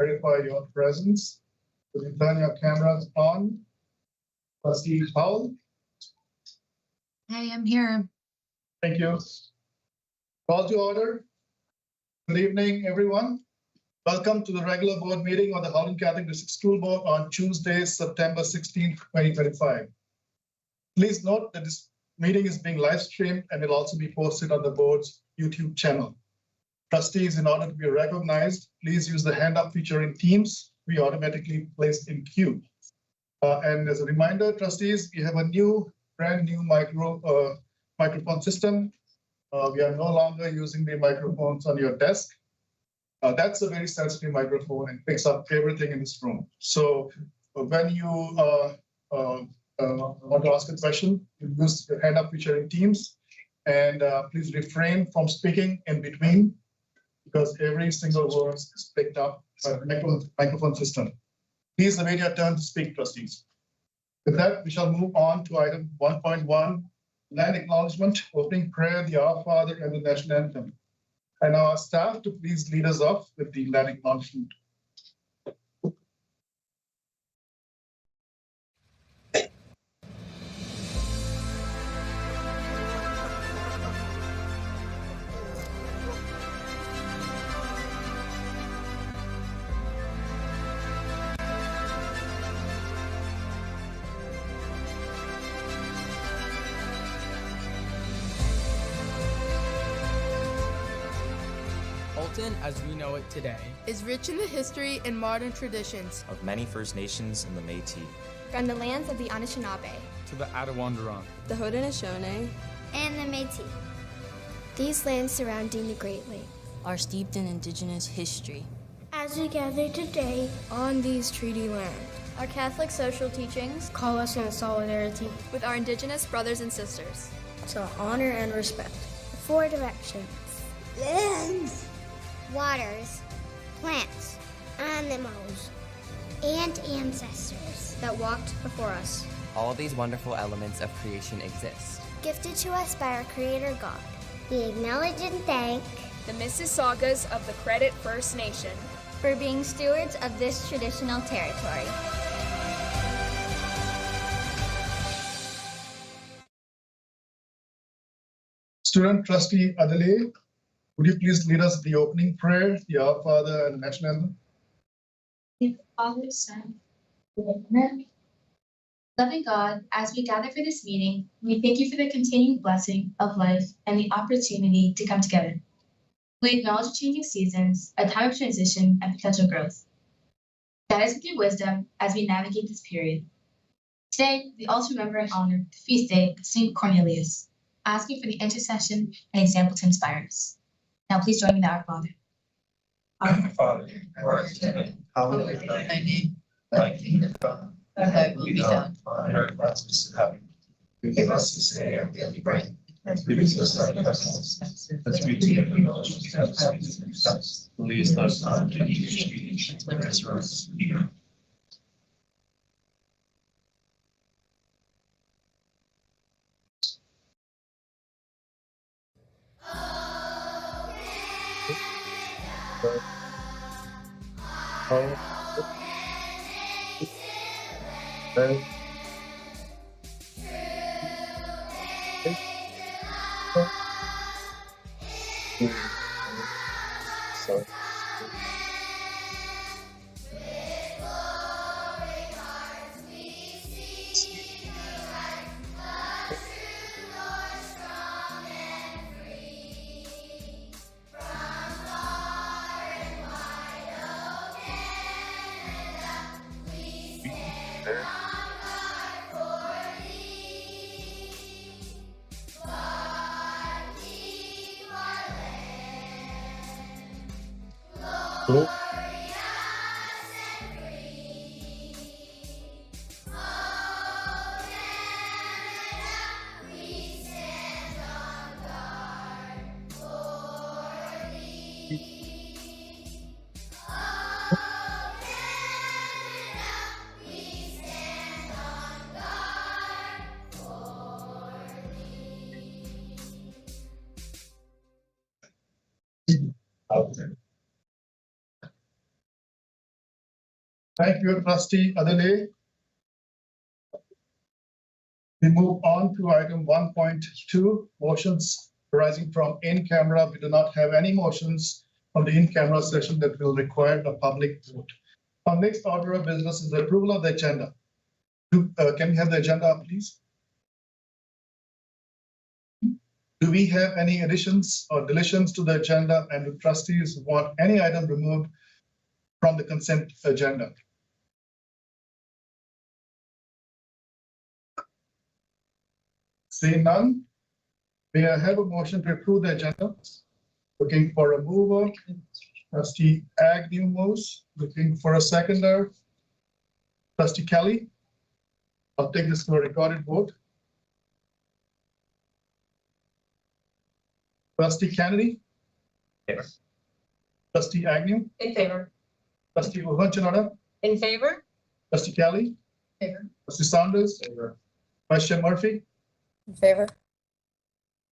verify your presence. Will you turn your cameras on? Trustee Halton? Hey, I'm here. Thank you. Call to order. Good evening, everyone. Welcome to the regular board meeting of the Halton Catholic District School Board on Tuesday, September 16, 2025. Please note that this meeting is being live streamed and will also be posted on the board's YouTube channel. Trustees, in order to be recognized, please use the hand up feature in Teams. We automatically placed in queue. And as a reminder, trustees, we have a brand new microphone system. We are no longer using the microphones on your desk. That's a very sensitive microphone and picks up everything in this room. So when you want to ask a question, you use the hand up feature in Teams, and please refrain from speaking in between because every single word is picked up by the microphone system. Please await your turn to speak, trustees. With that, we shall move on to item 1.1, land acknowledgement, opening prayer, the Our Father, and the national anthem. And our staff to please lead us off with the land acknowledgement. Halton, as we know it today, is rich in the history and modern traditions of many First Nations and the Métis, from the lands of the Anishinaabe to the Attawandaron, the Haudenosaunee, and the Métis. These lands surrounding the Great Lakes are steeped in Indigenous history. As we gather today on these treaty lands, our Catholic social teachings call us in solidarity with our Indigenous brothers and sisters to honor and respect the four directions: lands, waters, plants, animals, and ancestors that walked before us. All these wonderful elements of creation exist, gifted to us by our Creator God. We acknowledge and thank the Mississaugas of the Credit First Nation for being stewards of this traditional territory. Student trustee Adelaide, would you please lead us the opening prayer, the Our Father, and the national anthem? In the Father, Son, and Amen. Loving God, as we gather for this meeting, we thank you for the continued blessing of life and the opportunity to come together. We acknowledge changing seasons, a time of transition, and potential growth. Guide us with your wisdom as we navigate this period. Today, we also remember and honor the feast day of St. Cornelius, asking for the intercession and example to inspire us. Now, please join me in Our Father. Our Father, who art in heaven, hallowed be thy name. Thy kingdom come, thy will be done on earth as it is in heaven. Give us this day our daily bread, and forgive us our trespasses, as we forgive those who trespass against us. Lead us not into temptation, but deliver us from evil. Thank you, Trustee Adele. We move on to item 1.2, motions arising from in-camera. We do not have any motions from the in-camera session that will require a public vote. Our next order of business is the approval of the agenda. Can we have the agenda up, please? Do we have any additions or deletions to the agenda, and do trustees want any item removed from the consent agenda? Seeing none, may I have a motion to approve the agenda? Looking for a mover, Trustee Agnew moves. Looking for a seconder, Trustee Kelly. I'll take this to a recorded vote. Trustee Kennedy. Favor. Trustee Agnew. In favor. Trustee Uvanchanada. In favor. Trustee Kelly. Favor. Trustee Saunders. Favor. Vice Chair Murphy. In favor.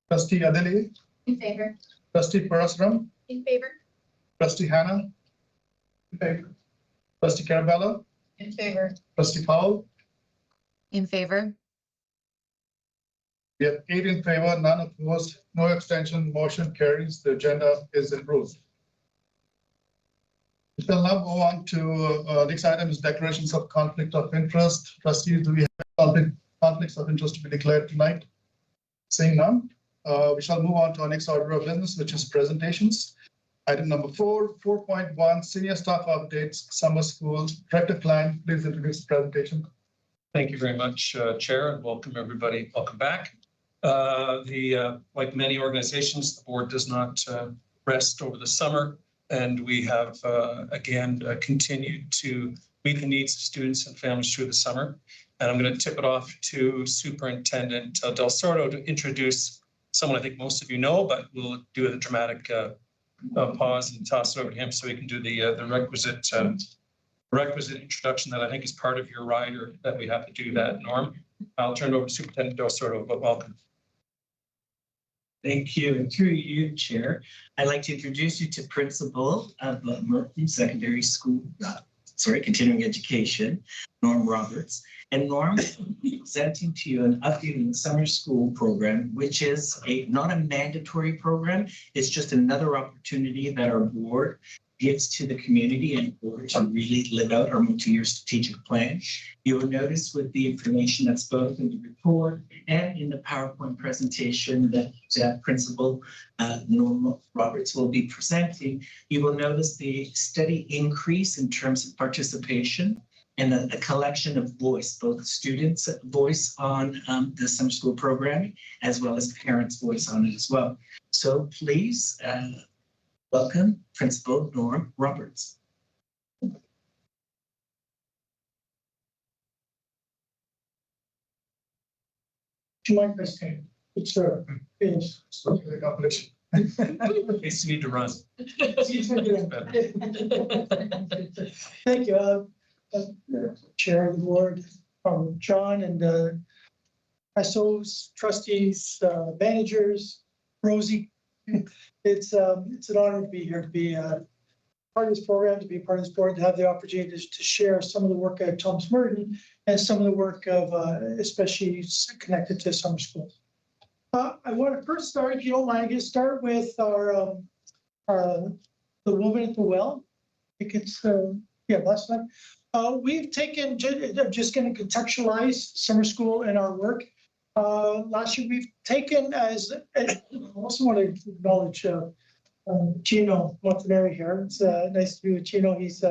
Trustee Adele. In favor. Trustee Parasram. In favor. Trustee Hannah. In favor. Trustee Carabella. In favor. Trustee Powell. In favor. We have 8 in favor, none opposed, no abstention. Motion carries. The agenda is approved. We shall now go on to next item is declarations of conflict of interest. Trustees, do we have conflicts of interest to be declared tonight? Seeing none, we shall move on to our next order of business, which is presentations. Item number 4.1, senior staff updates, summer school. Director Klein, please introduce the presentation. Thank you very much, Chair, and welcome everybody. Welcome back. Like many organizations, the board does not rest over the summer, and we have again continued to meet the needs of students and families through the summer. And I'm going to tip it off to Superintendent Del Sordo to introduce someone I think most of you know, but we'll do a dramatic pause and toss it over to him so he can do the requisite introduction that I think is part of your rider that we have to do that, Norm. I'll turn it over to Superintendent Del Sordo, but welcome. Thank you. And through you, Chair, I'd like to introduce you to Principal of Merton Secondary School, continuing education, Norm Roberts. And Norm will be presenting to you an update on the summer school program, which is not a mandatory program. It's just another opportunity that our board gives to the community in order to really live out our multi-year strategic plan. You will notice with the information that's both in the report and in the PowerPoint presentation that Principal Norm Roberts will be presenting, you will notice the steady increase in terms of participation and a collection of voice, both students' voice on the summer school programming, as well as parents' voice on it as well. So please, welcome, Principal Norm Roberts. Do you mind, Christine? It's finish. It's need to run. Thank you, Chair of the Board, John, and SOs, trustees, managers, Rosie. It's an honor to be here, to be part of this program, to be part of this board, to have the opportunity to share some of the work at Thomas Merton and some of the work of especially connected to summer school. I want to first start, if you don't mind, to start with our the woman at the well. I think it's last time. We've taken, I'm just going to contextualize summer school in our work. Last year, we've taken as, I also want to acknowledge Gino Montanari here. It's nice to be with Gino. He's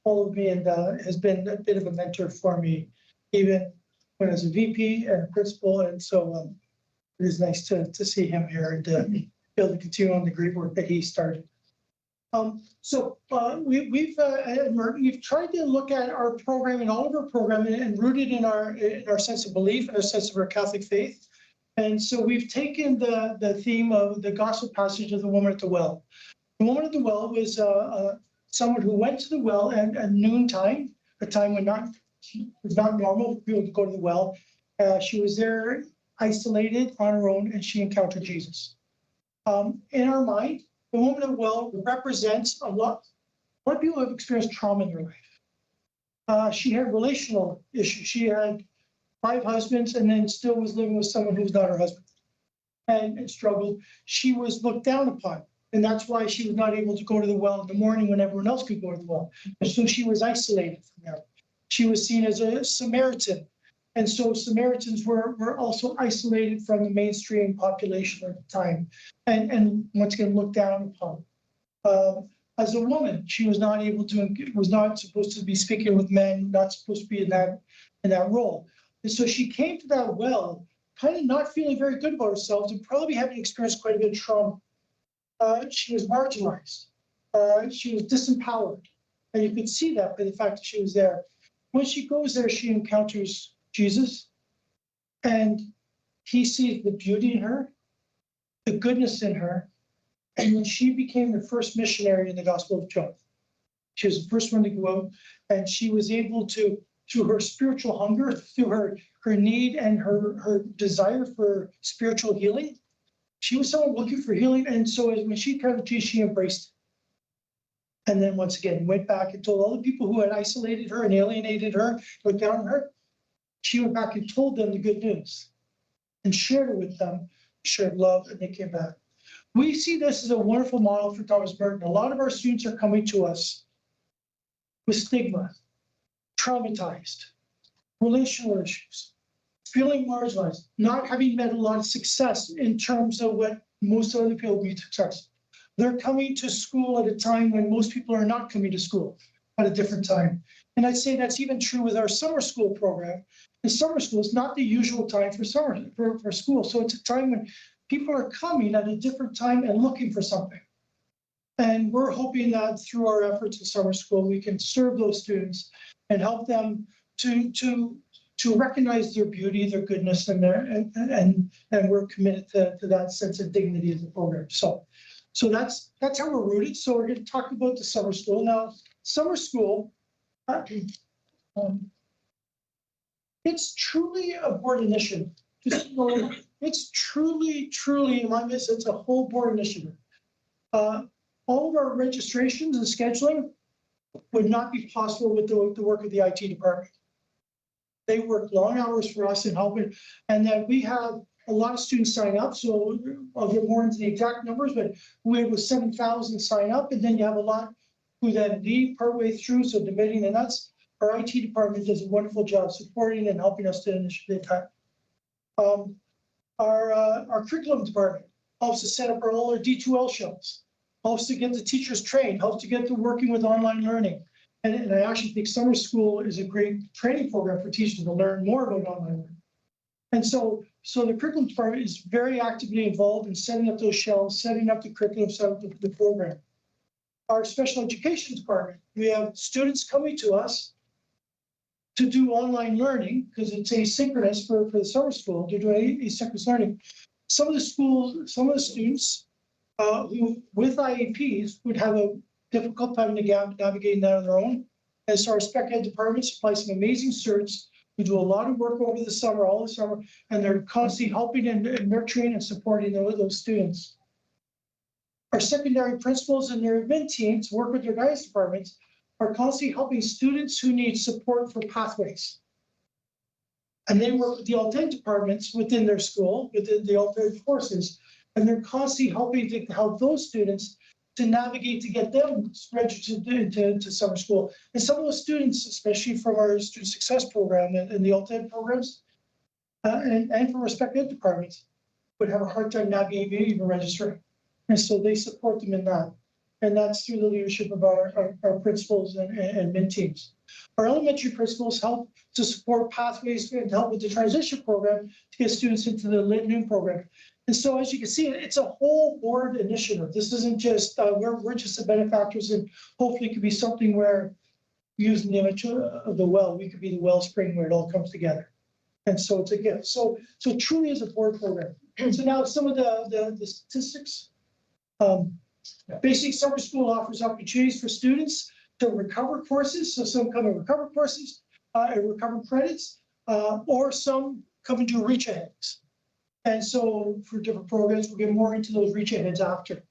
followed me and has been a bit of a mentor for me, even when I was a VP and principal. And so it is nice to see him here and be able to continue on the great work that he started. We've tried to look at our programming, all of our programming, and rooted in our sense of belief and our sense of our Catholic faith. And so we've taken the theme of the gospel passage of the woman at the well. The woman at the well was someone who went to the well at noontime, a time when it was not normal for people to go to the well. She was there isolated on her own, and she encountered Jesus. In our mind, the woman at the well represents a lot of people have experienced trauma in their life. she had relational issues. She had 5 husbands and then still was living with someone who was not her husband and struggled. She was looked down upon. And that's why she was not able to go to the well in the morning when everyone else could go to the well. And so she was isolated from there. She was seen as a Samaritan. And so Samaritans were also isolated from the mainstream population at the time. And once again, looked down upon. As a woman, she was not able to, was not supposed to be speaking with men, not supposed to be in that role. And so she came to that well, kind of not feeling very good about herself and probably having experienced quite a bit of trauma. She was marginalized. She was disempowered. And you could see that by the fact that she was there. When she goes there, she encounters Jesus, and he sees the beauty in her, the goodness in her, and then she became the first missionary in the Gospel of John. She was the first one to go out, and she was able to, through her spiritual hunger, through her need and her desire for spiritual healing, she was someone looking for healing. And so when she came to Jesus, she embraced it. And then once again, went back and told all the people who had isolated her and alienated her, looked down on her. She went back and told them the good news and shared it with them, shared love, and they came back. We see this as a wonderful model for Thomas Merton. A lot of our students are coming to us with stigma, traumatized, relational issues, feeling marginalized, not having met a lot of success in terms of what most other people meet success. They're coming to school at a time when most people are not coming to school at a different time. And I'd say that's even true with our summer school program. The summer school is not the usual time for school. So it's a time when people are coming at a different time and looking for something. And we're hoping that through our efforts in summer school, we can serve those students and help them to recognize their beauty, their goodness, and we're committed to that sense of dignity of the program. So that's how we're rooted. So we're going to talk about the summer school. Now, summer school, it's truly a board initiative. It's truly, in my mind, it's a whole board initiative. All of our registrations and scheduling would not be possible with the work of the IT department. They work long hours for us in helping, and then we have a lot of students sign up. So I'll get more into the exact numbers, but we have 7,000 sign up, and then you have a lot who then leave partway through. So debating, and that's our IT department does a wonderful job supporting and helping us to initiate that. Our curriculum department helps to set up all our D2L shows, helps to get the teachers trained, helps to get to working with online learning. And I actually think summer school is a great training program for teachers to learn more about online learning. And so the curriculum department is very actively involved in setting up those shelves, setting up the curriculum, setting up the program. Our special education department, we have students coming to us to do online learning because it's asynchronous for the summer school. They're doing asynchronous learning. Some of the students who with IEPs would have a difficult time navigating that on their own. And so our spec ed department supplies some amazing certs. We do a lot of work over the summer, all the summer, and they're constantly helping and nurturing and supporting those students. Our secondary principals and their admin teams work with their guidance departments, are constantly helping students who need support for pathways. And they work with the alternate departments within their school, within the alternate courses, and they're constantly helping to help those students to navigate to get them registered into summer school. And some of those students, especially from our student success program and the alternate programs, and from respective departments, would have a hard time navigating even registering. And so they support them in that. And that's through the leadership of our principals and min teams. Our elementary principals help to support pathways and help with the transition program to get students into the lit noon program. And so as you can see, it's a whole board initiative. This isn't just, we're just the benefactors, and hopefully it could be something where, using the image of the well, we could be the wellspring where it all comes together. And so it's a gift. So it truly is a board program. And so now some of the statistics. Basic summer school offers opportunities for students to recover courses. So some come and recover courses and recover credits, or some come and do reach aheads. And so for different programs, we'll get more into those reach aheads after.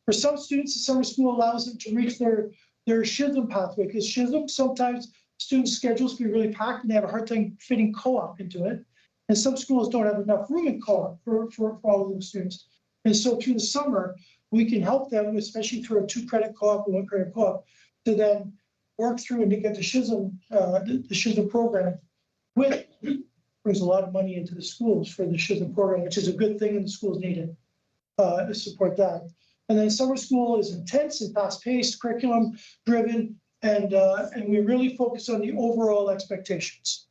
For some students, the summer school allows them to reach their SHSM pathway, because SHSM sometimes students' schedules can be really packed and they have a hard time fitting co-op into it. And some schools don't have enough room in co-op for all of those students. And so through the summer, we can help them, especially through a 2-credit co-op or 1-credit co-op, to then work through and to get the SHISM program, which brings a lot of money into the schools for the SHISM program, which is a good thing, and the schools need it to support that. And then summer school is intense and fast-paced, curriculum-driven, and we really focus on the overall expectations.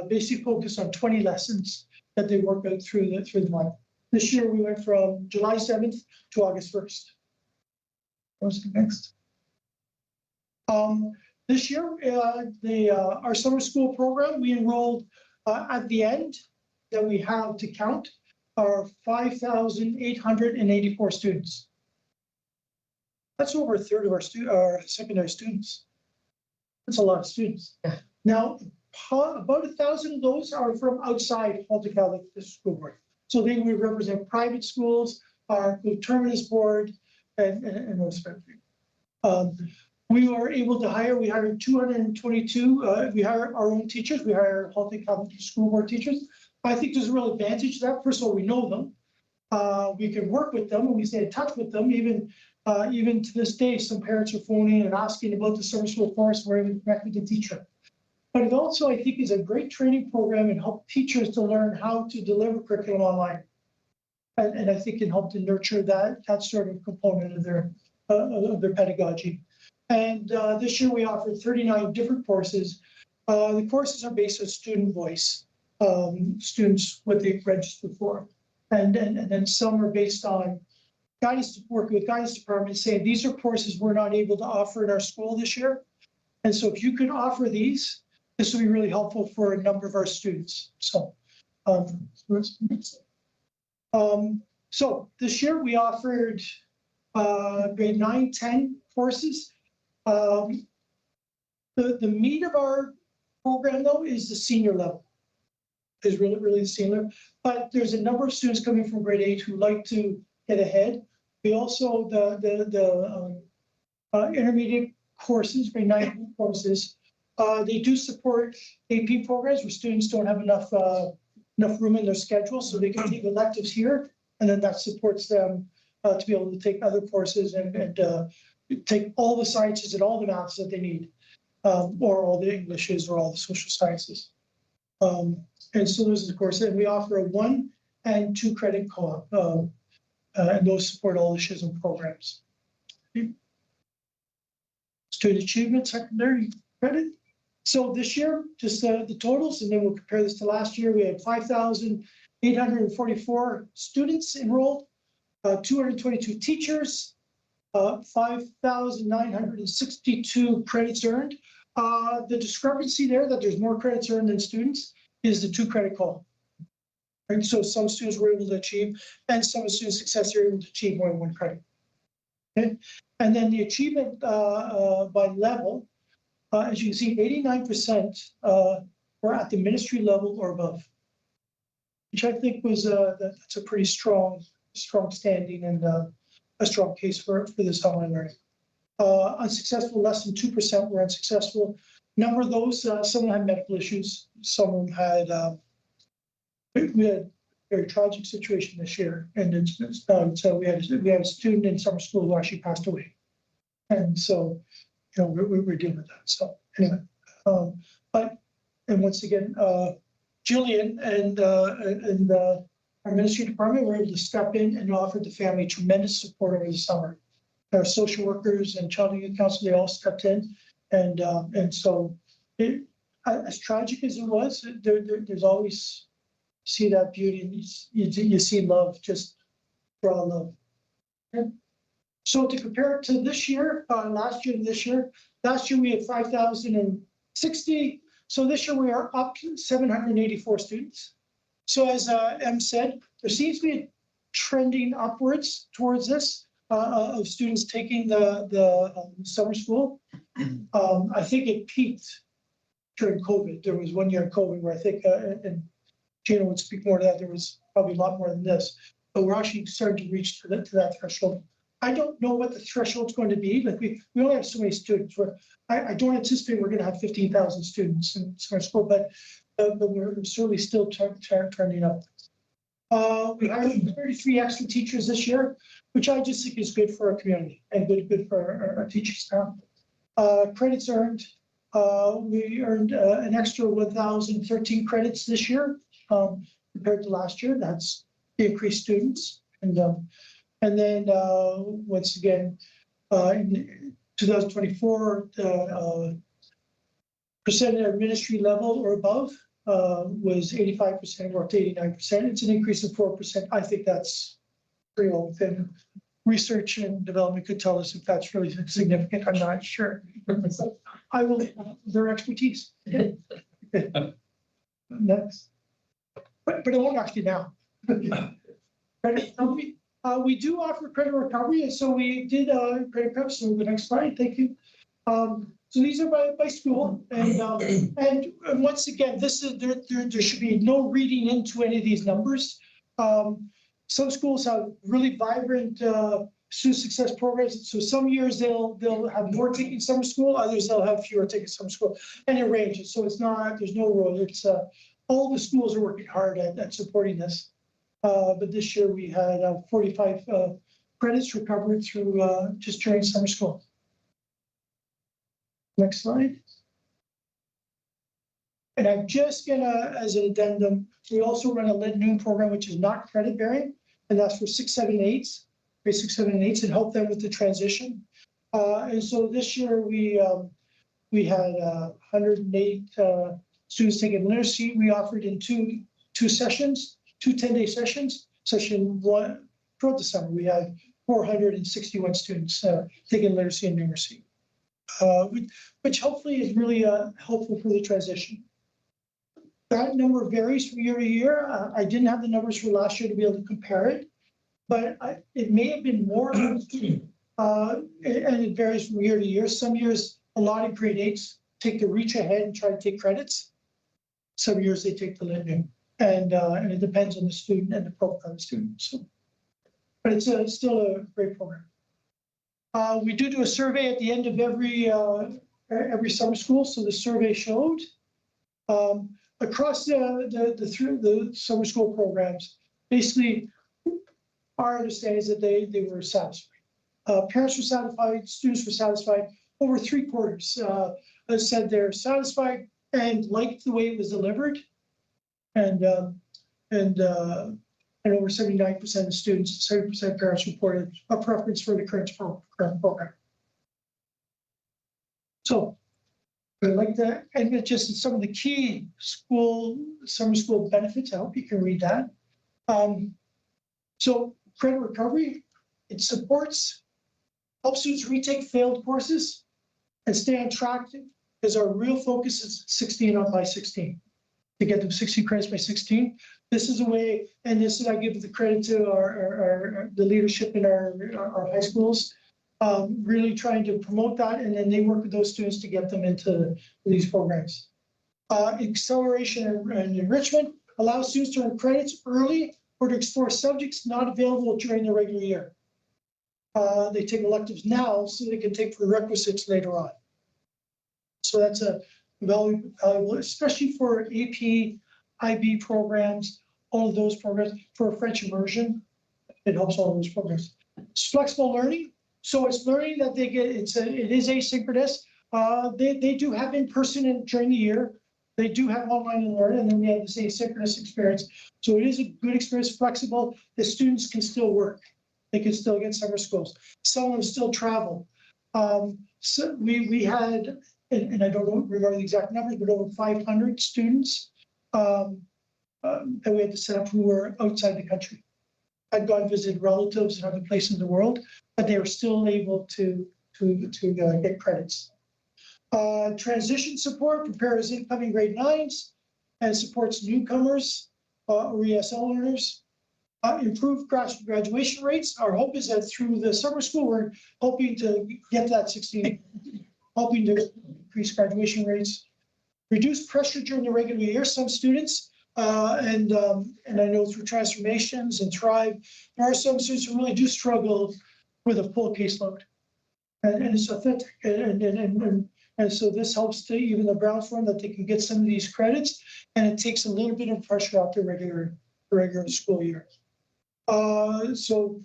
Basically focus on 20 lessons that they work out through the month. This year we went from July 7th to August 1st. What's the next? This year, our summer school program, we enrolled at the end that we have to count are 5,884 students. That's over a third of our secondary students. That's a lot of students. Now, about 1,000 of those are from outside Halton Catholic School Board. So they would represent private schools, our terminus board, and those kind of things. We were able to hire, we hired 222, we hire our own teachers, we hire Halton Catholic School Board teachers. I think there's a real advantage to that. First of all, we know them. We can work with them and we stay in touch with them. Even to this day, some parents are phoning and asking about the summer school course, we're able to connect with the teacher. But it also, I think, is a great training program and help teachers to learn how to deliver curriculum online. And I think can help to nurture that sort of component of their pedagogy. And this year we offered 39 different courses. The courses are based on student voice, students, what they've registered for. And then some are based on guidance, working with guidance departments saying these are courses we're not able to offer in our school this year. And so if you could offer these, this will be really helpful for a number of our students. So, so this year we offered grade 9, 10 courses. The meat of our program, though, is the senior level. Is really the senior. But there's a number of students coming from grade 8 who like to get ahead. We also the intermediate courses, grade 9 courses. They do support AP programs where students don't have enough room in their schedule, so they can take electives here, and then that supports them to be able to take other courses and take all the sciences and all the maths that they need, or all the Englishes or all the social sciences. And so those are the courses, and we offer a 1 and 2 credit co-op, and those support all the SHISM programs. Student achievement, secondary credit. So this year, just the totals, and then we'll compare this to last year. We had 5,844 students enrolled, 222 teachers, 5,962 credits earned. The discrepancy there, that there's more credits earned than students, is the 2 credit call. And so some students were able to achieve, and some student success are able to achieve more than 1 credit. Okay, and then the achievement by level. As you can see, 89% were at the ministry level or above, which I think was that's a pretty strong standing and a strong case for this online learning. Unsuccessful, less than 2% were unsuccessful. Number of those, some of them had medical issues. Some of them had, we had a very tragic situation this year, and so we had a student in summer school who actually passed away, and so. You know, we're dealing with that. So anyway, and once again, Jillian and our ministry department were able to step in and offer the family tremendous support over the summer. Our social workers and child and youth council, they all stepped in, and so as tragic as it was, there's always see that beauty, and you see love, just raw love. Okay. So to compare it to this year, last year and this year, last year we had 5,060. So this year we are up 784 students. So as Em said, there seems to be a trending upwards towards this of students taking the summer school. I think it peaked during COVID. There was 1 year in COVID where I think, and Gina would speak more to that, there was probably a lot more than this, but we're actually starting to reach to that threshold. I don't know what the threshold's going to be. Like we only have so many students. I don't anticipate we're going to have 15,000 students in summer school, but we're certainly still trending up. We hired 33 extra teachers this year, which I just think is good for our community and good for our teaching staff. Credits earned. We earned an extra 1,013 credits this year compared to last year. That's the increased students. And then once again, in 2024, percent at ministry level or above was 85%, or up to 89%. It's an increase of 4%. I think that's pretty well within. Research and development could tell us if that's really significant. I'm not sure. I will their expertise. Next. But it won't actually now. Credit recovery. We do offer credit recovery, and so we did credit recovery. So the next slide, thank you. So these are by school, and once again, this is there should be no reading into any of these numbers. Some schools have really vibrant student success programs. So some years they'll have more taking summer school, others they'll have fewer taking summer school, and it ranges. So it's not, there's no rule. It's all the schools are working hard at supporting this. But this year we had 45 credits recovered through just during summer school. Next slide. And I'm just gonna, as an addendum, we also run a lead noon program, which is not credit bearing, and that's for 6, 7, and 8s, grade 6, 7, and 8s, and help them with the transition. And so this year we had 108 students taking literacy. We offered in two sessions, 2 10-day sessions. Session 1 throughout the summer, we had 461 students taking literacy and numeracy, which hopefully is really helpful for the transition. That number varies from year to year. I didn't have the numbers for last year to be able to compare it, but it may have been more, and it varies from year to year. Some years, a lot of grade 8s take the reach ahead and try to take credits. Some years they take the learning, and it depends on the student and the profile of the student. So, but it's still a great program. We do a survey at the end of every summer school. So the survey showed across the summer school programs, basically our understanding is that they were satisfied. Parents were satisfied, students were satisfied. Over 3/4 said they're satisfied and liked the way it was delivered, and over 79% of students, 70% of parents reported a preference for the current program. So I'd like to end with just some of the key summer school benefits. I hope you can read that. So credit recovery, it supports, helps students retake failed courses and stay on track, because our real focus is 16 on by 16, to get them 60 credits by 16. This is a way, and this is, I give the credit to the leadership in our high schools, really trying to promote that, and then they work with those students to get them into these programs. Acceleration and enrichment allows students to earn credits early or to explore subjects not available during the regular year. They take electives now so they can take prerequisites later on. So that's a valuable, especially for AP, IB programs, all of those programs. For French immersion, it helps all those programs. It's flexible learning. So it's learning that they get, it is asynchronous. They do have in-person during the year. They do have online learning, and then we have this asynchronous experience. So it is a good experience, flexible. The students can still work. They can still get summer schools. Some of them still travel. So we had, and I don't remember the exact numbers, but over 500 students that we had to set up who were outside the country. I'd gone and visited relatives in other places in the world, but they were still able to get credits. Transition support prepares incoming grade 9s and supports newcomers or ESL learners. Improved graduation rates. Our hope is that through the summer school, we're hoping to get that 16, hoping to increase graduation rates. Reduce pressure during the regular year. Some students, and I know through transformations and Thrive, there are some students who really do struggle with a full caseload. And it's authentic, and so this helps to even the Brownsville that they can get some of these credits, and it takes a little bit of pressure off the regular school year. Mental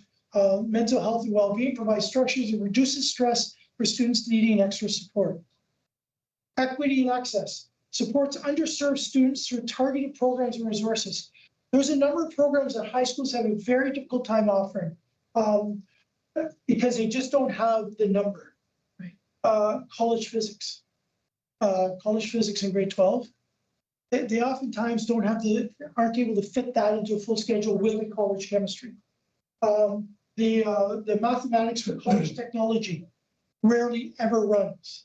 health and well-being provides structures and reduces stress for students needing extra support. Equity and access supports underserved students through targeted programs and resources. There's a number of programs that high schools have a very difficult time offering because they just don't have the number. College physics in grade 12. They oftentimes aren't able to fit that into a full schedule with the college chemistry. The mathematics for college technology rarely ever runs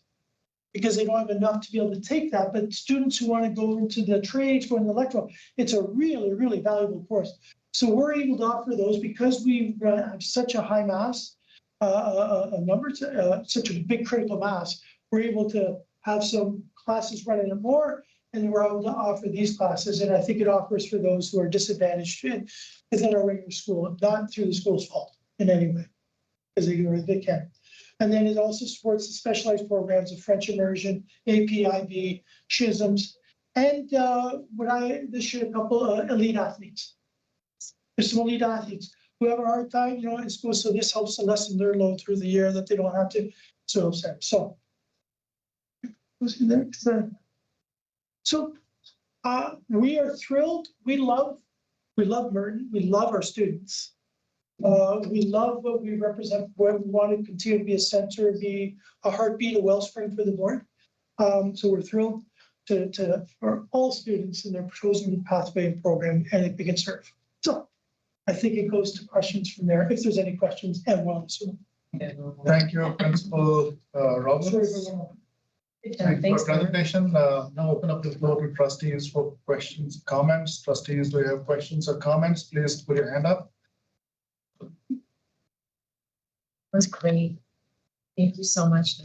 because they don't have enough to be able to take that. But students who want to go into the trades, go into electrical, it's a really, really valuable course. So we're able to offer those because we have such a high mass, such a big critical mass. We're able to have some classes running it more, and we're able to offer these classes. And I think it offers for those who are disadvantaged within our regular school, not through the school's fault in any way, because they do everything they can. And then it also supports the specialized programs of French immersion, AP, IB, SHISMs, and this year a couple elite athletes. There's some elite athletes who have a hard time, in school. So this helps to lessen their load through the year that they don't have to. So we are thrilled. We love Merton. We love our students. We love what we represent. We want to continue to be a center, be a heartbeat, a wellspring for the board. So we're thrilled for all students in their chosen pathway and program, and they can serve. So I think it goes to questions from there, if there's any questions, and one. So. Thank you, Principal Roberts. Thank you for the presentation. Now open up the floor to trustees for questions, comments. Trustees, do you have questions or comments? Please put your hand up. It was great. Thank you so much.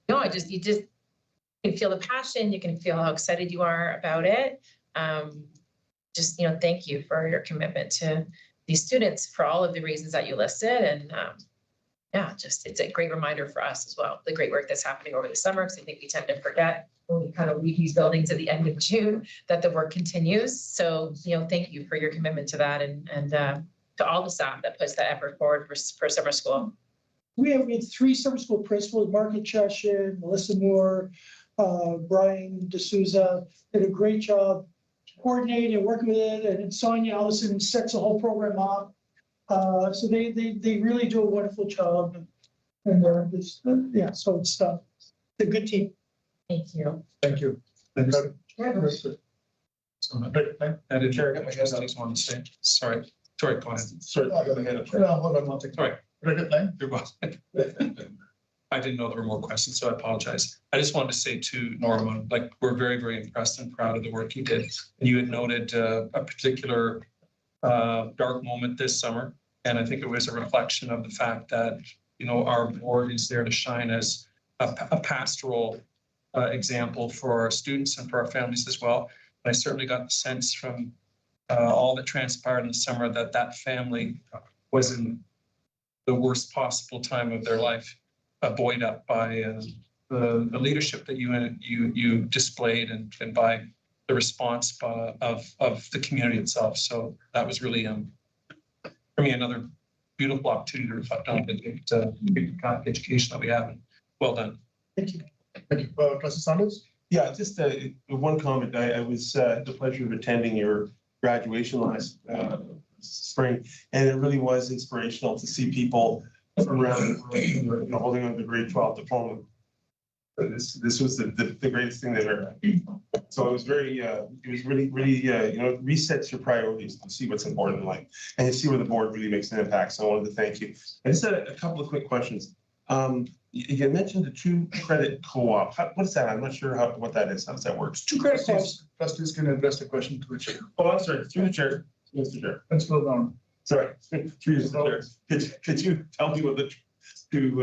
No, you just can feel the passion. You can feel how excited you are about it. Thank you for your commitment to these students for all of the reasons that you listed. And it's a great reminder for us as well, the great work that's happening over the summer, because I think we tend to forget when we kind of leave these buildings at the end of June that the work continues. So, thank you for your commitment to that and to all the staff that puts that effort forward for summer school. We had 3 summer school principals, Mark Cheshin, Melissa Moore, Brian D'Souza, did a great job coordinating and working with it, and Sonia Allison sets the whole program up. So they really do a wonderful job, and so it's a good team. Thank you. Thank you. Sorry, go ahead. Sorry, go ahead. Hold on one second. Sorry. You're welcome. I didn't know there were more questions, so I apologize. I just wanted to say to Norma, we're very, very impressed and proud of the work you did. You had noted a particular dark moment this summer, and I think it was a reflection of the fact that our board is there to shine as a pastoral example for our students and for our families as well. And I certainly got the sense from all that transpired in the summer that family was in the worst possible time of their life, buoyed up by the leadership that you displayed and by the response of the community itself. So that was really, for me, another beautiful opportunity to reflect on the education that we have. And well done. Thank you. Thank you. Trustee Sanders? Yeah, just one comment. I was had the pleasure of attending your graduation last spring, and it really was inspirational to see people from around the world, holding on to the grade 12 diploma. This was the greatest thing they've ever had. So it was really resets your priorities to see what's important in life, and you see where the board really makes an impact. So I wanted to thank you. I just had a couple of quick questions. You mentioned the 2 credit co-op. What is that? I'm not sure what that is. How does that work? 2 credit co-ops. Trustees can address the question to the chair. Oh, I'm sorry. Through the chair, Mr. Chair. Principal Brown. Sorry, through the chair. Could you tell me what the 2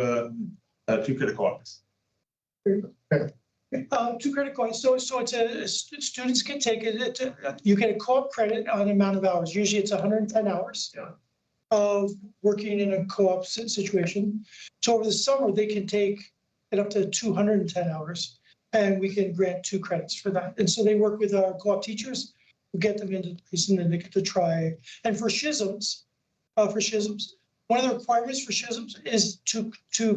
credit co-ops? 2 credit co-ops. So students can take it. You get a co-op credit on the amount of hours. Usually it's 110 hours. Yeah. of working in a co-op situation. So over the summer, they can take it up to 210 hours, and we can grant 2 credits for that. And so they work with our co-op teachers, we get them into place, and then they get to try. And for SHISMs, one of the requirements for SHISMs is two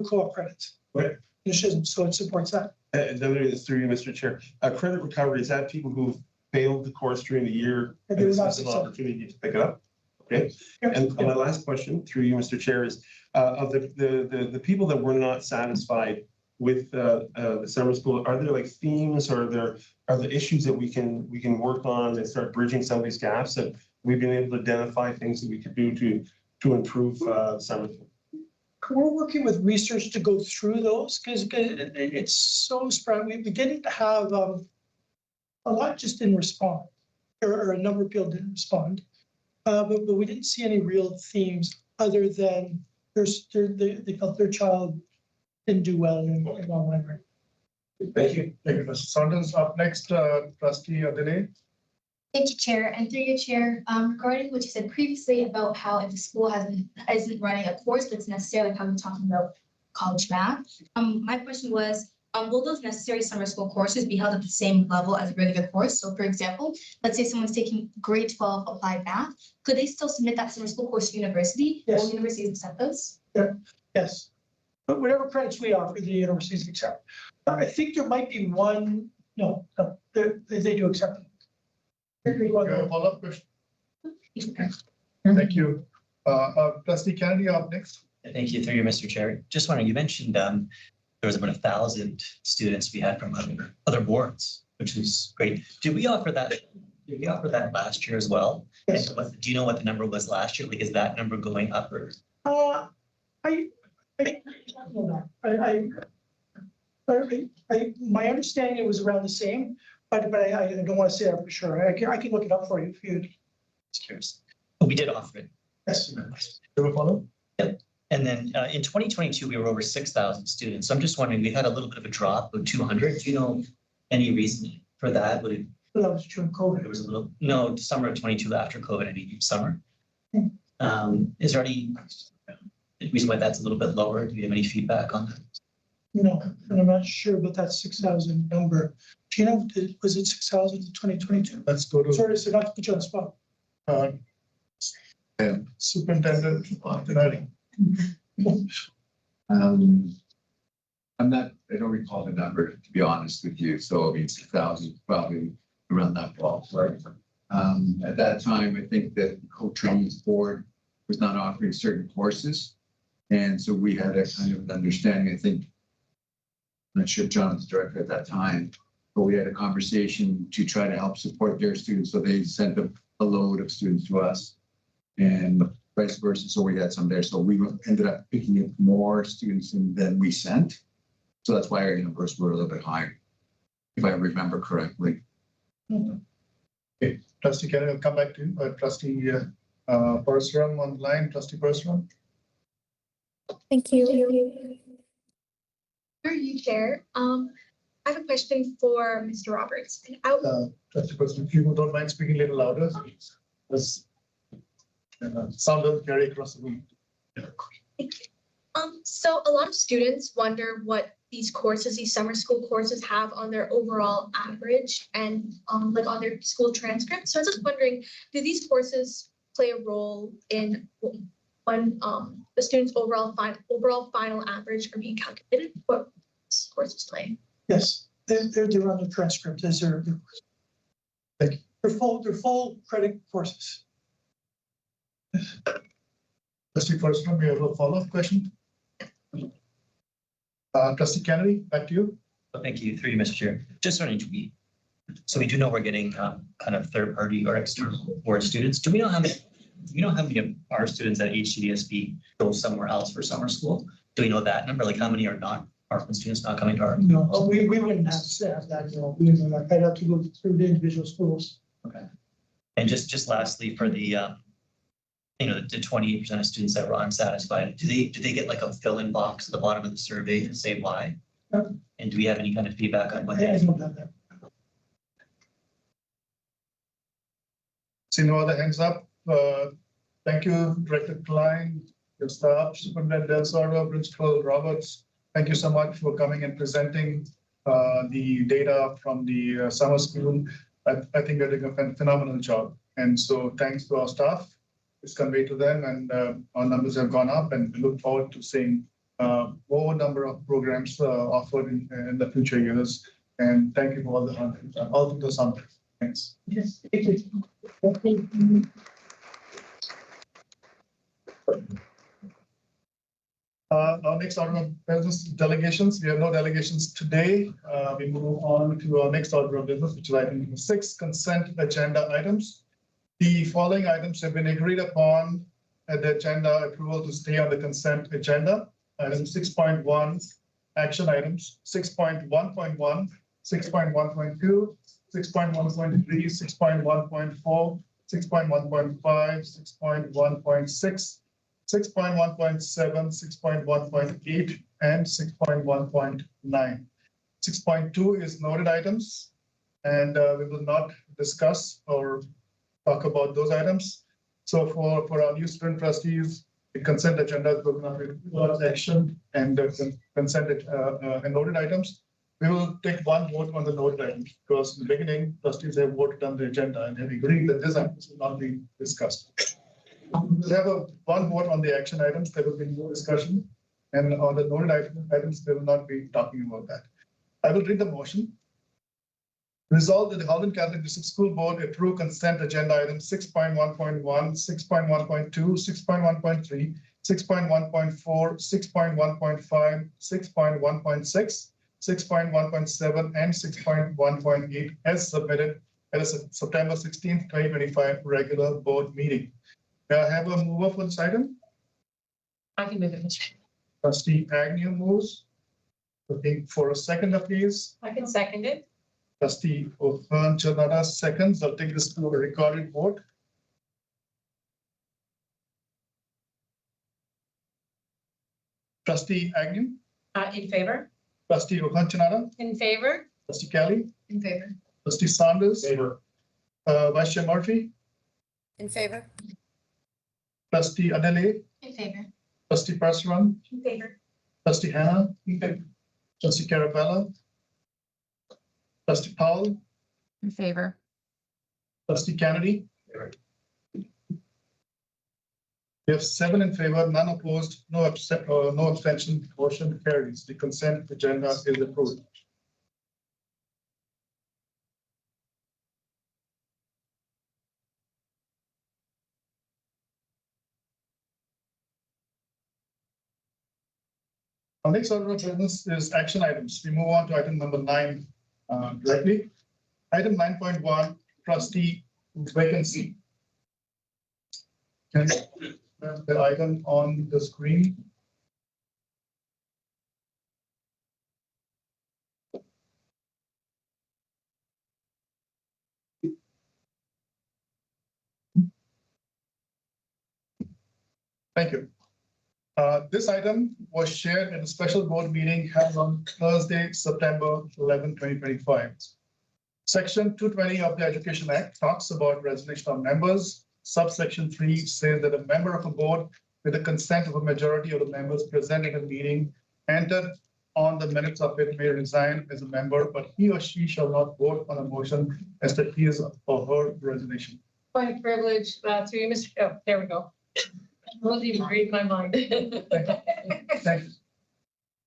co-op credits. Right. The SHISM, so it supports that. Another is through you, Mr. Chair. Credit recovery, is that people who've failed the course during the year? And And they were this not is an successful. opportunity to pick it up? Okay. And my last question through you, Mr. Chair, is of the people that were not satisfied with the summer school, are there like themes, or are there issues that we can work on and start bridging some of these gaps, that we've been able to identify things that we could do to improve summer school? We're working with research to go through those, because it's so spread. We didn't have a lot just didn't respond, or a number of people didn't respond. But we didn't see any real themes other than they felt their child didn't do well in online learning. Thank you. Thank you, Mr. Saunders. Up next, trustee Adele. Thank you, Chair. And through your chair, regarding what you said previously about how if the school isn't running a course that's necessary, like how we're talking about college math, my question was, will those necessary summer school courses be held at the same level as a regular course? So for example, let's say someone's taking grade 12 applied math, could they still submit that summer school course to university? Yes. Will universities accept those? Yeah. Yes. But whatever credits we offer, the universities accept. I think there might be one, no, they do accept them. You have a follow-up question? Thank you. Trustee Kennedy up next. Thank you, through you, Mr. Chair. Just wondering, you mentioned there was about 1,000 students we had from other boards, which was great. Did we offer that? Did we offer that last year as well? Yes. And do you know what the number was last year? Like, is that number going up or? My understanding it was around the same, but I don't want to say that for sure. I can look it up for you if you. Just curious. But we did offer it. Yes. Do a follow? Yep. And then in 2022, we were over 6,000 students. So I'm just wondering, we had a little bit of a drop of 200. Do you know any reason for that? Would it? That was during COVID. There was a little, no, summer of 22 after COVID, I mean, summer. Is there any reason why that's a little bit lower? Do you have any feedback on that? No, and I'm not sure about that 6,000 number. Do you know, was it 6,000 in 2022? Let's go to. Sorry, so not to put you on the spot. Superintendent Denari. I don't recall the number, to be honest with you. So I mean, 6,000, probably around that ballpark. At that time, I think that the co-trainings board was not offering certain courses. And so we had a kind of an understanding, I think, I'm not sure if John was the director at that time, but we had a conversation to try to help support their students. So they sent a load of students to us and vice versa. So we had some there. So we ended up picking up more students than we sent. So that's why our numbers were a little bit higher, if I remember correctly. Okay, Trustee Kennedy, I'll come back to you. Trustee Persuram on the line. Trustee Persuram. Thank you. Through you, Chair. I have a question for Mr. Roberts. Trustee Persuram, if you don't mind speaking a little louder. Sound doesn't carry across the room. So a lot of students wonder what these courses, these summer school courses have on their overall average and like on their school transcript. So I was just wondering, do these courses play a role in when the students' overall final average are being calculated? What courses play? Yes, they're on the transcript as they're they're full credit courses. Trustee Persuram, you have a follow-up question? Trustee Kennedy, back to you. Thank you, through you, Mr. Chair. Just starting to be. So we do know we're getting kind of third-party or external board students. Do we know how many of our students at HCDSB go somewhere else for summer school? Do we know that number? Like how many are not Hartman students not coming to our? No, we wouldn't have that. No, we wouldn't have that. I'd have to go through the individual schools. Okay. And just lastly, for the the 28% of students that were unsatisfied, do they get like a fill-in box at the bottom of the survey to say why? Yeah. And do we have any kind of feedback on what? I don't have that. See no other hands up. Thank you, Director Klein, your staff, Superintendent Del Sardo, Principal Roberts. Thank you so much for coming and presenting the data from the summer school. I think they're doing a phenomenal job. And so thanks to our staff. It's conveyed to them, and our numbers have gone up, and we look forward to seeing more number of programs offered in the future years. And thank you for all the hundreds. Thanks. Yes, thank you. Our next order of business delegations. We have no delegations today. We move on to our next order of business, which is item number 6, consent agenda items. The following items have been agreed upon at the agenda approval to stay on the consent agenda. Item 6.1, action items, 6.1.1, 6.1.2, 6.1.3, 6.1.4, 6.1.5, 6.1.6, 6.1.7, 6.1.8, and 6.1.9. 6.2 is noted items, and we will not discuss or talk about those items. So for our new student trustees, the consent agenda will not be action and consent and noted items. We will take one vote on the noted items because in the beginning, trustees have voted on the agenda and have agreed that this items will not be discussed. We'll have one vote on the action items. There will be no discussion. And on the noted items, we will not be talking about that. I will read the motion. Resolved that the Halton Catholic District School Board approve consent agenda items 6.1.1, 6.1.2, 6.1.3, 6.1.4, 6.1.5, 6.1.6, 6.1.7, and 6.1.8 as submitted at a September 16th, 2025 regular board meeting. May I have a mover for this item? I can move it, Mr. Chair. Trustee Agnew moves. Looking for a seconder, please. I can second it. Trustee O'Hearn Janada seconds. I'll take this to a recorded vote. Trustee Agnew. In favor? Trustee O'Hearn Janada. In favor? Trustee Kelly. In favor. Trustee Saunders. Favor. Vice Chair Murphy. In favor? Trustee Adele. In favor. Trustee Parsuran. In favor. Trustee Hannah. In favor. Trustee Carabella. Trustee Powell. In favor. Trustee Kennedy. We have 7 in favor, none opposed, no abstention. Motion carries. The consent agenda is approved. Our next order of business is action items. We move on to item number 9 directly. Item 9.1, trustee vacancy. Can you have the item on the screen? Thank you. This item was shared at a special board meeting held on Thursday, September 11, 2025. Section 220 of the Education Act talks about resignation of members. Subsection 3 says that a member of a board with the consent of a majority of the members present at a meeting entered on the minutes of it may resign as a member, but he or she shall not vote on a motion as to his or her resignation. Point of privilege, through you, Mr. Oh, there we go. Rosie, read my mind. Thank you.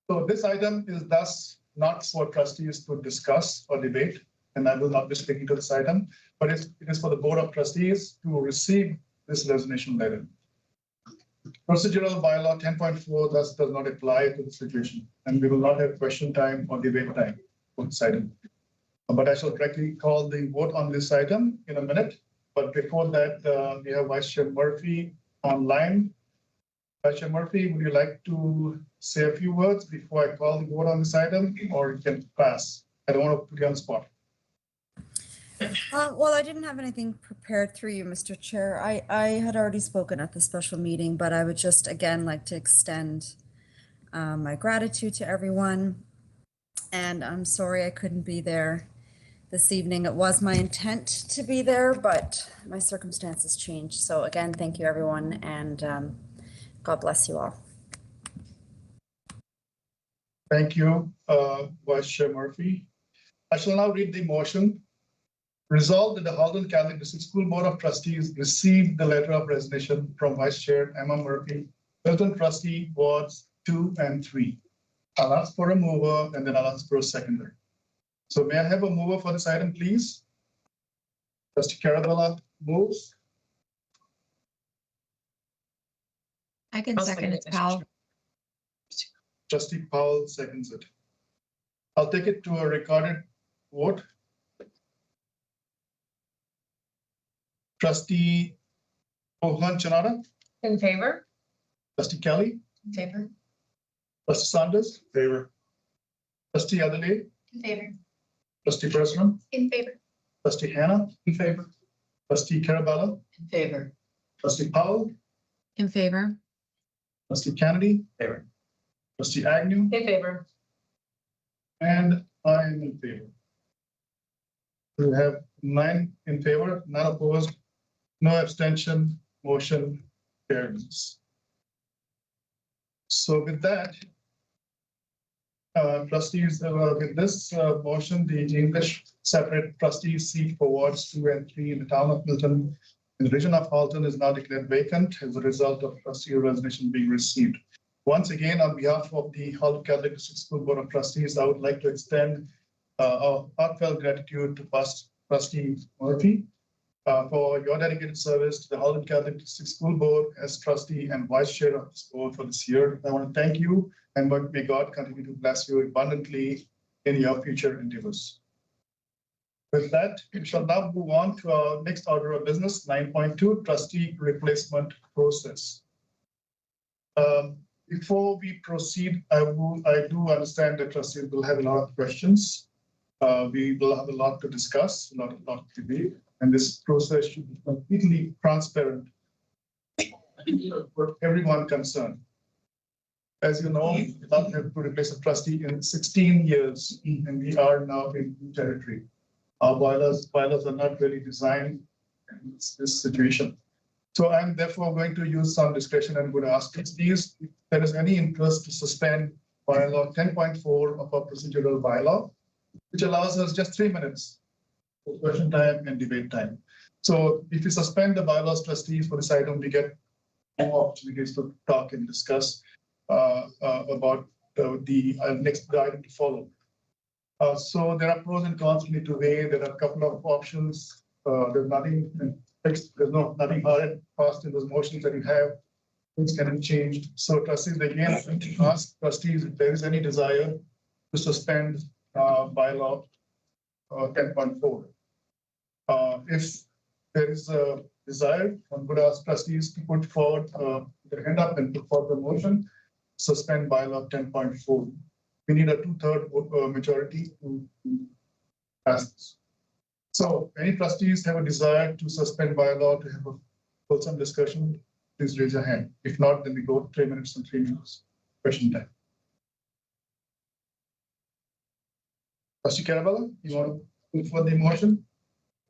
So this item is thus not for trustees to discuss or debate, and I will not be speaking to this item, but it is for the Board of Trustees to receive this resignation letter. Procedural bylaw 10.4 thus does not apply to the situation, and we will not have question time or debate time for this item. But I shall directly call the vote on this item in a minute. But before that, we have Vice Chair Murphy online. Vice Chair Murphy, would you like to say a few words before I call the vote on this item, or you can pass? I don't want to put you on the spot. Well, I didn't have anything prepared through you, Mr. Chair. I had already spoken at the special meeting, but I would just again like to extend my gratitude to everyone. And I'm sorry I couldn't be there this evening. It was my intent to be there, but my circumstances changed. So again, thank you everyone, and God bless you all. Thank you, Vice Chair Murphy. I shall now read the motion. Resolved that the Halton Catholic District School Board of Trustees received the letter of resignation from Vice Chair Emma Murphy, Halton Trustee Wards 2 and 3. I'll ask for a mover and then I'll ask for a seconder. So may I have a mover for this item, please? Trustee Carabella moves. I can second it, Powell. Trustee Powell seconds it. I'll take it to a recorded vote. Trustee Mohan Chanada. In favor? Trustee Kelly. In favor. Trustee Saunders. Favor. Trustee Adelaide. In favor. Trustee Bertram. In favor. Trustee Hannah. In favor. Trustee Carabella. In favor. Trustee Powell. In favor. Trustee Kennedy. Favor. Trustee Agnew. In favor. And I am in favor. We have 9 in favor, none opposed, no abstention, motion carries. So with that, trustees, with this motion, the English separate trustee seat for wards 2 and 3 in the town of Milton in the region of Halton is now declared vacant as a result of trustee resignation being received. Once again, on behalf of the Halton Catholic District School Board of Trustees, I would like to extend our heartfelt gratitude to past Trustee Murphy for your dedicated service to the Halton Catholic District School Board as trustee and vice chair of this board for this year. I want to thank you, and may God continue to bless you abundantly in your future endeavors. With that, we shall now move on to our next order of business, 9.2, trustee replacement process. Before we proceed, I do understand that trustees will have a lot of questions. We will have a lot to discuss, a lot to debate, and this process should be completely transparent for everyone concerned. As you know, we have to replace a trustee in 16 years, and we are now in new territory. Our bylaws are not really designed in this situation. So I'm therefore going to use some discretion and going to ask trustees if there is any interest to suspend bylaw 10.4 of our procedural bylaw, which allows us just 3 minutes for question time and debate time. So if you suspend the bylaws trustees for this item, we get more opportunities to talk and discuss about the next item to follow. So there are pros and cons we need to weigh. There are a couple of options. There's nothing fixed. There's nothing hard and fast in those motions that you have. Things can be changed. So trustees, again, ask trustees if there is any desire to suspend bylaw 10.4. If there is a desire, I'm going to ask trustees to put forward their hand up and put forward the motion, suspend bylaw 10.4. We need a 2/3 majority to pass this. So any trustees have a desire to suspend bylaw to have a wholesome discussion, please raise your hand. If not, then we go 3 minutes and 3 minutes question time. Trustee Carabella, you want to put forward the motion?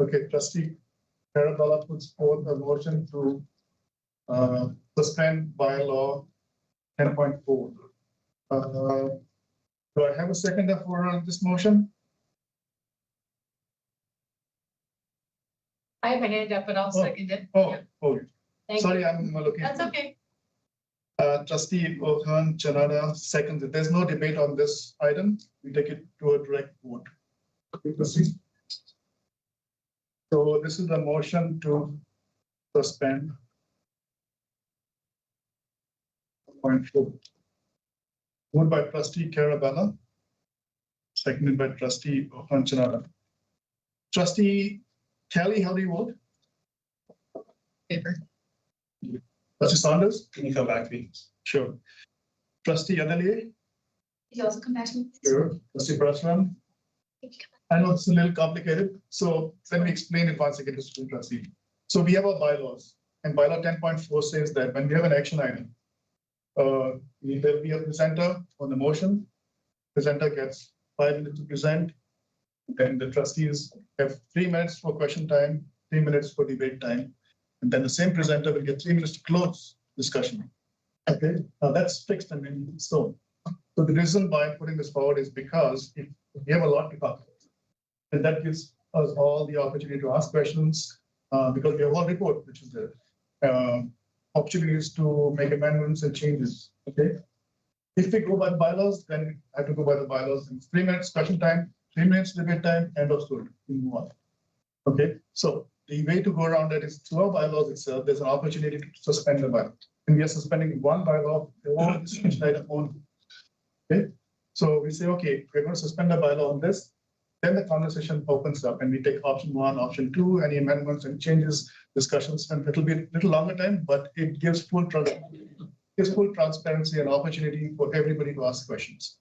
Okay, Trustee Carabella puts forward a motion to suspend bylaw 10.4. Do I have a seconder for this motion? I have my hand up, but I'll second it. Oh, Thank sorry, you. I'm looking. That's okay. Trustee Mohan Chanada seconds it. There's no debate on this item. We take it to a direct vote. Proceed. So this is the motion to suspend 0.4. Moved by Trustee Carabella, seconded by Trustee Mohan Chanada. Trustee Kelly, how do you vote? Favor. Trustee Saunders? Can you come back to me? Sure. Trustee Adelaide? Could you also come back to me? Sure. Trustee Bertram? I know it's a little complicated, so let me explain it once again to trustee. So we have our bylaws, and bylaw 10.4 says that when we have an action item, there will be a presenter on the motion. Presenter gets 5 minutes to present. Then the trustees have 3 minutes for question time, 3 minutes for debate time. And then the same presenter will get 3 minutes to close discussion. Okay, now that's fixed and in stone. So the reason why putting this forward is because if we have a lot to talk about, and that gives us all the opportunity to ask questions because we have one report, which is there. Opportunities to make amendments and changes. Okay. If we go by the bylaws, then I have to go by the bylaws. And 3 minutes question time, 3 minutes debate time, end of story. We move on. Okay. So the way to go around that is through our bylaws itself. There's an opportunity to suspend the bylaw, and we are suspending one bylaw or discussion item only. Okay. So we say, okay, we're going to suspend the bylaw on this. Then the conversation opens up, and we take option 1, option 2, any amendments and changes, discussions, and it'll be a little longer time, but it gives full transparency and opportunity for everybody to ask questions.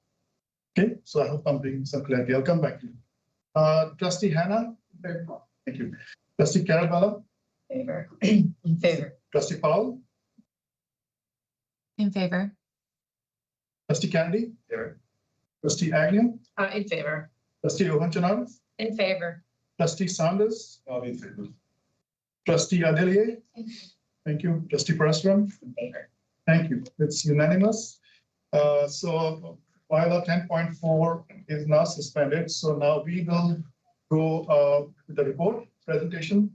Okay, so I hope I'm bringing some clarity. I'll come back to you. Trustee Hannah, thank you. Trustee Carabella, Favor. In favor. Trustee Powell, In favor. Trustee Kennedy, Trustee Agnew, In favor. Trustee Ohanchanan, In favor. Trustee Sanders, I'll be in favor. Trustee Adelier, thank you. Trustee Parasaram, In favor. thank you. It's unanimous. So bylaw 10.4 is now suspended. So now we will go with the report presentation.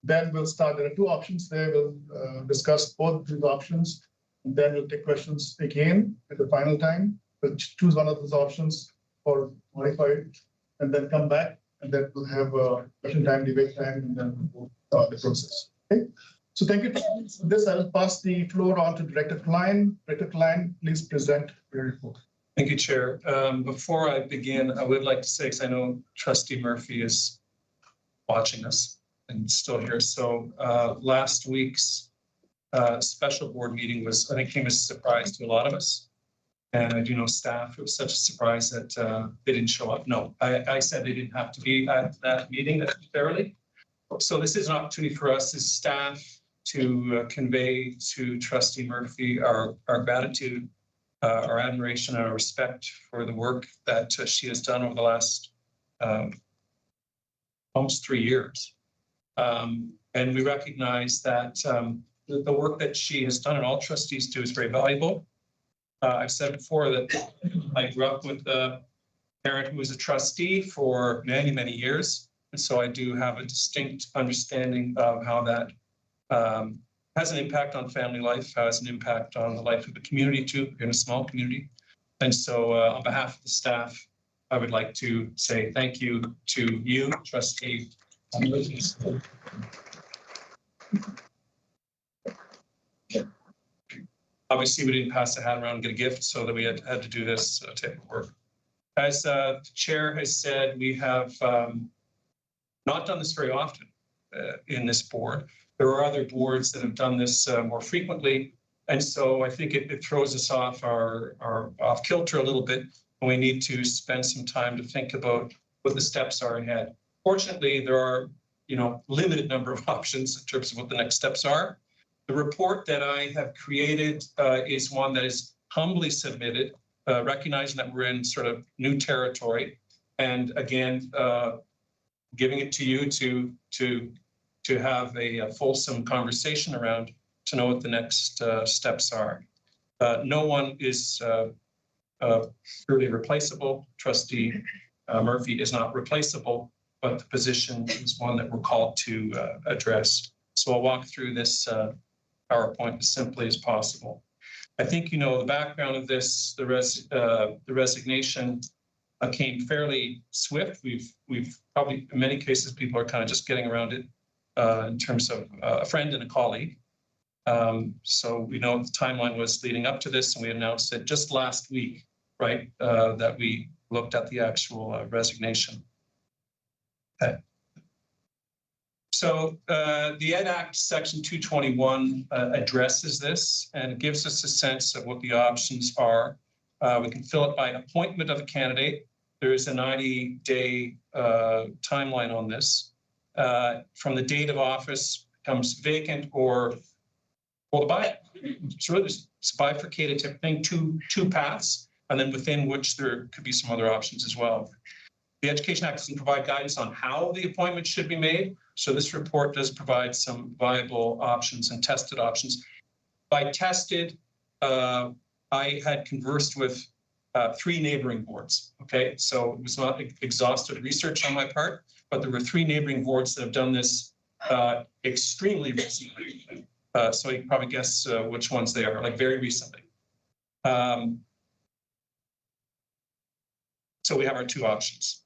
Then we'll start. There are 2 options there. We'll discuss both these options. And then we'll take questions again at the final time. We'll choose one of those options or modify it, and then come back, and then we'll have a question time, debate time, and then we'll start the process. Okay. So thank you. For this, I will pass the floor on to Director Klein. Director Klein, please present your report. Thank you, Chair. Before I begin, I would like to say, because I know Trustee Murphy is watching us and still here. So last week's special board meeting was, I think, came as a surprise to a lot of us. And I do know staff, it was such a surprise that they didn't show up. No, I said they didn't have to be at that meeting necessarily. So this is an opportunity for us as staff to convey to Trustee Murphy our gratitude, our admiration, and our respect for the work that she has done over the last almost 3 years. And we recognize that the work that she has done and all trustees do is very valuable. I've said before that I grew up with a parent who was a trustee for many, many years. And so I do have a distinct understanding of how that has an impact on family life, has an impact on the life of the community too, in a small community. And so on behalf of the staff, I would like to say thank you to you, Trustee. Obviously, we didn't pass the hat around and get a gift, so that we had to do this type of work. As the chair has said, we have not done this very often in this board. There are other boards that have done this more frequently, and so I think it throws us off off kilter a little bit, and we need to spend some time to think about what the steps are ahead. Fortunately, there are limited number of options in terms of what the next steps are. The report that I have created is one that is humbly submitted, recognizing that we're in sort of new territory, and again, giving it to you to have a fulsome conversation around, to know what the next steps are. No one is truly replaceable. Trustee Murphy is not replaceable, but the position is one that we're called to address. So I'll walk through this PowerPoint as simply as possible. I think the background of this, the resignation came fairly swift. We've probably, in many cases, people are kind of just getting around it in terms of a friend and a colleague. So we know the timeline was leading up to this, and we announced it just last week, right, that we looked at the actual resignation. Okay. So the Ed Act Section 221 addresses this and gives us a sense of what the options are. We can fill it by appointment of a candidate. There is a 90-day timeline on this. From the date of office becomes vacant or the buyout. So it's a bifurcated type thing, two paths, and then within which there could be some other options as well. The Education Act doesn't provide guidance on how the appointment should be made. So this report does provide some viable options and tested options. By tested, I had conversed with 3 neighboring boards. Okay, so it was not exhaustive research on my part, but there were 3 neighboring boards that have done this extremely recently. So you can probably guess which ones they are, like very recently. So we have our 2 options.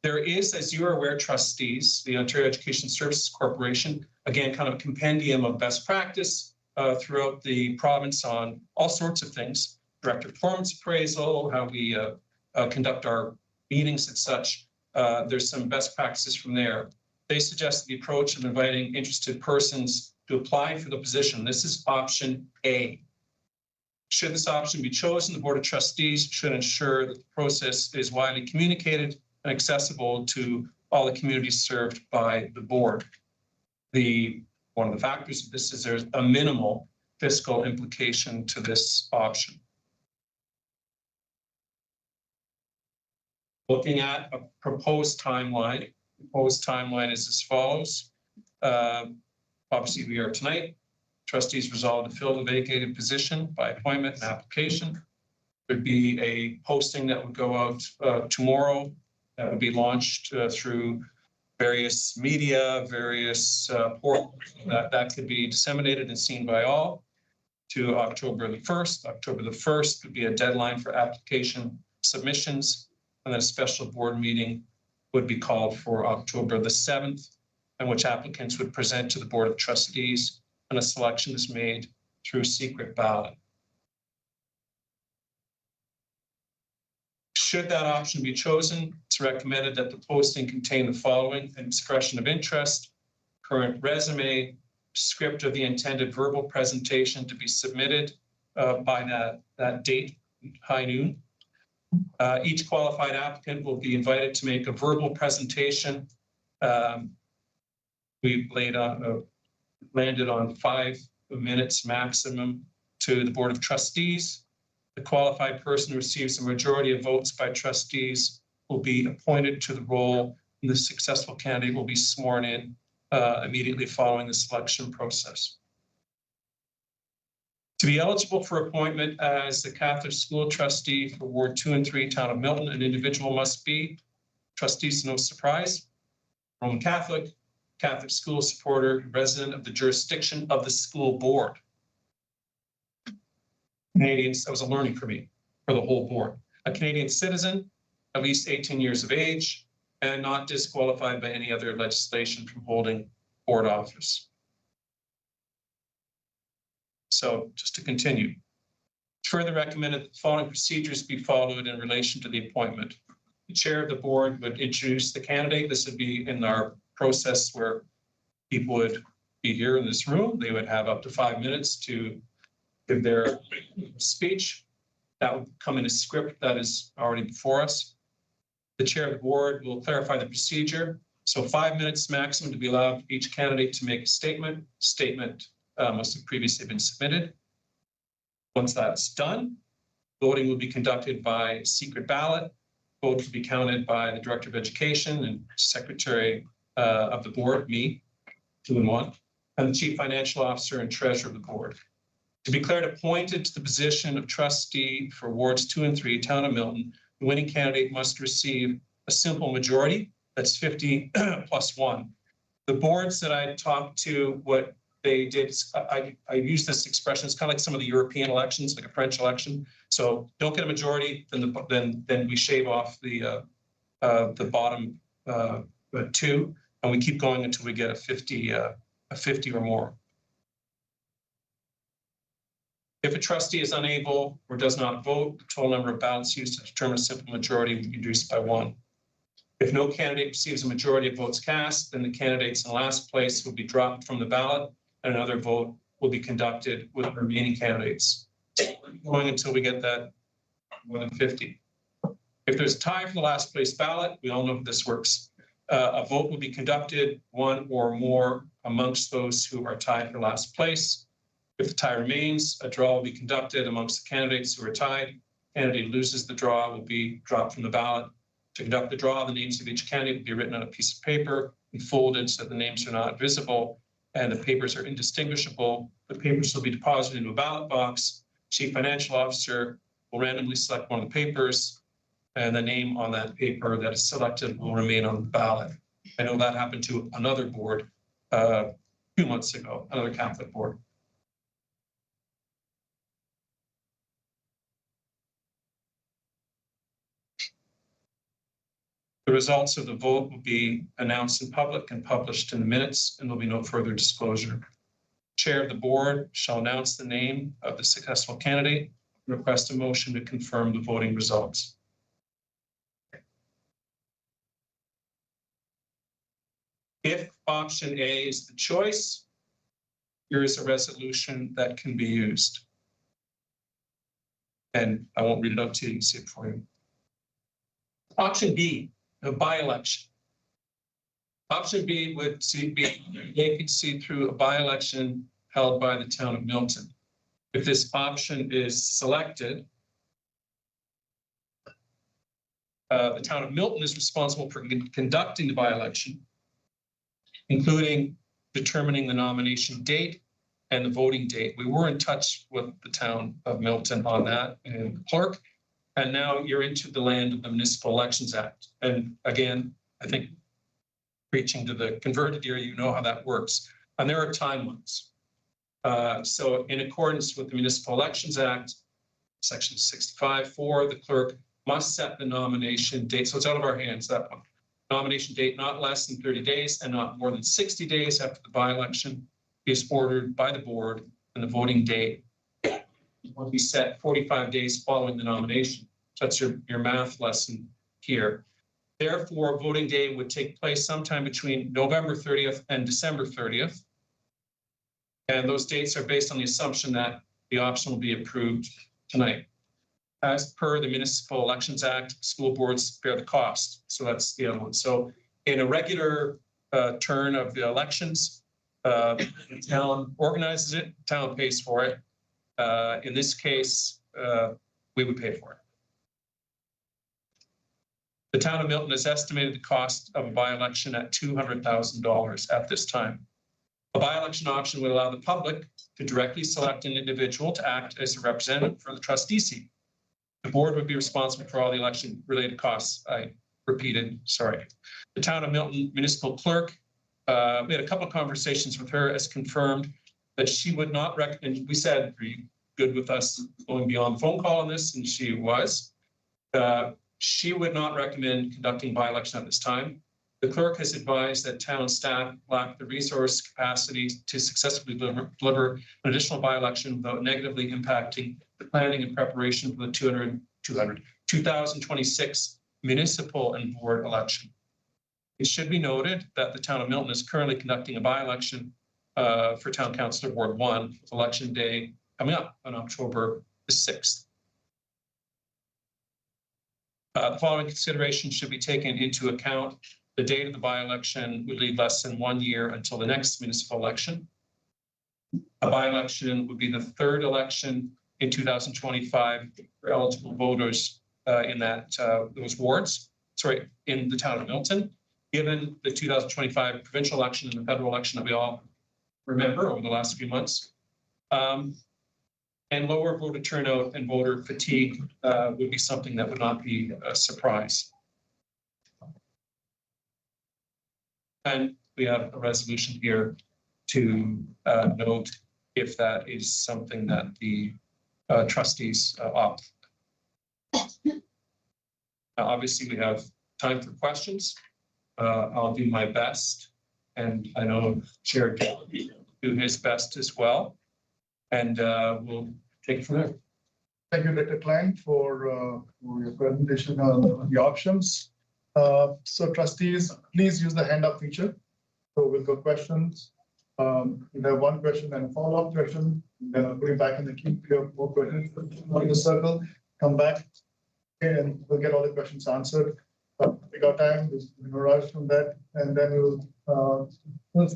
There is, as you are aware, trustees, the Ontario Education Services Corporation, again, kind of a compendium of best practice throughout the province on all sorts of things, director performance appraisal, how we conduct our meetings and such. There's some best practices from there. They suggest the approach of inviting interested persons to apply for the position. This is option A. Should this option be chosen, the Board of Trustees should ensure that the process is widely communicated and accessible to all the communities served by the board. One of the factors of this is there's a minimal fiscal implication to this option. Looking at a proposed timeline is as follows. Obviously, we are tonight. Trustees resolved to fill the vacated position by appointment and application. There'd be a posting that would go out tomorrow. That would be launched through various media, various portals. That could be disseminated and seen by all to October the 1st. October the 1st would be a deadline for application submissions, and then a special board meeting would be called for October the 7th, in which applicants would present to the Board of Trustees, and a selection is made through secret ballot. Should that option be chosen, it's recommended that the posting contain the following: an expression of interest, current resume, script of the intended verbal presentation to be submitted by that date, high noon. Each qualified applicant will be invited to make a verbal presentation. We've landed on 5 minutes maximum to the Board of Trustees. The qualified person who receives a majority of votes by trustees will be appointed to the role, and the successful candidate will be sworn in immediately following the selection process. To be eligible for appointment as the Catholic school trustee for Ward 2 and 3, Town of Milton, an individual must be, trustees, no surprise, Roman Catholic, Catholic school supporter, resident of the jurisdiction of the school board. Canadians, that was a learning for me, for the whole board. A Canadian citizen, at least 18 years of age, and not disqualified by any other legislation from holding board office. So just to continue, further recommended that the following procedures be followed in relation to the appointment. The chair of the board would introduce the candidate. This would be in our process where people would be here in this room. They would have up to 5 minutes to give their speech. That would come in a script that is already before us. The chair of the board will clarify the procedure. So 5 minutes maximum to be allowed each candidate to make a statement. Statement must have previously been submitted. Once that's done, voting will be conducted by secret ballot. Votes will be counted by the Director of Education and Secretary of the board, me, 2 and 1, and the Chief Financial Officer and Treasurer of the board. To be declared appointed to the position of trustee for wards 2 and 3, Town of Milton, the winning candidate must receive a simple majority, that's 50 plus 1. The boards that I talked to, what they did, I use this expression, it's kind of like some of the European elections, like a French election. So don't get a majority, then we shave off the bottom 2, and we keep going until we get a 50 or more. If a trustee is unable or does not vote, the total number of ballots used to determine a simple majority will be reduced by 1. If no candidate receives a majority of votes cast, then the candidates in last place will be dropped from the ballot, and another vote will be conducted with the remaining candidates, going until we get that more than 50. If there's a tie for the last place ballot, we all know how this works. A vote will be conducted, 1 or more amongst those who are tied for last place. If the tie remains, a draw will be conducted amongst the candidates who are tied. Candidate loses the draw will be dropped from the ballot. To conduct the draw, the names of each candidate will be written on a piece of paper and folded so that the names are not visible and the papers are indistinguishable. The papers will be deposited into a ballot box. Chief Financial Officer will randomly select one of the papers, and the name on that paper that is selected will remain on the ballot. I know that happened to another board a few months ago, another Catholic board. The results of the vote will be announced in public and published in the minutes, and there'll be no further disclosure. Chair of the board shall announce the name of the successful candidate and request a motion to confirm the voting results. If option A is the choice, here is a resolution that can be used. And I won't read it out to you, you can see it for you. Option B, a by-election. Option B would be a vacant seat through a by-election held by the town of Milton. If this option is selected, the town of Milton is responsible for conducting the by-election, including determining the nomination date and the voting date. We were in touch with the town of Milton on that and the clerk, and now you're into the land of the Municipal Elections Act. And again, I think preaching to the converted ear, you know how that works. And there are timelines. So in accordance with the Municipal Elections Act, section 65(4), the clerk must set the nomination date. So it's out of our hands, that one. Nomination date not less than 30 days and not more than 60 days after the by-election is ordered by the board, and the voting date will be set 45 days following the nomination. So that's your math lesson here. Therefore, voting day would take place sometime between November 30th and December 30th. And those dates are based on the assumption that the option will be approved tonight. As per the Municipal Elections Act, school boards bear the cost. So that's the other one. So in a regular turn of the elections, the town organizes it, the town pays for it. In this case, we would pay for it. The town of Milton has estimated the cost of a by-election at $200,000 at this time. A by-election option would allow the public to directly select an individual to act as a representative for the trustee seat. The board would be responsible for all the election-related costs. I repeated, sorry. The town of Milton municipal clerk, we had a couple of conversations with her, as confirmed that she would not recommend. We said, are you good with us going beyond the phone call on this? And she was. She would not recommend conducting by-election at this time. The clerk has advised that town staff lack the resource capacity to successfully deliver an additional by-election without negatively impacting the planning and preparation for the 2026 municipal and board election. It should be noted that the town of Milton is currently conducting a by-election for Town Councillor Ward 1, with election day coming up on October the 6th. The following considerations should be taken into account. The date of the by-election would leave less than 1 year until the next municipal election. A by-election would be the third election in 2025 for eligible voters in those wards, in the town of Milton. Given the 2025 provincial election and the federal election that we all remember over the last few months, and lower voter turnout and voter fatigue would be something that would not be a surprise. And we have a resolution here to note if that is something that the trustees opt. Obviously, we have time for questions. I'll do my best, and I know Chair will do his best as well. And we'll take it from there. Thank you, Dr. Klein, for your presentation on the options. So trustees, please use the hand up feature. So we'll go questions. You have one question and a follow-up question. Then I'll put it back in the queue. If you have more questions on the circle, come back and we'll get all the questions answered. We got time, we'll rush from that, and then we'll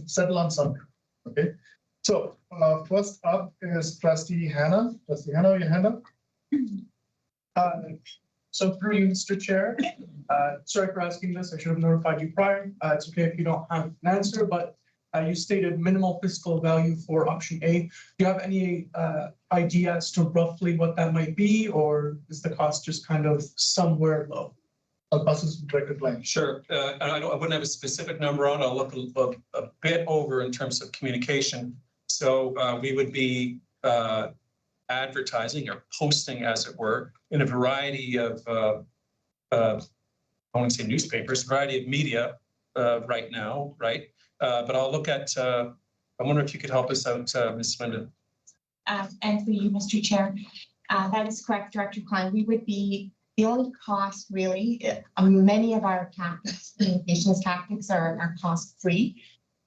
settle on something. Okay. So first up is Trustee Hannah. Trustee Hannah, your hand up. So through you, Mr. Chair, sorry for asking this. I should have notified you prior. It's okay if you don't have an answer, but you stated minimal fiscal value for option A. Do you have any idea as to roughly what that might be, or is the cost just kind of somewhere low? I'll pass this to Director Klein. Sure. And I wouldn't have a specific number on. I'll look a bit over in terms of communication. So we would be advertising or posting, as it were, in a variety of, I won't say newspapers, variety of media right now, right? But I'll look at, I wonder if you could help us out, Ms. Swindon. And through you, Mr. Chair, that is correct, Director Klein. We would be, the only cost really, many of our tactics, communications tactics are cost-free.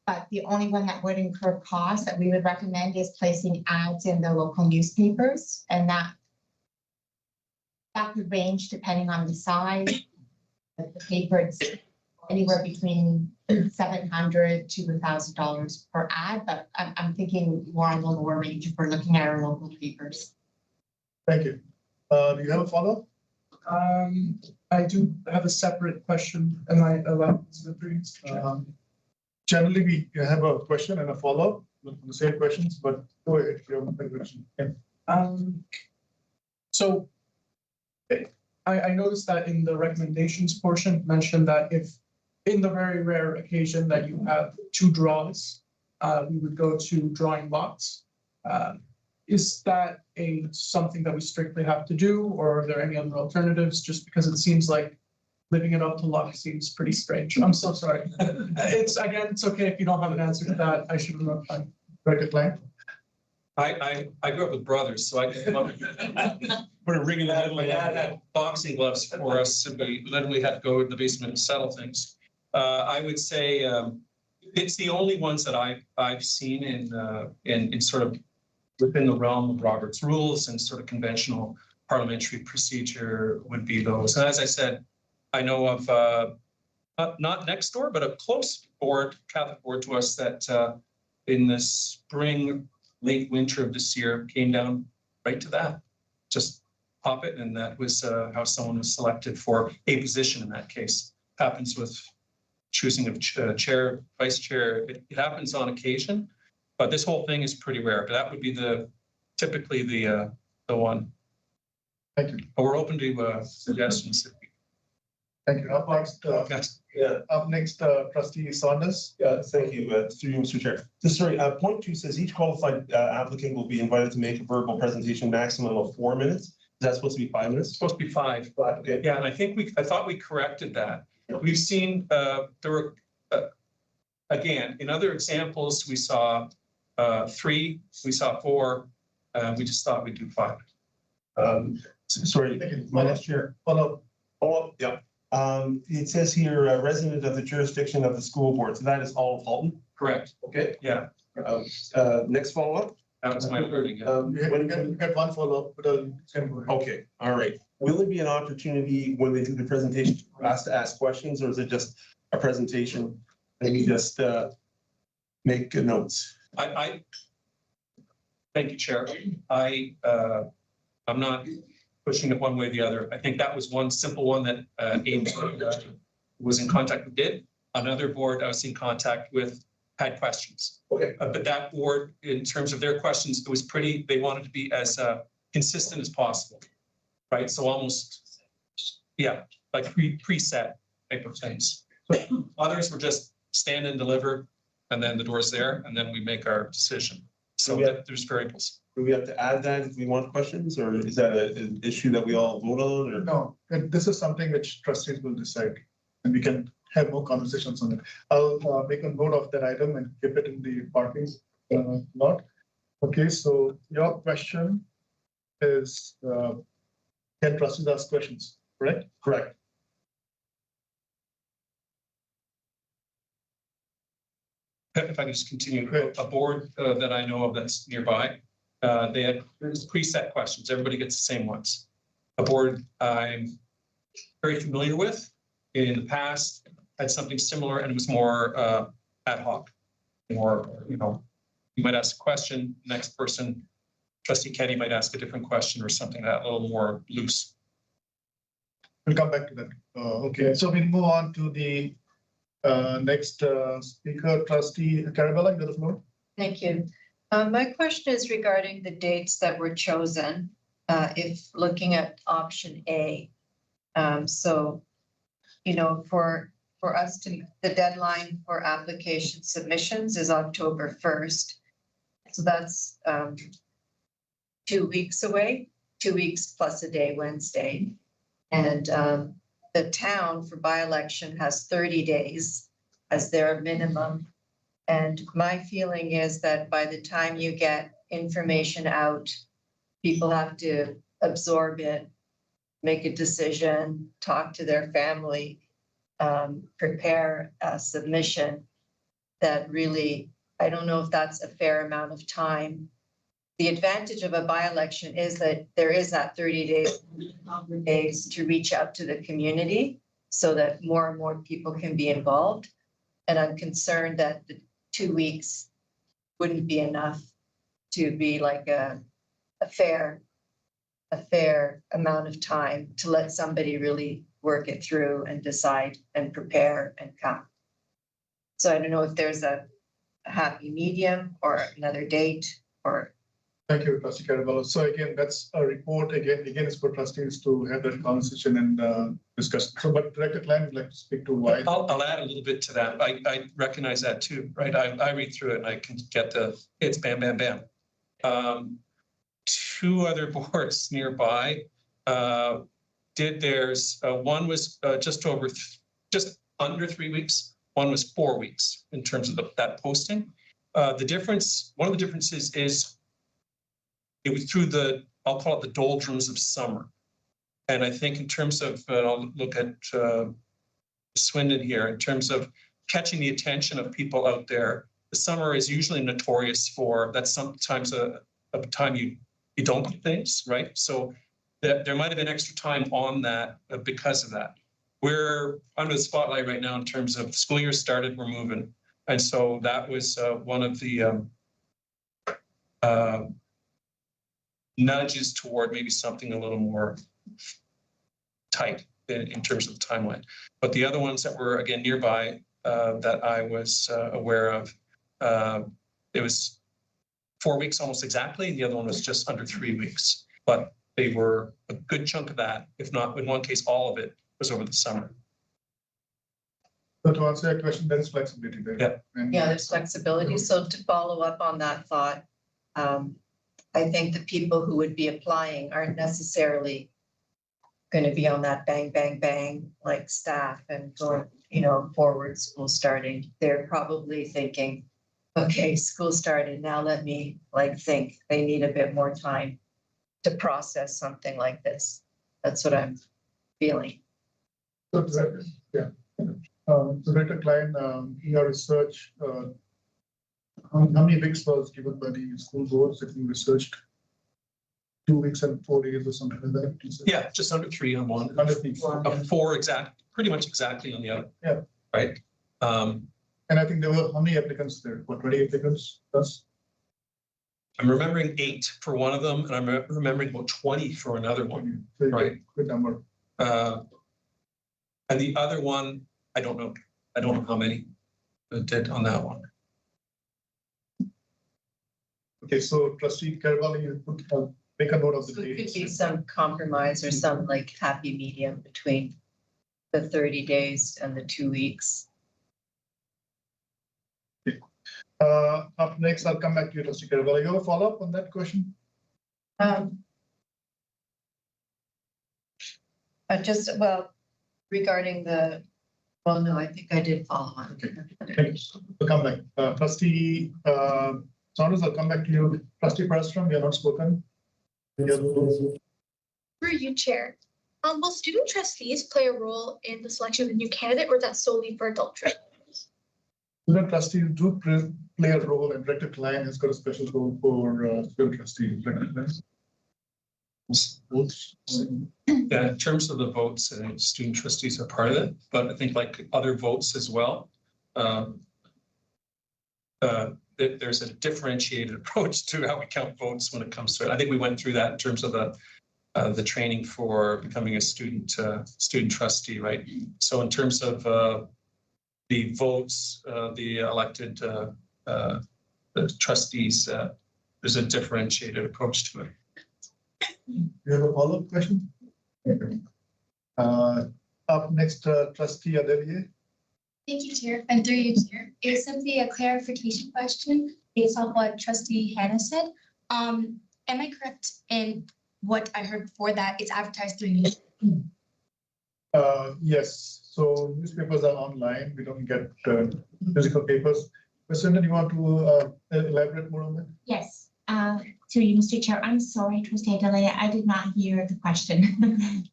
But the only one that would incur costs that we would recommend is placing ads in the local newspapers. And that could range depending on the size. The paper, it's anywhere between $700 to $1,000 per ad, but I'm thinking more on the lower range if we're looking at our local papers. Thank you. Do you have a follow-up? I do have a separate question. Am I allowed to Generally, we have a question and a follow-up on the same questions, but go ahead if you have a question. Yeah. So I noticed that in the recommendations portion mentioned that if in the very rare occasion that you have two draws, we would go to drawing lots. Is that something that we strictly have to do, or are there any other alternatives? Just because it seems like living it up to luck seems pretty strange. I'm so sorry. It's okay if you don't have an answer to that. I should have known time. Right, Klein. I grew up with brothers, so I can put a ring in the middle. My dad had boxing gloves for us, and we literally had to go in the basement and settle things. I would say it's the only ones that I've seen in sort of within the realm of Robert's rules and sort of conventional parliamentary procedure would be those. And as I said, I know of not next door, but a close board, Catholic board to us that in the spring, late winter of this year came down right to that. Just pop it, and that was how someone was selected for a position in that case. Happens with choosing of chair, vice chair. It happens on occasion, but this whole thing is pretty rare. But that would be typically the one. Thank you. But we're open to suggestions. Thank you. Up next, Trustee Saunders. Thank you, through you, Mr. Chair. Sorry, point 2 says each qualified applicant will be invited to make a verbal presentation maximum of 4 minutes. Is that supposed to be 5 minutes? It's supposed to be 5. Okay. Yeah, and I thought we corrected that. We've seen there were again in other examples we saw 3, we saw 4. We just thought we'd do 5. Sorry, my last chair. Follow up. Yeah. It says here, resident of the jurisdiction of the school board. So that is all of Halton? Correct. Okay. Yeah. Next follow-up? That was my wording. You get one follow-up, but okay. All right. Will there be an opportunity when they do the presentation for us to ask questions, or is it just a presentation and you just make notes? I thank you, Chair. I'm not pushing it one way or the other. I think that was one simple one that Ames was in contact with. Did another board I was in contact with had questions. Okay. But that board, in terms of their questions, it was pretty. They wanted to be as consistent as possible, right? So almost, yeah, like preset type of things. Others were just stand and deliver, and then the door's there, and then we make our decision. So there's variables. Do we have to add that if we want questions, or is that an issue that we all vote on? Or? No, this is something which trustees will decide, and we can have more conversations on it. I'll make a note of that item and keep it in the parking lot. Okay, so your question is, can trustees ask questions, correct? Correct. If I can just continue, a board that I know of that's nearby, they had preset questions. Everybody gets the same ones. A board I'm very familiar with in the past had something similar, and it was more ad hoc. More, you might ask a question, next person, Trustee Kenny might ask a different question or something that a little more loose. We'll come back to that. Okay, so we'll move on to the next speaker, Trustee Carabella, you have the floor. Thank you. My question is regarding the dates that were chosen, if looking at option A. So, you know, for us to, the deadline for application submissions is October 1st. So that's 2 weeks away, 2 weeks plus a day, Wednesday. And the town for by-election has 30 days as their minimum. And my feeling is that by the time you get information out, people have to absorb it, make a decision, talk to their family, prepare a submission that really, I don't know if that's a fair amount of time. The advantage of a by-election is that there is that 30 days to reach out to the community so that more and more people can be involved. And I'm concerned that the 2 weeks wouldn't be enough to be like a fair amount of time to let somebody really work it through and decide and prepare and come. So I don't know if there's a happy medium or another date or. Thank you, Trustee Carabello. So again, that's a report. Again, it's for trustees to have that conversation and discuss. So, but Director Klein would like to speak to why. I'll add a little bit to that. I recognize that too, right? I read through it and I can get it's bam, bam, bam. 2 other boards nearby did theirs. One was just under 3 weeks. One was 4 weeks in terms of that posting. The difference, one of the differences is it was through I'll call it the doldrums of summer. And I think in terms of, I'll look at Swindon here, in terms of catching the attention of people out there, the summer is usually notorious for, that's sometimes a time you don't do things, right? So there might have been extra time on that because of that. We're under the spotlight right now in terms of the school year started, we're moving. And so that was one of the nudges toward maybe something a little more tight in terms of the timeline. But the other ones that were, again, nearby that I was aware of, it was 4 weeks almost exactly. The other one was just under 3 weeks. But they were a good chunk of that, if not in one case, all of it was over the summer. So to answer your question, there is flexibility there. Yeah. Yeah, there's flexibility. So to follow up on that thought, I think the people who would be applying aren't necessarily going to be on that bang, bang, bang, like staff and going, you know, forward school starting. They're probably thinking, okay, school started, now let me think. They need a bit more time to process something like this. That's what I'm feeling. So, yeah. Director Klein, your research, how many weeks was given by the school boards that you researched? 2 weeks and 4 days or something like that? Yeah, just under 3 on one. Under 3. 4 pretty much exactly on the other. Yeah. Right. And I think there were how many applicants there? What, 20 applicants plus? I'm remembering 8 for one of them, and I'm remembering about 20 for another one. Right. Good number. And the other one, I don't know. I don't know how many did on that one. Okay, so Trustee Carvalho, you put make a note of the So it dates. could be some compromise or some happy medium between the 30 days and the 2 weeks. Up next, I'll come back to you, Trustee Carvalho. You have a follow-up on that question? Regarding no, I think I did follow on. Okay, we'll come back. Trustee Saunders, I'll come back to you. Trustee Perstrom, you have not spoken. For you, Chair, will student trustees play a role in the selection of a new candidate, or is that solely for adult trustees? Student trustees do play a role, and Director Klein has got a special role for student trustees. Yeah, in terms of the votes, student trustees are part of it, but I think like other votes as well, there's a differentiated approach to how we count votes when it comes to it. I think we went through that in terms of the the training for becoming a student trustee, right? So in terms of the votes, the elected the trustees, there's a differentiated approach to it. You have a follow-up question? Up next, trustee Adelie. Thank you, Chair, and through you, Chair. It's simply a clarification question based on what Trustee Hannah said. Am I correct in what I heard before that it's advertised through news? Yes, so newspapers are online. We don't get physical papers. President, you want to elaborate more on that? Yes, through you, Mr. Chair. I'm sorry, Trustee Adelia, I did not hear the question.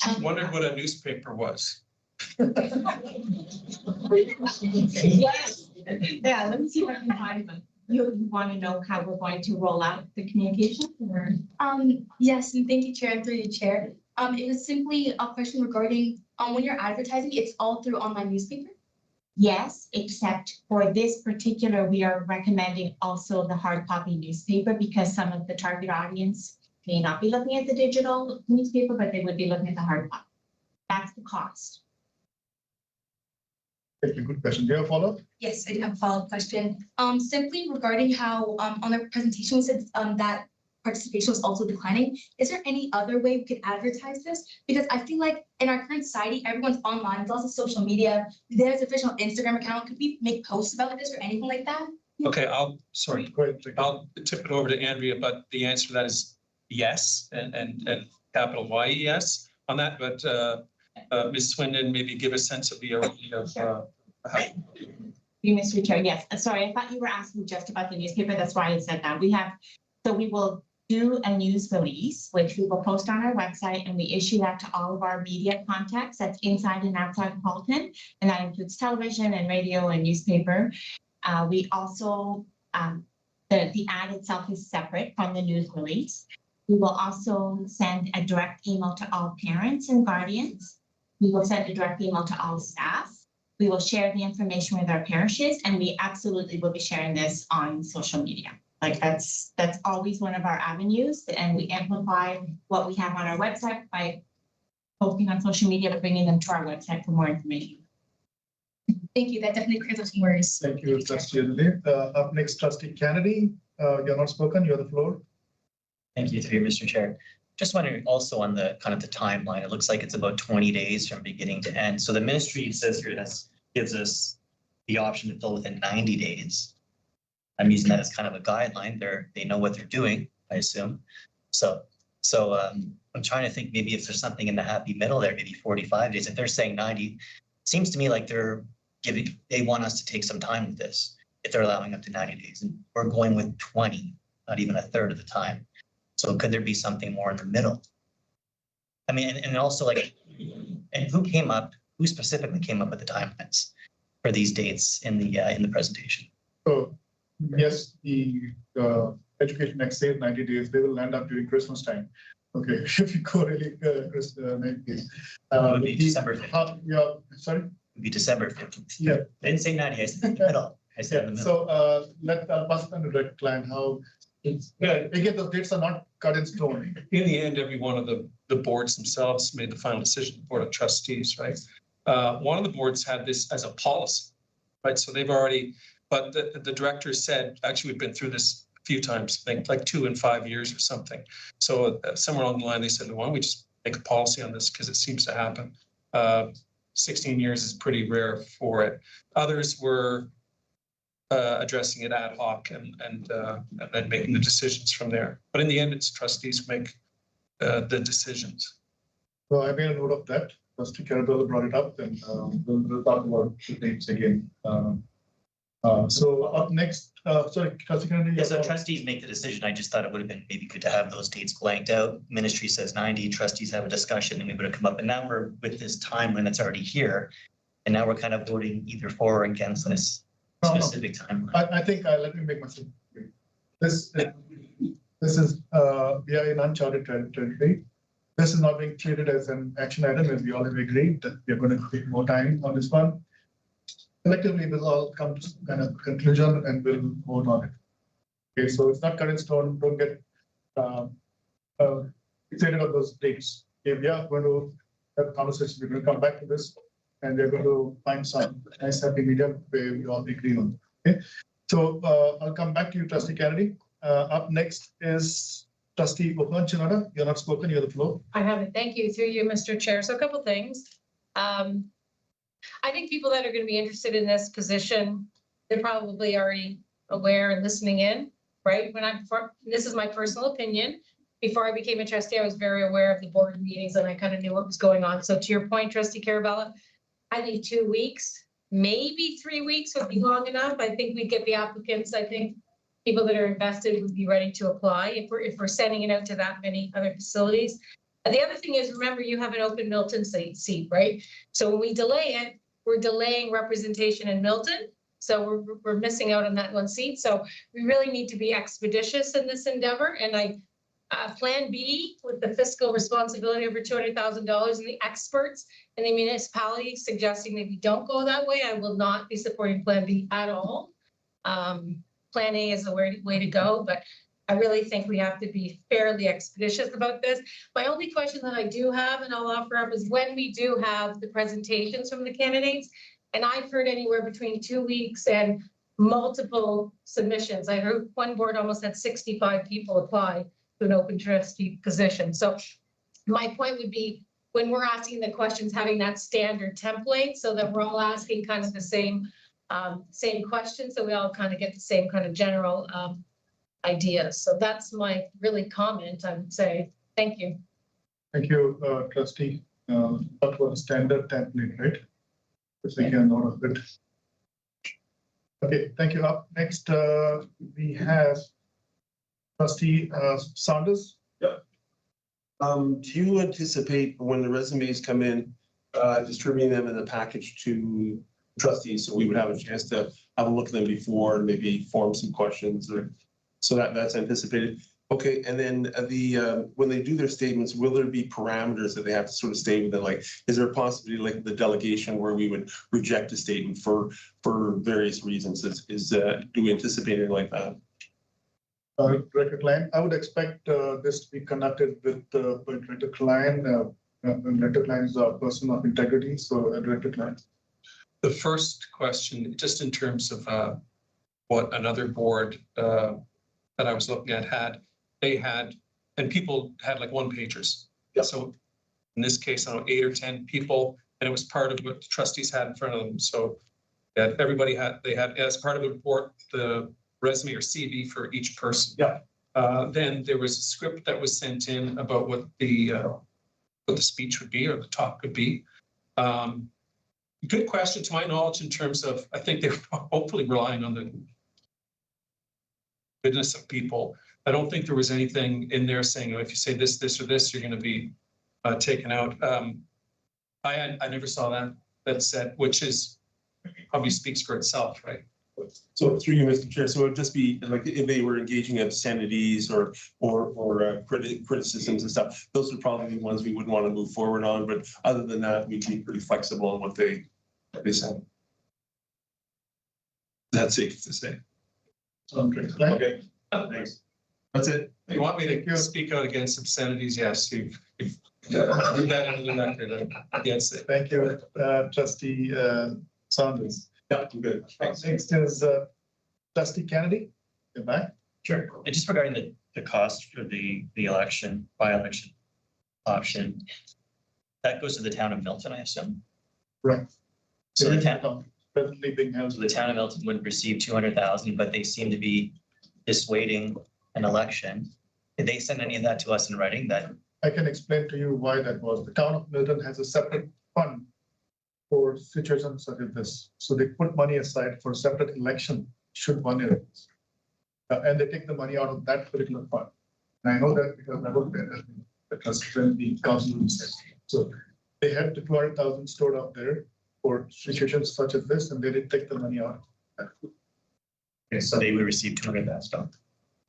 Just wondered what a newspaper was. Yes. Yeah, let me see if I can find them. You want to know how we're going to roll out the communication or? Yes, and thank you, Chair, and through you, Chair. It was simply a question regarding when you're advertising, it's all through online newspaper? Yes, except for this particular, we are recommending also the hard copy newspaper because some of the target audience may not be looking at the digital newspaper, but they would be looking at the hard copy. That's the cost. Thank you. Good question. Do you have a follow-up? Yes, I do have a follow-up question. Simply regarding how on the presentation we said that participation was also declining. Is there any other way we could advertise this? Because I feel like in our current society, everyone's online, there's also social media, there's official Instagram account. Could we make posts about this or anything like that? Okay, I'll tip it over to Andrea, but the answer to that is yes, and capital Y yes on that. But Ms. Swindon, maybe give a sense of the array of how. You, Mr. Chair, yes. Sorry, I thought you were asking just about the newspaper. That's why I said that. We will do a news release, which we will post on our website, and we issue that to all of our media contacts that's inside and outside of Halton, and that includes television and radio and newspaper. We also, the ad itself is separate from the news release. We will also send a direct email to all parents and guardians. We will send a direct email to all staff. We will share the information with our parishes, and we absolutely will be sharing this on social media. Like that's always one of our avenues, and we amplify what we have on our website by posting on social media, but bringing them to our website for more information. Thank you. That definitely clears up some worries. Thank you, Trustee Adelie. Up next, Trustee Kennedy. You're not spoken. You have the floor. Thank you, through you, Mr. Chair. Just wondering also on the kind of the timeline, it looks like it's about 20 days from beginning to end. So the ministry says here gives us the option to fill within 90 days. I'm using that as kind of a guideline. They know what they're doing, I assume. So I'm trying to think maybe if there's something in the happy middle there, maybe 45 days. If they're saying 90, seems to me like they want us to take some time with this if they're allowing up to 90 days. And we're going with 20, not even a third of the time. So could there be something more in the middle? I mean, and also like, and who specifically came up with the timelines for these dates in the presentation? So yes, the Education Act says 90 days. They will land up during Christmas time. Okay, if you go really 90 days. It would be December 15th. Yeah, sorry? It would be December 15th. Yeah. I didn't say 90, I said in the middle. I said in the middle. So let pass on to the client how again, those dates are not cut in stone. In the end, every one of the boards themselves made the final decision, the Board of Trustees, right? One of the boards had this as a policy, right? So they've already, but the director said, actually, we've been through this a few times, I think like 2 and 5 years or something. So somewhere along the line, they said, why don't we just make a policy on this because it seems to happen. 16 years is pretty rare for it. Others were addressing it ad hoc and then making the decisions from there. But in the end, it's trustees who make the decisions. So I made a note of that. Trustee Carabello brought it up, and we'll talk about the dates again. So up next, sorry, Trustee Kennedy. Yeah, so trustees make the decision. I just thought it would have been maybe good to have those dates blanked out. Ministry says 90, trustees have a discussion, and we would have come up. And now we're with this timeline that's already here, and now we're kind of voting either for or against this specific timeline. I think let me make myself clear. This is we are in uncharted territory. This is not being treated as an action item, as we already agreed that we are going to take more time on this one. Collectively, we'll all come to some kind of conclusion and we'll vote on it. Okay, so it's not cut in stone. Don't get excited about those dates. If we are going to have conversations, we're going to come back to this, and we're going to find some nice happy medium where we all agree on. Okay, so I'll come back to you, Trustee Kennedy. Up next is Trustee Okanchunada. You're not spoken, you have the floor. I have it. Thank you. Through you, Mr. Chair. So a couple things. I think people that are going to be interested in this position, they're probably already aware and listening in, right? This is my personal opinion. Before I became a trustee, I was very aware of the board meetings and I kind of knew what was going on. So to your point, Trustee Carabella, I think 2 weeks, maybe 3 weeks would be long enough. I think we get the applicants. I think people that are invested would be ready to apply if we're sending it out to that many other facilities. And the other thing is, remember, you have an open Milton seat, right? So when we delay it, we're delaying representation in Milton. So we're missing out on that one seat. So we really need to be expeditious in this endeavor. And Plan B with the fiscal responsibility over $200,000 and the experts in the municipality suggesting that we don't go that way, I will not be supporting Plan B at all. Plan A is the way to go, but I really think we have to be fairly expeditious about this. My only question that I do have, and I'll offer up, is when we do have the presentations from the candidates, and I've heard anywhere between 2 weeks and multiple submissions. I heard one board almost had 65 people apply to an open trustee position. So my point would be, when we're asking the questions, having that standard template so that we're all asking kind of the same question, so we all kind of get the same kind of general ideas. So that's my really comment, I would say. Thank you. Thank you, Trustee. That was standard template, right? Just make a note of it. Okay, thank you. Up next, we have Trustee Saunders. Yeah. Do you anticipate when the resumes come in, distributing them in a package to trustees, so we would have a chance to have a look at them before and maybe form some questions, or so that's anticipated? Okay, and then when they do their statements, will there be parameters that they have to sort of stay within? Like, is there a possibility, like the delegation, where we would reject a statement for various reasons? Do we anticipate anything like that? Director Klein, I would expect this to be conducted with Director Klein. Director Klein is a person of integrity, so Director Klein. The first question, just in terms of what another board that I was looking at had, and people had like one pagers. Yeah. So in this case, I don't know, 8 or 10 people, and it was part of what the trustees had in front of them. So that everybody had as part of the report, the resume or CV for each person. Yeah. Then there was a script that was sent in about what the speech would be or the talk could be. Good question, to my knowledge, in terms of, I think they're hopefully relying on the goodness of people. I don't think there was anything in there saying, if you say this, this, or this, you're going to be taken out. I never saw that said, which is probably speaks for itself, right? So through you, Mr. Chair, so it would just be like if they were engaging in obscenities or criticisms and stuff, those would probably be ones we wouldn't want to move forward on. But other than that, we'd be pretty flexible on what they said. That's safe to say. Okay. Thanks. That's it. You want me to speak out against obscenities? Yes, you've put that into the record against it. Thank you, Trustee Saunders. Yeah, I'm good. Next is Trustee Kennedy. You're back. Sure. And just regarding the cost for the election, by-election option, that goes to the town of Milton, I assume? Right. So the town, presently being held. so the town of Milton would receive 200,000, but they seem to be dissuading an election. Did they send any of that to us in writing? That I can explain to you why that was. The town of Milton has a separate fund for situations such as this. So they put money aside for a separate election should one arise. And they take the money out of that particular fund. And I know that because I was there at the council. So they had the 200,000 stored up there for situations such as this, and they did take the money out. okay, so they would receive 200,000.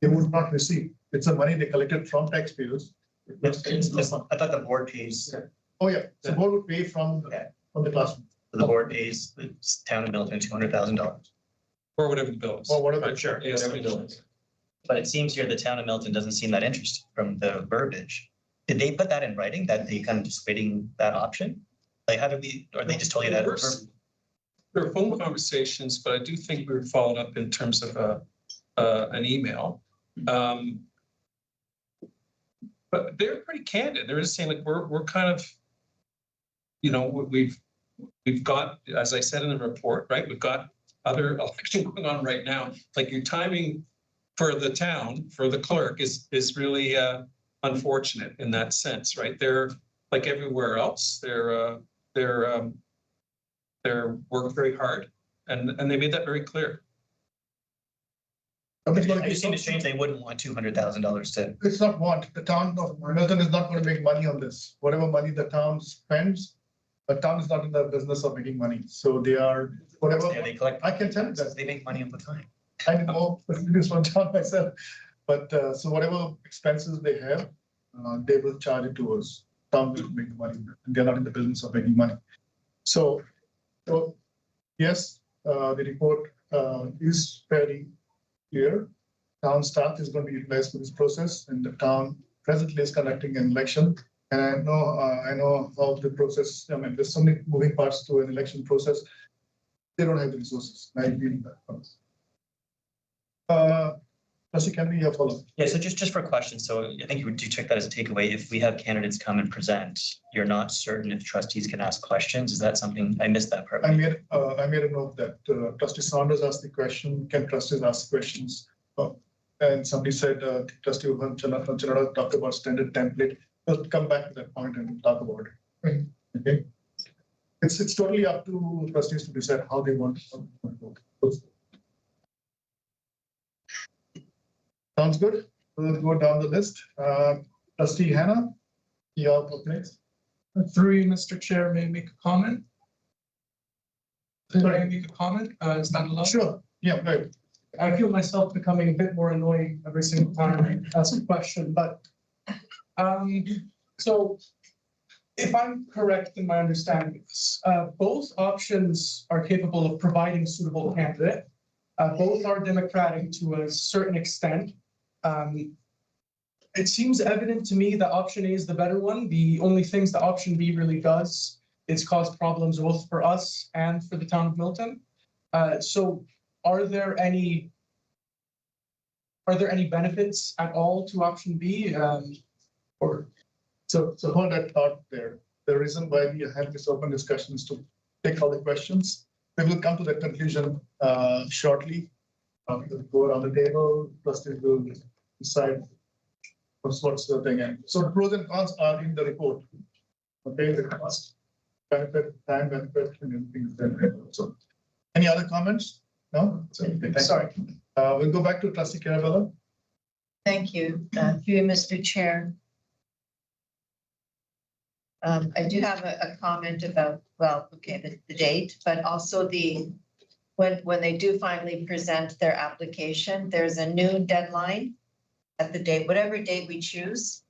They would not receive. It's the money they collected from taxpayers. I thought the board pays. Oh yeah, the board would pay from the classroom. The board pays the town of Milton $200,000. Or whatever the bill is. Or whatever. Right, sure. Yes, Whatever the bill is. But it seems here the town of Milton doesn't seem that interested from the verbiage. Did they put that in writing that they kind of just waiting that option? Like, how did we, or they just told you that? There were phone conversations, but I do think we were followed up in terms of an email. But they're pretty candid. They're just saying like, we're kind of, you know, we've got, as I said in the report, right? We've got other election going on right now. Like your timing for the town, for the clerk is really unfortunate in that sense, right? They're like everywhere else. They're working very hard, and they made that very clear. I just seem strange they wouldn't want $200,000 to. It's not want. The town of Milton is not going to make money on this. Whatever money the town spends, the town is not in the business of making money. So they are whatever. Yeah, they collect. I can tell you that they make money all the time. I know this from town myself, but so whatever expenses they have, they will charge it to us. Town will make money. They're not in the business of making money. So yes, the report is fairly clear. Town staff is going to be utilized for this process, and the town presently is conducting an election. And I know how the process. I mean, there's so many moving parts to an election process. They don't have the resources. I agree with that. Trustee, can we follow? Yeah, so just for questions. So I think you took that as a takeaway. If we have candidates come and present, you're not certain if trustees can ask questions. Is that something I missed that part? I made a note that Trustee Saunders asked the question, can trustees ask questions? And somebody said Trustee Chanada talked about standard template. We'll come back to that point and talk about it. Okay. It's totally up to trustees to decide how they want to go. Sounds good. We'll go down the list. Trustee Hannah, you're up next. Through you, Mr. Chair, may I make a comment? May I make a comment? Is that allowed? Sure. Yeah, right. I feel myself becoming a bit more annoying every single time I ask a question, but so if I'm correct in my understanding, both options are capable of providing suitable candidate. Both are democratic to a certain extent. It seems evident to me that option A is the better one. The only things that option B really does is cause problems both for us and for the town of Milton. So are there any benefits at all to option B? So hold that thought there. The reason why we have this open discussion is to take all the questions. We will come to that conclusion shortly. We'll go around the table, trustees will decide what's the thing. And so the pros and cons are in the report. Okay, the cost, benefit, time benefit, and everything is there. So any other comments? No? Sorry. We'll go back to Trustee Carabella. Thank you. Through you, Mr. Chair. I do have a comment about, well, okay, the date, but also when they do finally present their application, there's a noon deadline at the date, whatever date we choose.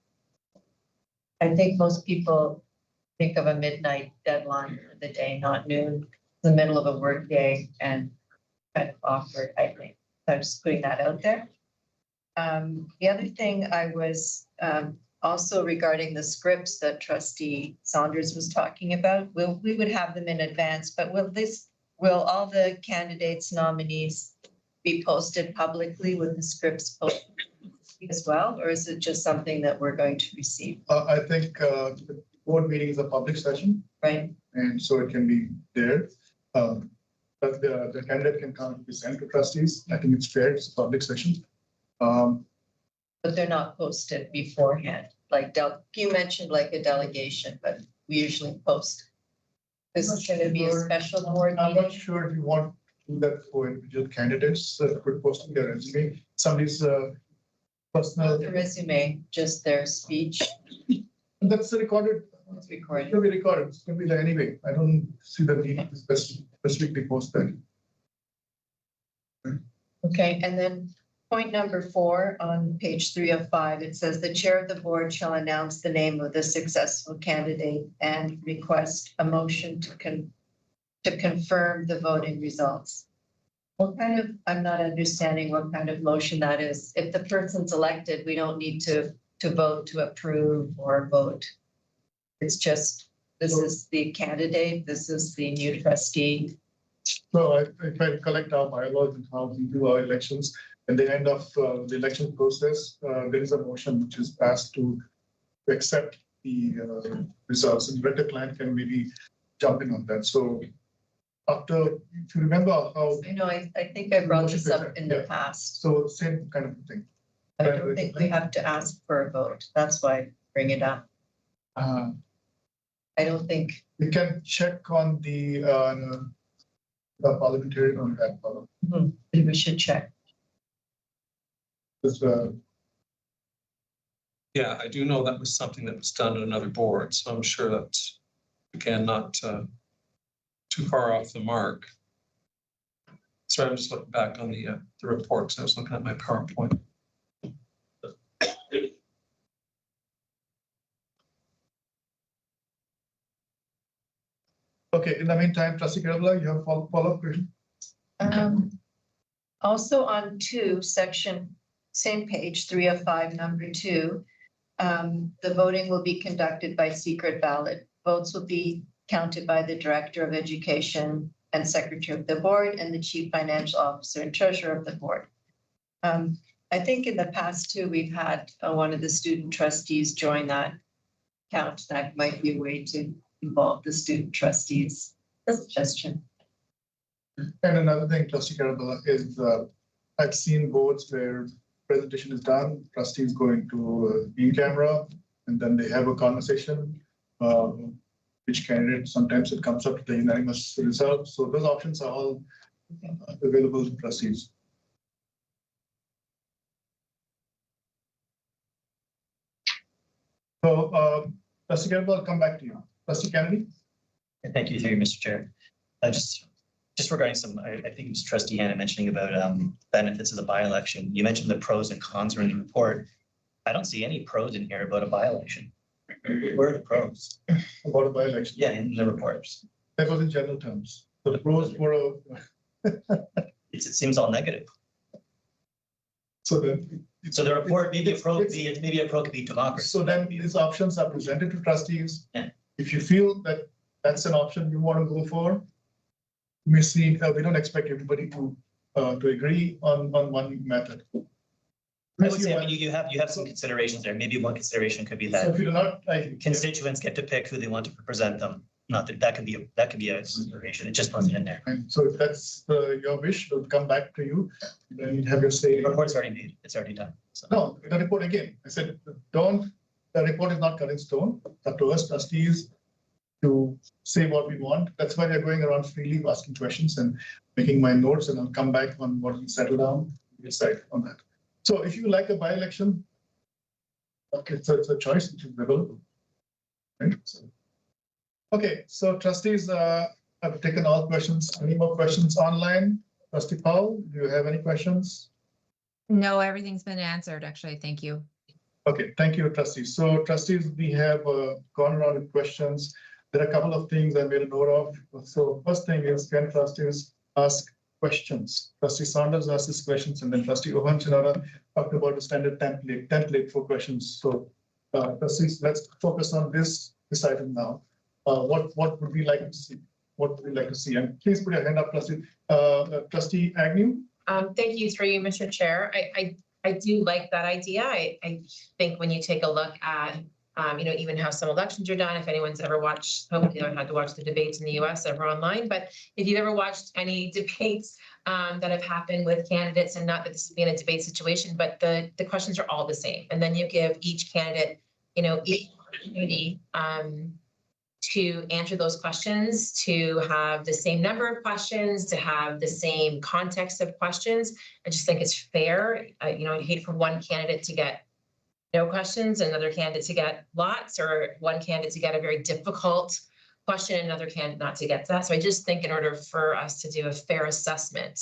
I think most people think of a midnight deadline for the day, not noon, the middle of a work day, and kind of awkward, I think. So I'm just putting that out there. The other thing I was also regarding the scripts that Trustee Saunders was talking about, we would have them in advance, but will all the candidates nominees be posted publicly with the scripts posted as well, or is it just something that we're going to receive? I think the board meeting is a public session. Right. And so it can be there. But the candidate can come and present to trustees. I think it's fair, it's a public session. But they're not posted beforehand, like you mentioned like a delegation, but we usually post. This is going to be a special board meeting. I'm not sure if you want to do that for individual candidates, for posting their resume. Somebody's personal. Not the resume, just their speech. That's recorded. It's recorded. It will be recorded. It's going to be there anyway. I don't see the need to specifically post that. Okay, and then point number 4 on page 3 of 5, it says the chair of the board shall announce the name of the successful candidate and request a motion to confirm the voting results. What kind of, I'm not understanding what kind of motion that is. If the person's elected, we don't need to to vote to approve or vote. It's just, this is the candidate, this is the new trustee. So if I collect our bylaws and how we do our elections, at the end of the election process, there is a motion which is passed to accept the results, and Director Client can maybe jump in on that. So after, if you remember how. I know, I think I brought this up in the past. So same kind of thing. I don't think we have to ask for a vote. That's why I bring it up. I don't think. We can check on the parliamentary on that. We should check. Yeah, I do know that was something that was done at another board, so I'm sure that, again, not too far off the mark. Sorry, I'm just looking back on the report, because I was looking at my PowerPoint. Okay, in the meantime, Trustee Kerala, you have a follow-up question? Also on 2, section, same page, 3 of 5, number 2, the voting will be conducted by secret ballot. Votes will be counted by the Director of Education and Secretary of the Board and the Chief Financial Officer and Treasurer of the Board. I think in the past too, we've had one of the student trustees join that count. That might be a way to involve the student trustees. Suggestion. And another thing, Trustee Carabella, is I've seen boards where presentation is done, trustees going to in camera, and then they have a conversation. Which candidate, sometimes it comes up to the unanimous result. So those options are all available to trustees. So, Trustee Campbell, I'll come back to you. Trustee Kennedy? Thank you, Mr. Chair. Just regarding some, I think it was Trustee Hannah mentioning about benefits of the by-election. You mentioned the pros and cons are in the report. I don't see any pros in here about a by-election. Where are the pros? About a by-election? Yeah, in the reports. That was in general terms. The pros were. It seems all negative. So then. So the report, maybe a pro could be democracy. So then these options are presented to trustees. Yeah. If you feel that that's an option you want to go for, we see, we don't expect everybody to agree on one method. I would say, I mean, you have some considerations there. Maybe one consideration could be that So if you do not, constituents get to pick who they want to present them. Not that could be a consideration. It just wasn't in there. So if that's your wish, we'll come back to you. Then you have your say. The report's already made. It's already done. So. No, the report again. I said, the report is not cut in stone. It's up to us trustees to say what we want. That's why we're going around freely asking questions and making my notes, and I'll come back on what we settle down, decide on that. So if you like a by-election, okay, so it's a choice which is available. Right? So, okay, so trustees, I've taken all questions. Any more questions online? Trustee Powell, do you have any questions? No, everything's been answered, actually. Thank you. Okay, thank you, trustees. So trustees, we have gone around with questions. There are a couple of things I made a note of. So first thing is, can trustees ask questions? Trustee Saunders asked his questions, and then Trustee Ohan Chinara talked about a standard template for questions. So trustees, let's focus on this item now. What would we like to see? What would we like to see? And please put your hand up, Trustee Agnew. Thank you, through you, Mr. Chair. I do like that idea. I think when you take a look at even how some elections are done, if anyone's ever watched, hopefully you don't have to watch the debates in the US ever online, but if you've ever watched any debates that have happened with candidates, and not that this is being a debate situation, but the questions are all the same. And then you give each candidate, each opportunity to answer those questions, to have the same number of questions, to have the same context of questions. I just think it's fair. I'd hate for one candidate to get no questions, another candidate to get lots, or one candidate to get a very difficult question, another candidate not to get that. So I just think in order for us to do a fair assessment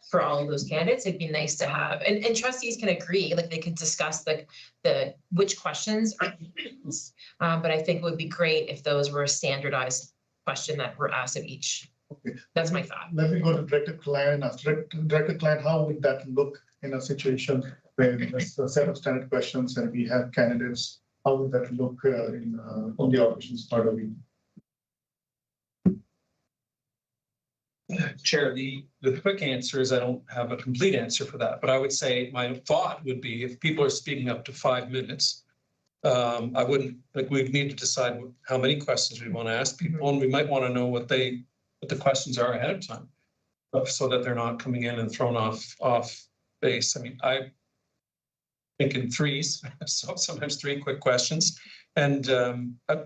for all of those candidates, it'd be nice to have, and trustees can agree, like they can discuss the which questions are, but I think it would be great if those were a standardized question that were asked of each Okay. That's my thought. Let me go to Director Klein and ask Director Klein, how would that look in a situation where there's a set of standard questions and we have candidates? How would that look on the operations part of it? Chair, the quick answer is I don't have a complete answer for that, but I would say my thought would be if people are speaking up to 5 minutes, I wouldn't, like, we need to decide how many questions we want to ask people, and we might want to know what the questions are ahead of time, so that they're not coming in and thrown off base. I mean, I think in threes, so sometimes 3 quick questions, and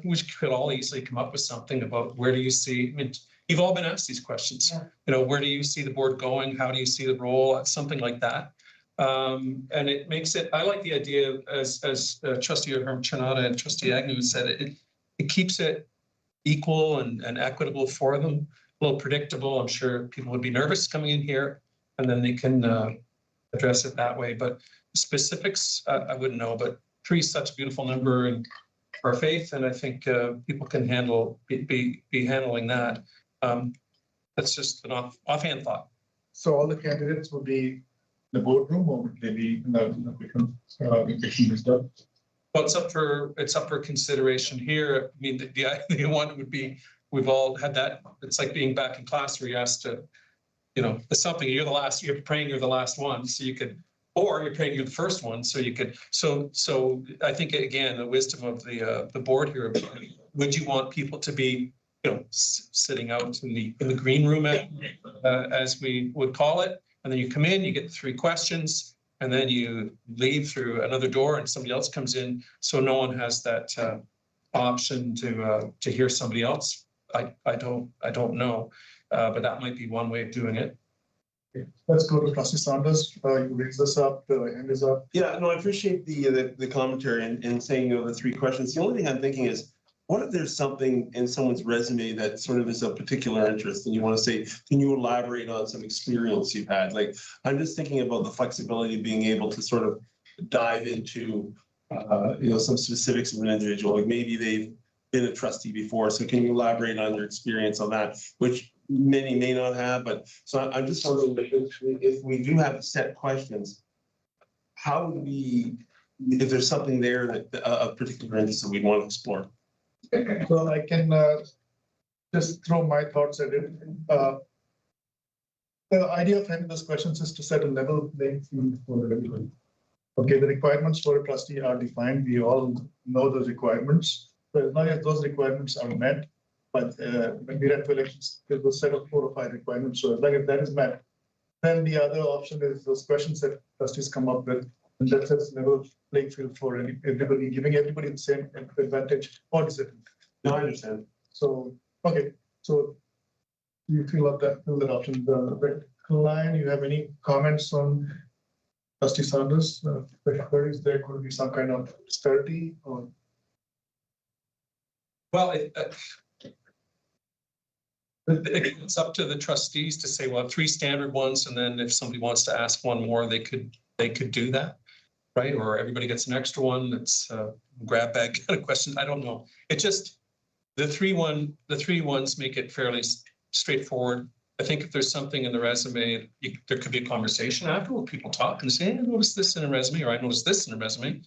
we could all easily come up with something about where do you see, I mean, you've all been asked these questions. Yeah. You know, where do you see the board going? How do you see the role? Something like that. And it makes it, I like the idea as Trustee Herm-Chernada and Trustee Agnew said, it keeps it equal and equitable for them, a little predictable. I'm sure people would be nervous coming in here, and then they can address it that way. But specifics, I wouldn't know, but 3 is such a beautiful number in our faith, and I think people can be handling that. That's just an offhand thought. So all the candidates would be in the boardroom, or would they be in the vacation stuff? Well, it's up for consideration here. I mean, the one would be, we've all had that. It's like being back in class where you're asked to, you know, there's something, you're praying you're the last one, so you could, or you're praying you're the first one, so you could. So I think, again, the wisdom of the board here, would you want people to be, you know, sitting out in the green room, as we would call it, and then you come in, you get 3 questions, and then you leave through another door, and somebody else comes in, so no one has that option to hear somebody else. I don't know, but that might be one way of doing it. Okay. Let's go to Trustee Saunders. You raised this up. The hand is up. Yeah, no, I appreciate the commentary and saying, you know, the 3 questions. The only thing I'm thinking is, what if there's something in someone's resume that sort of is of particular interest and you want to say, can you elaborate on some experience you've had? Like, I'm just thinking about the flexibility of being able to sort of dive into, you know, some specifics of an individual. Like maybe they've been a trustee before. So can you elaborate on your experience on that, which many may not have, but so I'm just wondering if we do have set questions, how would we, if there's something there that of particular interest that we'd want to explore? So I can just throw my thoughts at it. The idea of having those questions is to set a level playing field for everyone. Okay, the requirements for a trustee are defined. We all know those requirements. So as long as those requirements are met, but when we ran for elections, there was a set of 4 or 5 requirements. So as long as that is met, then the other option is those questions that trustees come up with, and that sets level playing field for everybody, giving everybody the same advantage or disadvantage. No, I understand. So, okay, so you fill that option. The Klein, you have any comments on Trustee Saunders? Is there going to be some kind of disparity or? Well, it's up to the trustees to say, well, 3 standard ones, and then if somebody wants to ask one more, they could do that, right? Or everybody gets an extra one. That's grab bag kind of question. I don't know. It just, the three ones make it fairly straightforward. I think if there's something in the resume, there could be a conversation afterward. People talk and say, hey, I noticed this in a resume, or I noticed this in a resume.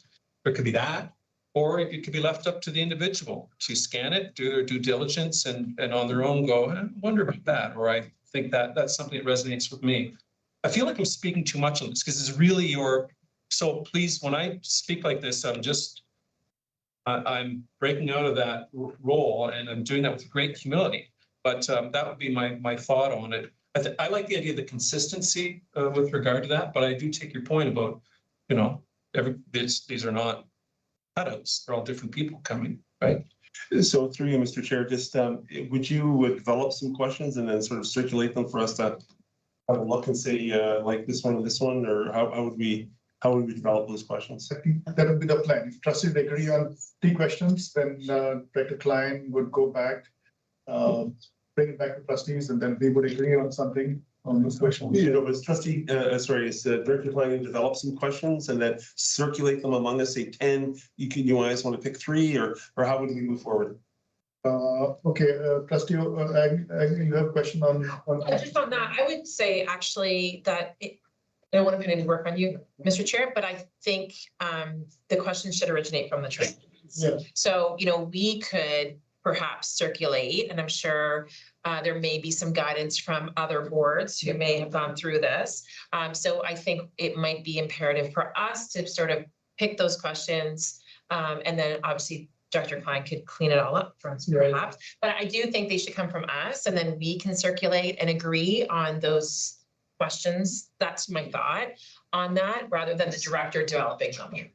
There could be that. Or it could be left up to the individual to scan it, do their due diligence, and on their own go, I wonder about that, or I think that's something that resonates with me. I feel like I'm speaking too much on this because it's really so please, when I speak like this, I'm breaking out of that role, and I'm doing that with great humility. But that would be my thought on it. I like the idea of the consistency with regard to that, but I do take your point about, you know, these are not cutouts. They're all different people coming, right? So through you, Mr. Chair, just would you develop some questions and then sort of circulate them for us to have a look and say like this one, or how would we develop those questions? I think that would be the plan. If trustees agree on 3 questions, then Director Klein would go back, bring it back to trustees, and then they would agree on something on those questions. You know, is Director Klein to develop some questions and then circulate them among us, say 10, you guys want to pick 3, or how would we move forward? Okay, trustee, Agnew, you have a question on? Just on that, I would say actually that I don't want to put any work on you, Mr. Chair, but I think the question should originate from the trustees. Yeah. So, we could perhaps circulate, and I'm sure there may be some guidance from other boards who may have gone through this. So I think it might be imperative for us to sort of pick those questions, and then obviously Dr. Klein could clean it all up for us perhaps. But I do think they should come from us, and then we can circulate and agree on those questions. That's my thought on that, rather than the director developing them.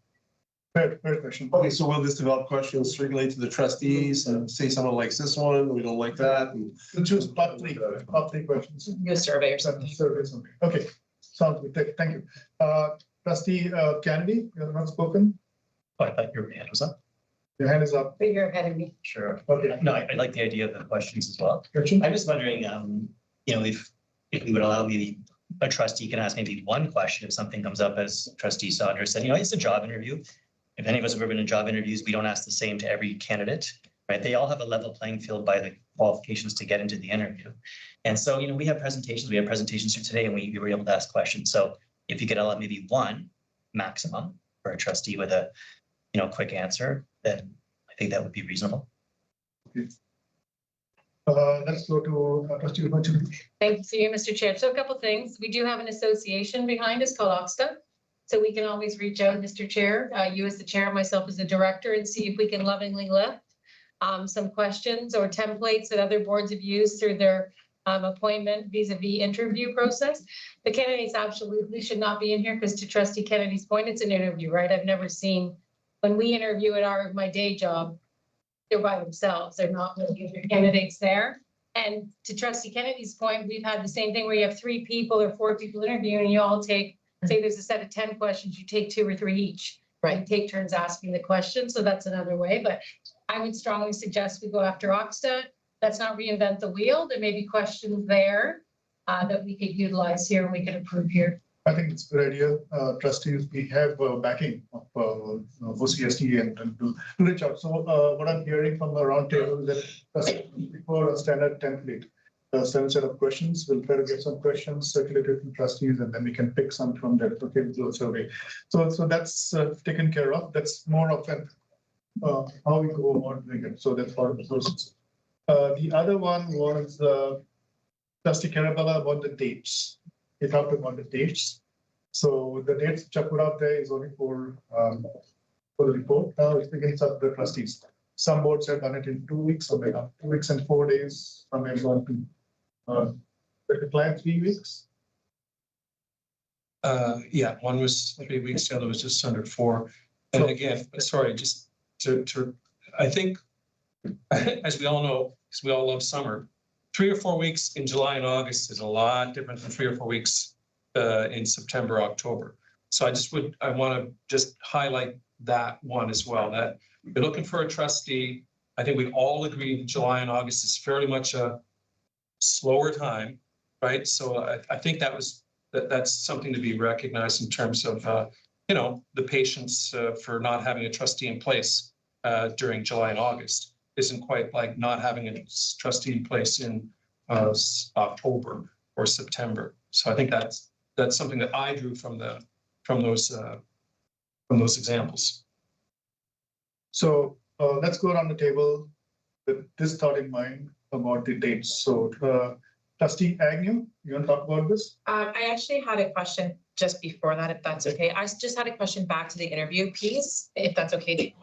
Fair question. Okay, so we'll just develop questions, circulate to the trustees and say someone likes this one, we don't like that. And we'll choose top three questions. Do a survey or something. Survey, something. Okay, sounds good. Thank you. Trustee Kennedy, you have not spoken. Oh, I thought your hand was up. Your hand is up. You're ahead of me. Sure. Okay. No, I like the idea of the questions as well. Question? I'm just wondering, if we would allow maybe a trustee can ask maybe one question if something comes up, as Trustee Saunders said, it's a job interview. If any of us have ever been in job interviews, we don't ask the same to every candidate, right? They all have a level playing field by the qualifications to get into the interview. And so, we have presentations for today, and we were able to ask questions. So if you could allow maybe one maximum for a trustee with a, quick answer, then I think that would be reasonable. Okay. Let's go to Trustee Hutchinson. Thank you, Mr. Chair. So a couple things. We do have an association behind us called Oxta. So we can always reach out, Mr. Chair, you as the chair, myself as the director, and see if we can lovingly lift some questions or templates that other boards have used through their appointment vis-a-vis interview process. The candidates absolutely should not be in here because, to Trustee Kennedy's point, it's an interview, right? I've never seen, when we interview at my day job, they're by themselves. They're not with the other candidates there. And to Trustee Kennedy's point, we've had the same thing where you have 3 people or 4 people interviewing, and you all take, say there's a set of 10 questions, you take 2 or 3 each. Right. And take turns asking the question. So that's another way. But I would strongly suggest we go after Oxta. Let's not reinvent the wheel. There may be questions there that we could utilize here and we can approve here. I think it's a good idea. Trustees, we have backing of OCST and to reach out. So what I'm hearing from the roundtable is that before a standard template, a standard set of questions, we'll try to get some questions circulated to trustees, and then we can pick some from that. Okay, we'll do a survey. So that's taken care of. That's more of an how we go about doing it. So that's part of the process. The other one was Trustee Carabella about the dates. He talked about the dates. So the dates which I put out there is only for the report. Now it's against the trustees. Some boards have done it in 2 weeks, so they have 2 weeks and 4 days. Some have gone to the client 3 weeks. Yeah, one was 3 weeks, the other was just under 4. And again, sorry, just to I think, as we all know, because we all love summer, 3 or 4 weeks in July and August is a lot different than 3 or 4 weeks in September, October. So I want to just highlight that one as well, that you're looking for a trustee. I think we all agree that July and August is fairly much a slower time, right? So I think that's something to be recognized in terms of, the patience for not having a trustee in place during July and August isn't quite like not having a trustee in place in October or September. So I think that's something that I drew from those examples. So let's go around the table with this thought in mind about the dates. So Trustee Agnew, you want to talk about this? I actually had a question just before that, if that's okay. I just had a question back to the interview piece, if that's okay.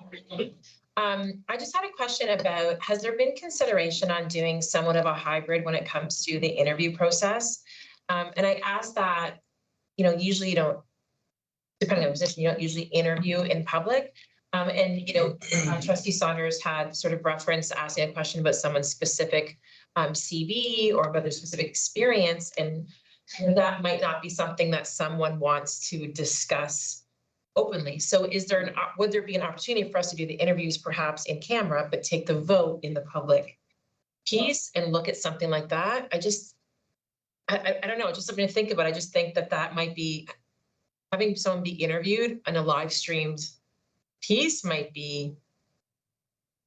I just had a question about, has there been consideration on doing somewhat of a hybrid when it comes to the interview process? And I asked that, usually you don't, depending on the position, you don't usually interview in public. Trustee Saunders had sort of referenced asking a question about someone's specific CV or about their specific experience, and that might not be something that someone wants to discuss openly. So would there be an opportunity for us to do the interviews perhaps in camera, but take the vote in the public piece and look at something like that? I don't know, just something to think about. I just think that might be, having someone be interviewed in a live streamed piece might be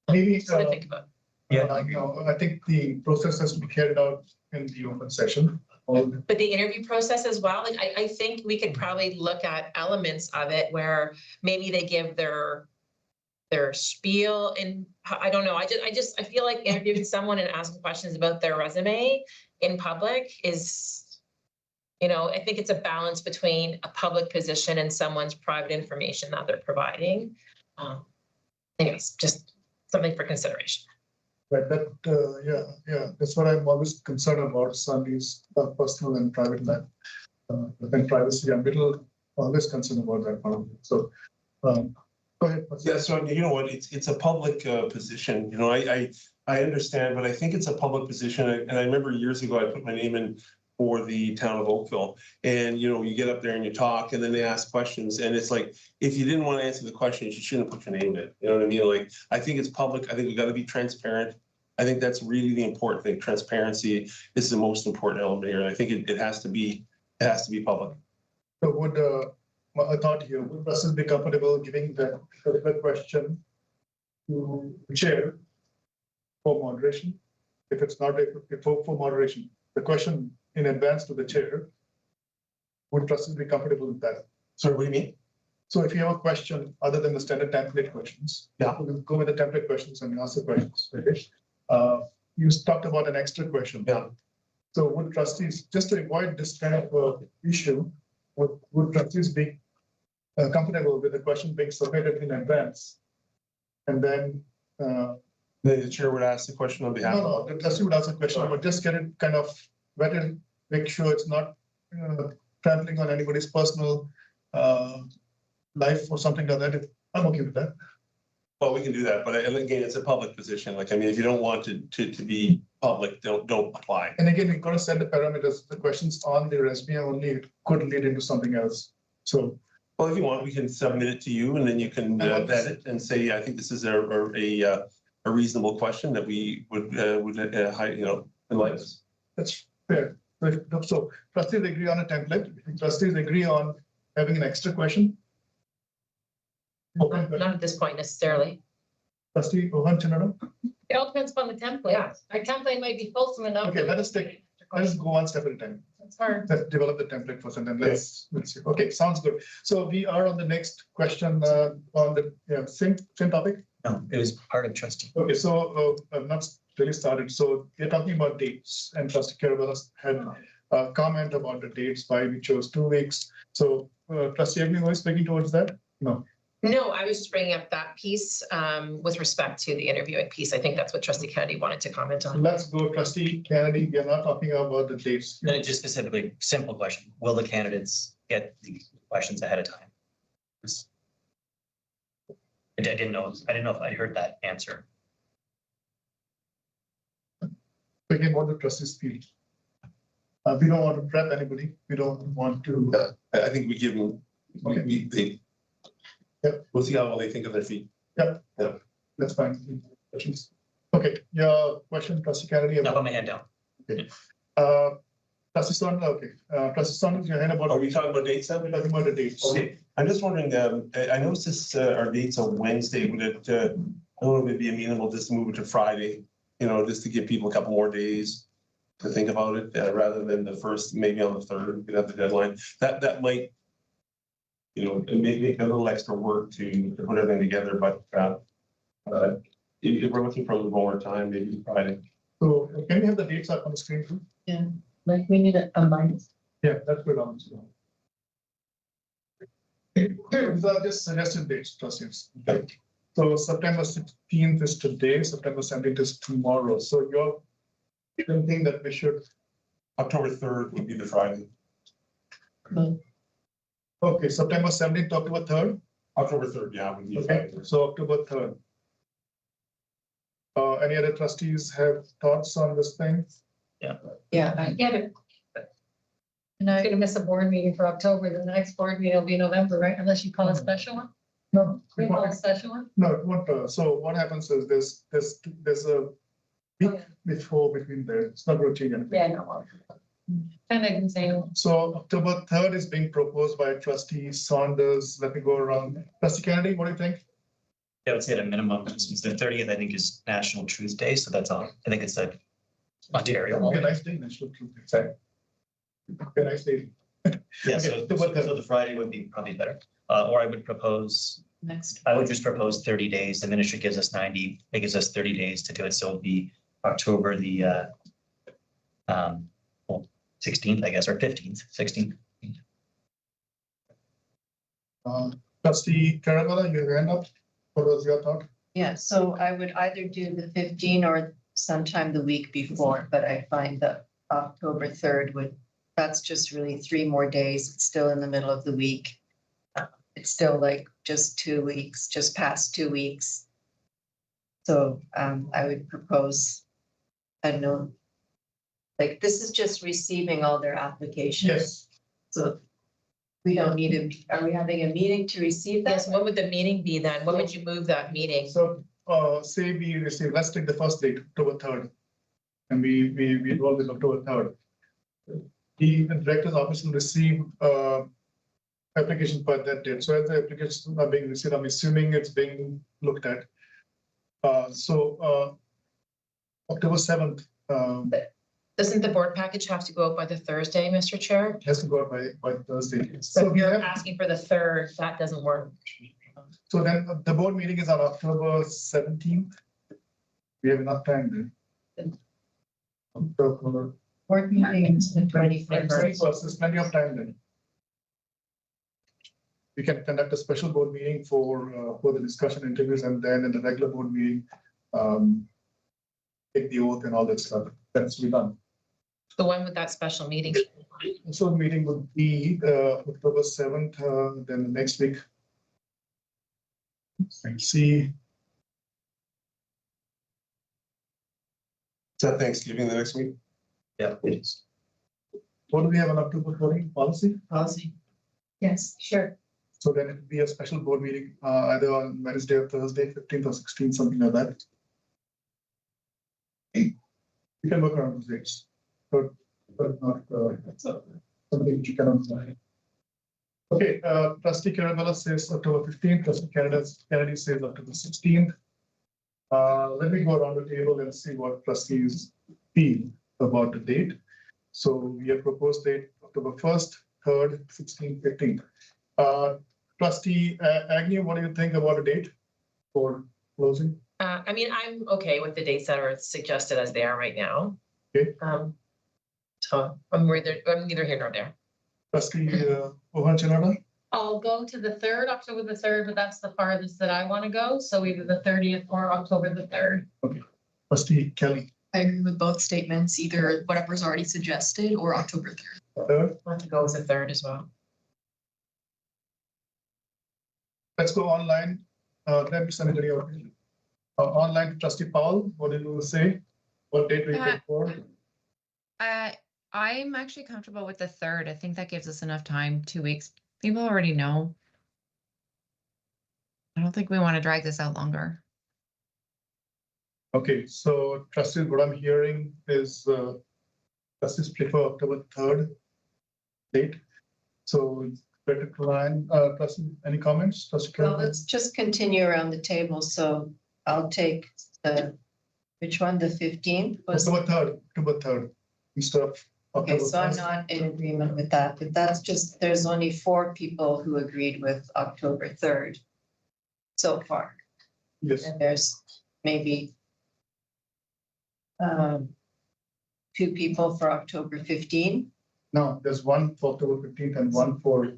maybe something to think about. Yeah. I think the process has to be carried out in the open session. But the interview process as well, like I think we could probably look at elements of it where maybe they give their spiel and I don't know. I feel like interviewing someone and asking questions about their resume in public is, I think it's a balance between a public position and someone's private information that they're providing. Anyways, just something for consideration. Right, that's what I'm always concerned about, Sunny's personal and private life. And privacy, I'm always concerned about that part of it. So, go ahead. Yeah, so you know what, it's a public position, I understand, but I think it's a public position. And I remember years ago, I put my name in for the town of Oakville. And, you get up there and you talk and then they ask questions. And it's like, if you didn't want to answer the questions, you shouldn't put your name in. You know what I mean? Like, I think it's public. I think we got to be transparent. I think that's really the important thing. Transparency is the most important element here. And I think it has to be public. So would, I thought here, would Russell be comfortable giving that particular question to the chair for moderation? If it's not, for moderation, the question in advance to the chair, would Russell be comfortable with that? Sorry, what do you mean? So if you have a question other than the standard template questions, we'll go with the template questions and ask the questions. Okay? You talked about an extra question. Yeah. So would trustees, just to avoid this kind of issue, would trustees be comfortable with the question being submitted in advance? And then the chair would ask the question on behalf. No, the trustee would ask a question, but just get it kind of vetted, make sure it's not trampling on anybody's personal life or something like that. I'm okay with that. Well, we can do that, but again, it's a public position. Like, I mean, if you don't want to be public, don't apply. And again, we've got to set the parameters. The questions on the resume only could lead into something else. So, well, if you want, we can submit it to you, and then you can vet it and say, I think this is a reasonable question that we would enlighten us. That's fair. So trustees agree on a template. Trustees agree on having an extra question. Not at this point necessarily. Trustee Rohan Chinada? It all depends upon the template. Yeah. Our template might be fulsome enough. Okay, let's go one step at a time. It's hard. Let's develop the template first and then let's see. Okay, sounds good. So we are on the next question on the same topic. No, it was part of trustee. Okay, so I've not really started. So we're talking about dates, and Trustee Caravellas had a comment about the dates, why we chose 2 weeks. So Trustee Agnew was speaking towards that? No. No, I was just bringing up that piece with respect to the interviewing piece. I think that's what Trustee Kennedy wanted to comment on. Let's go, Trustee Kennedy. We are not talking about the dates. No, just specifically, simple question. Will the candidates get the questions ahead of time? I didn't know if I heard that answer. Again, what the trustees feel. We don't want to prep anybody. We don't want to. I think we give them. Okay. We'll see how well they think of their feet. Yep. That's fine. Okay. Your question, Trustee Kennedy. I'll put my hand down. Okay. Trustee Saunders. Okay. Trustee Saunders, your hand about. Are we talking about dates? We're talking about the dates. Okay. I'm just wondering. I noticed this. Our dates on Wednesday. Would it? I don't know if it'd be amenable just to move it to Friday. Just to give people a couple more days to think about it, rather than the first. Maybe on the 3rd, we could have the deadline. That might. It may make a little extra work to put everything together, but if we're looking for a little more time, maybe Friday. So can we have the dates up on the screen too? Yeah, like we need a month. Yeah, that's good on. These are just suggested dates, trustees. Okay. So September 16th is today, September 17th is tomorrow. So you're thinking that we should. October 3rd would be the Friday. Okay, September 17th, October 3rd? October 3rd, yeah. Would be okay, so October 3rd. Any other trustees have thoughts on this thing? Yeah, I get it. And I'm gonna miss a board meeting for October. The next board meeting will be November, right? Unless you call a special one? No. We call a special one? No, it won't. So what happens is there's a week between there. It's not going to change anything. Yeah, no. Kind of insane. So October 3rd is being proposed by Trustee Saunders. Let me go around. Trustee Kennedy, what do you think? I would say at a minimum, since the 30th, I think is National Truth Day, so that's all. I think it's like Ontario. It'll be a nice day, National Truth Day. Sorry. Be a nice day. Yeah, so Okay, so the Friday would be probably better. Or I would propose, I would just propose 30 days. The ministry gives us 90, it gives us 30 days to do it. So it'll be October the 16th, I guess, or 15th, 16th. Trustee Caravella, your hand up. What was your thought? Yeah, so I would either do the 15 or sometime the week before, but I find that October 3rd would, that's just really 3 more days. It's still in the middle of the week. It's still like just 2 weeks, just past 2 weeks. So I would propose, I don't know, like this is just receiving all their applications. Yes. So we don't need to, are we having a meeting to receive that? Yes, what would the meeting be then? When would you move that meeting? So say we receive, let's take the first date, October 3rd. And we enroll with October 3rd. The director's office will receive application per that date. So as the applications are being received, I'm assuming it's being looked at. So October 7th. Doesn't the board package have to go out by the Thursday, Mr. Chair? Has to go out by Thursday. So if you're asking for the 3rd, that doesn't work. So then the board meeting is on October 17th. We have enough time then. Board meeting is the 21st. There's plenty of time then. We can conduct a special board meeting for the discussion interviews, and then in the regular board meeting, take the oath and all that stuff. That's to be done. So when would that special meeting? So the meeting would be October 7th, then the next week. Let's see. Is that Thanksgiving the next week? Yeah, it is. What do we have on October 20 policy? Policy. Yes, sure. So then it would be a special board meeting, either on Wednesday or Thursday, 15th or 16th, something like that. You can work around those dates, but not something which you cannot decide. Okay, Trustee Carabella says October 15th, Trustee Kennedy says October 16th. Let me go around the table and see what trustees feel about the date. So we have proposed date October 1st, 3rd, 16th, 15th. Trustee Agnew, what do you think about a date for closing? I mean, I'm okay with the dates that are suggested as they are right now. Okay. So I'm neither here nor there. Trustee Ohanchanada? I'll go to the 3rd, October the 3rd, but that's the farthest that I want to go. So either the 30th or October the 3rd. Okay. Trustee Kelly? I agree with both statements, either whatever's already suggested or October 3rd. 3rd? I'll have to go with the 3rd as well. Let's go online. Let me send anybody out. Online, Trustee Powell, what did you say? What date we pick for? I'm actually comfortable with the 3rd. I think that gives us enough time, 2 weeks. People already know. I don't think we want to drag this out longer. Okay, so trustees, what I'm hearing is trustees prefer October 3rd date. So better to line, trustee, any comments? Trustee Well, Carabella? let's just continue around the table. So I'll take which one, the 15th? October 3rd, instead of Okay, October so I'm 1st. not in agreement with that, but that's just, there's only 4 people who agreed with October 3rd so far. Yes. And there's maybe 2 people for October 15. No, there's one for October 15th and one for.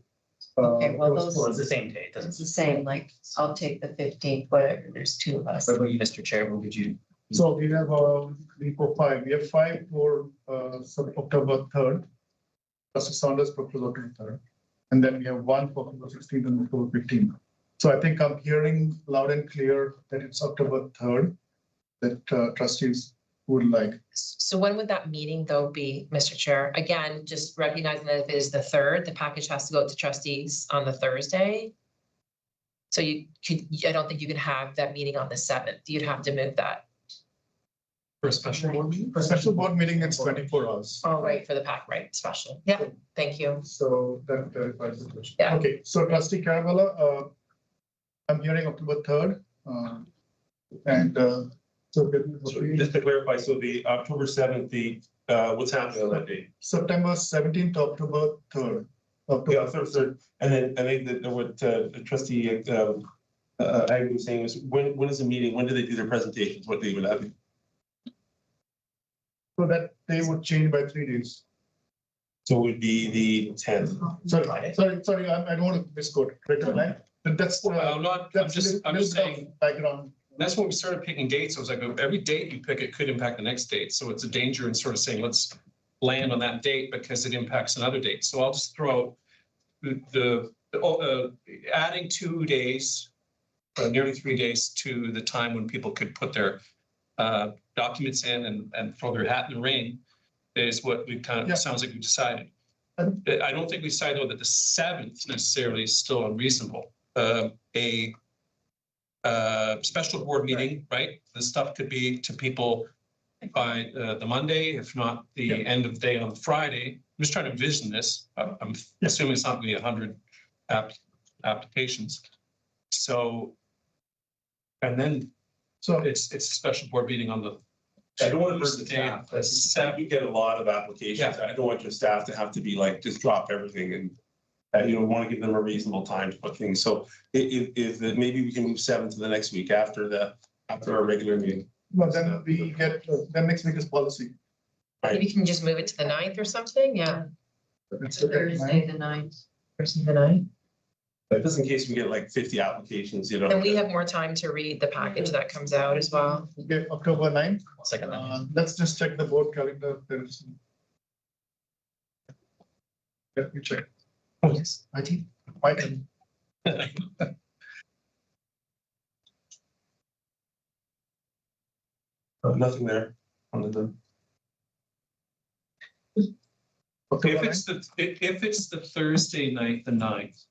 Okay, well, those- Well, it's the same day, It's the same, like, I'll take the 15th, whatever, there's 2 of us. What about you, Mr. Chair? What would you? So we have 3, 4, 5. We have 5 for October 3rd. Trustee Saunders proposed October 3rd. And then we have 1 for October 16th and October 15th. So I think I'm hearing loud and clear that it's October 3rd that trustees would like. So when would that meeting though be, Mr. Chair? Again, just recognizing that if it is the 3rd, the package has to go to trustees on the Thursday. So I don't think you could have that meeting on the 7th. You'd have to move that. For a special board meeting? For a special board meeting, it's 24 hours. Oh, right, for the pack, right, special. Yeah, thank you. So that clarifies the question. Yeah. Okay, so trustee Caravella, I'm hearing October 3rd And so Just to clarify, so the October 7th, what's happening on that date? September 17th to October 3rd. Yeah, third. And then I think that what trustee Agnew was saying is when is the meeting? When do they do their presentations? What day would that be? So that they would change by 3 days. So it would be the 10th. Sorry, I don't want to misquote. That's, I'm just saying, background. that's when we started picking dates. I was like, every date you pick, it could impact the next date. So it's a danger in sort of saying, let's land on that date because it impacts another date. So I'll just throw adding 2 days, nearly 3 days to the time when people could put their documents in and throw their hat in the ring is what we kind of, sounds like we decided. I don't think we decided though that the 7th necessarily is still unreasonable. A special board meeting, right? The stuff could be to people by the Monday, if not the end of the day on Friday. I'm just trying to envision this. I'm assuming it's not going to be 100 applications. So, and then it's a special board meeting on the. I don't want to burden the staff. We get a lot of applications. I don't want your staff to have to be like, just drop everything and you know, want to give them a reasonable time to put things. So if maybe we can move 7 to the next week after our regular meeting. No, then we get, then next week is policy. Maybe you can just move it to the 9th or something, yeah. Thursday, the 9th. Thursday, the 9th. But just in case we get like 50 applications, you know. And we have more time to read the package that comes out as well. Okay, October 9th. Second that. Let's just check the board calendar. Let me check. Oh, yes. I think, my turn. Nothing there on the. If it's the Thursday night, the 9th,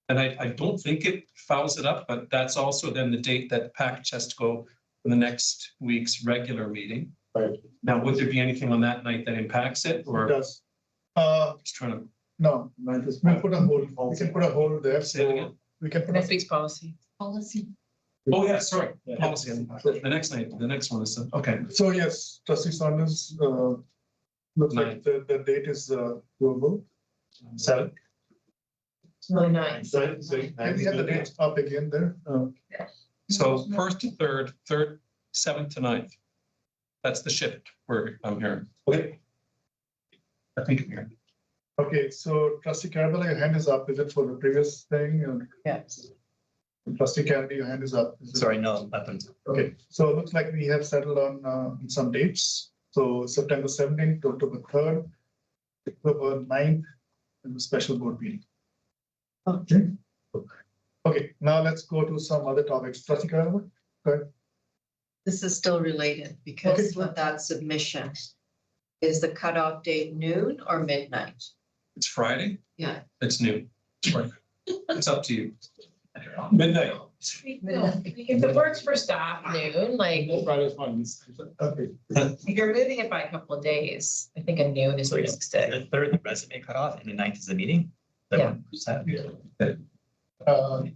and I don't think it fouls it up, but that's also then the date that the package has to go for the next week's regular meeting. Right. Now, would there be anything on that night that impacts it or? It does. Just trying to. No, we'll put a hold. We can put a hold there. Say it again. We can put Next week's policy. Policy. Oh, yeah, sorry. Policy. The next night, the next one is, okay. So yes, trustee Saunders, looks like the date is doable. 7. The 9th. Can we have the dates up again there? So 1st to 3rd, 7th to 9th. That's the shift where I'm hearing. Okay. I think I'm hearing. Okay, so trustee Carabella, your hand is up. Is it for the previous thing? Yes. Trustee Kennedy, your hand is up. Sorry, no, nothing. Okay, so it looks like we have settled on some dates. So September 17th to October 3rd, October 9th, and the special board meeting. Okay. Okay, now let's go to some other topics. Trustee Carabella, go ahead. This is still related because of that submission. Is the cutoff date noon or midnight? It's Friday? Yeah. It's noon. It's Friday. It's up to you. Midnight. If it works for staff noon, like Friday's fine. Okay. you're moving it by a couple of days. I think a noon is realistic. The 3rd, the resume cutoff, and the 9th is the meeting. Yeah.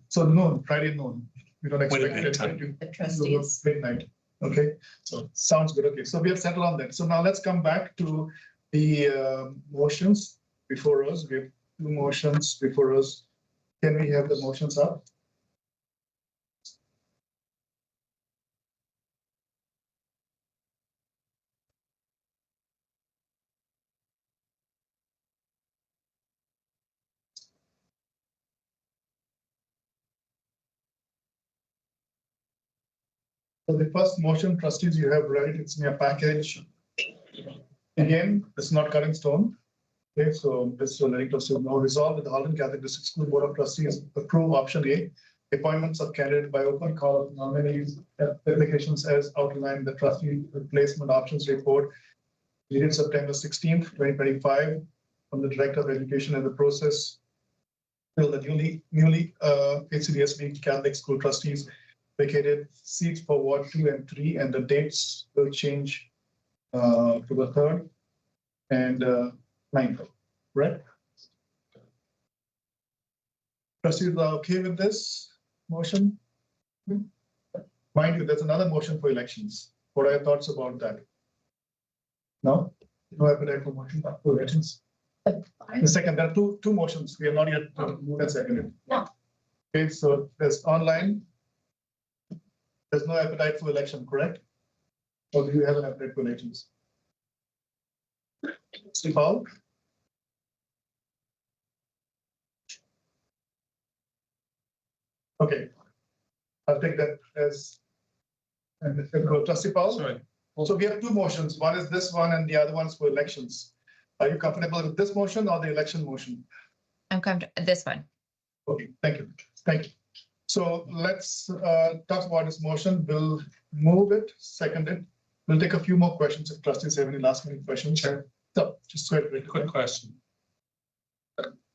So noon, Friday noon. We don't expect it time. The trustees. midnight. Okay, so sounds good. Okay, so we have settled on that. So now let's come back to the motions before us. We have 2 motions before us. Can we have the motions up? So the first motion, trustees, you have read it, it's in your package. Again, it's not cut in stone. Okay, so this will letting trustees know resolve that the Halton Catholic District School Board of Trustees approve option A, appointments of candidate by open call of nominees applications as outlined in the trustee replacement options report dated September 16th, 2025, from the Director of Education and the process. Till the newly HCDSB Catholic School Trustees vacated seats for Ward 2 and 3, and the dates will change to the 3rd and 9th, right? Trustees are okay with this motion? Mind you, there's another motion for elections. What are your thoughts about that? No? No appetite for motion for elections? The second, there are two motions. We are not yet moved and seconded. No. Okay, so there's online. There's no appetite for election, correct? Or do you have an appetite for elections? Steve Paul? Okay. I'll take that as. And trustee Paul? Sorry. So we have two motions. One is this one and the other one's for elections. Are you comfortable with this motion or the election motion? I'm comfortable, this one. Okay, thank you. Thank you. So let's talk about this motion. We'll move it, second it. We'll take a few more questions if trustees have any last minute questions. Sure. So just go ahead. Quick question.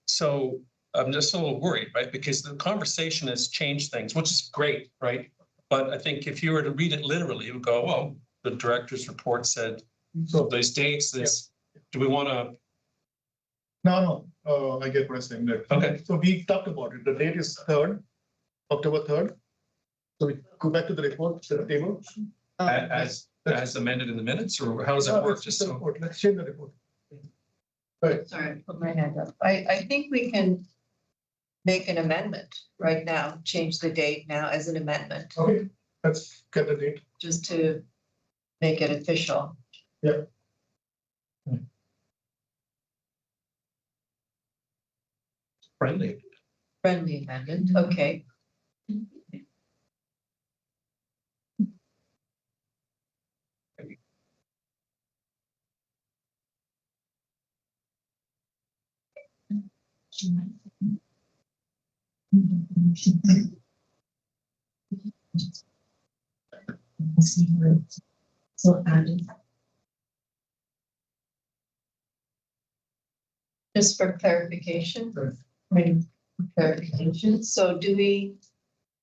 So I'm just a little worried, right? Because the conversation has changed things, which is great, right? But I think if you were to read it literally, you would go, well, the director's report said, so these dates, this, do we want to? No, I get what I'm saying there. Okay. So we talked about it. The date is October 3rd. So we go back to the report, to the table. As amended in the minutes, or how does it work? Just so. Let's change the report. Right. Sorry, put my hand up. I think we can make an amendment right now, change the date now as an amendment, Okay, let's get the date. just to make it official. Yeah. Friendly. Friendly amendment, okay. So added. Just for clarification. Clarification, so do we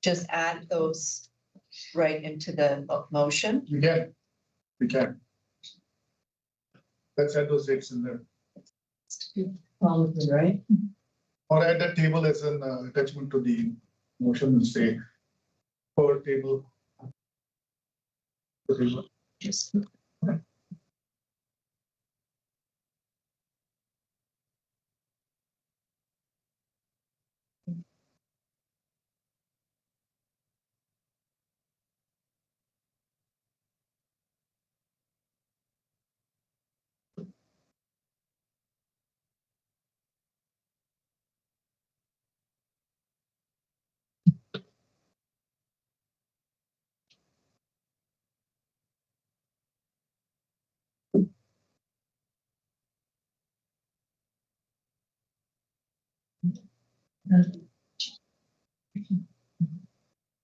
just add those right into the motion? We can. We can. Let's add those dates in there. Probably, right? Or add that table as an attachment to the motion and say for table. Yes.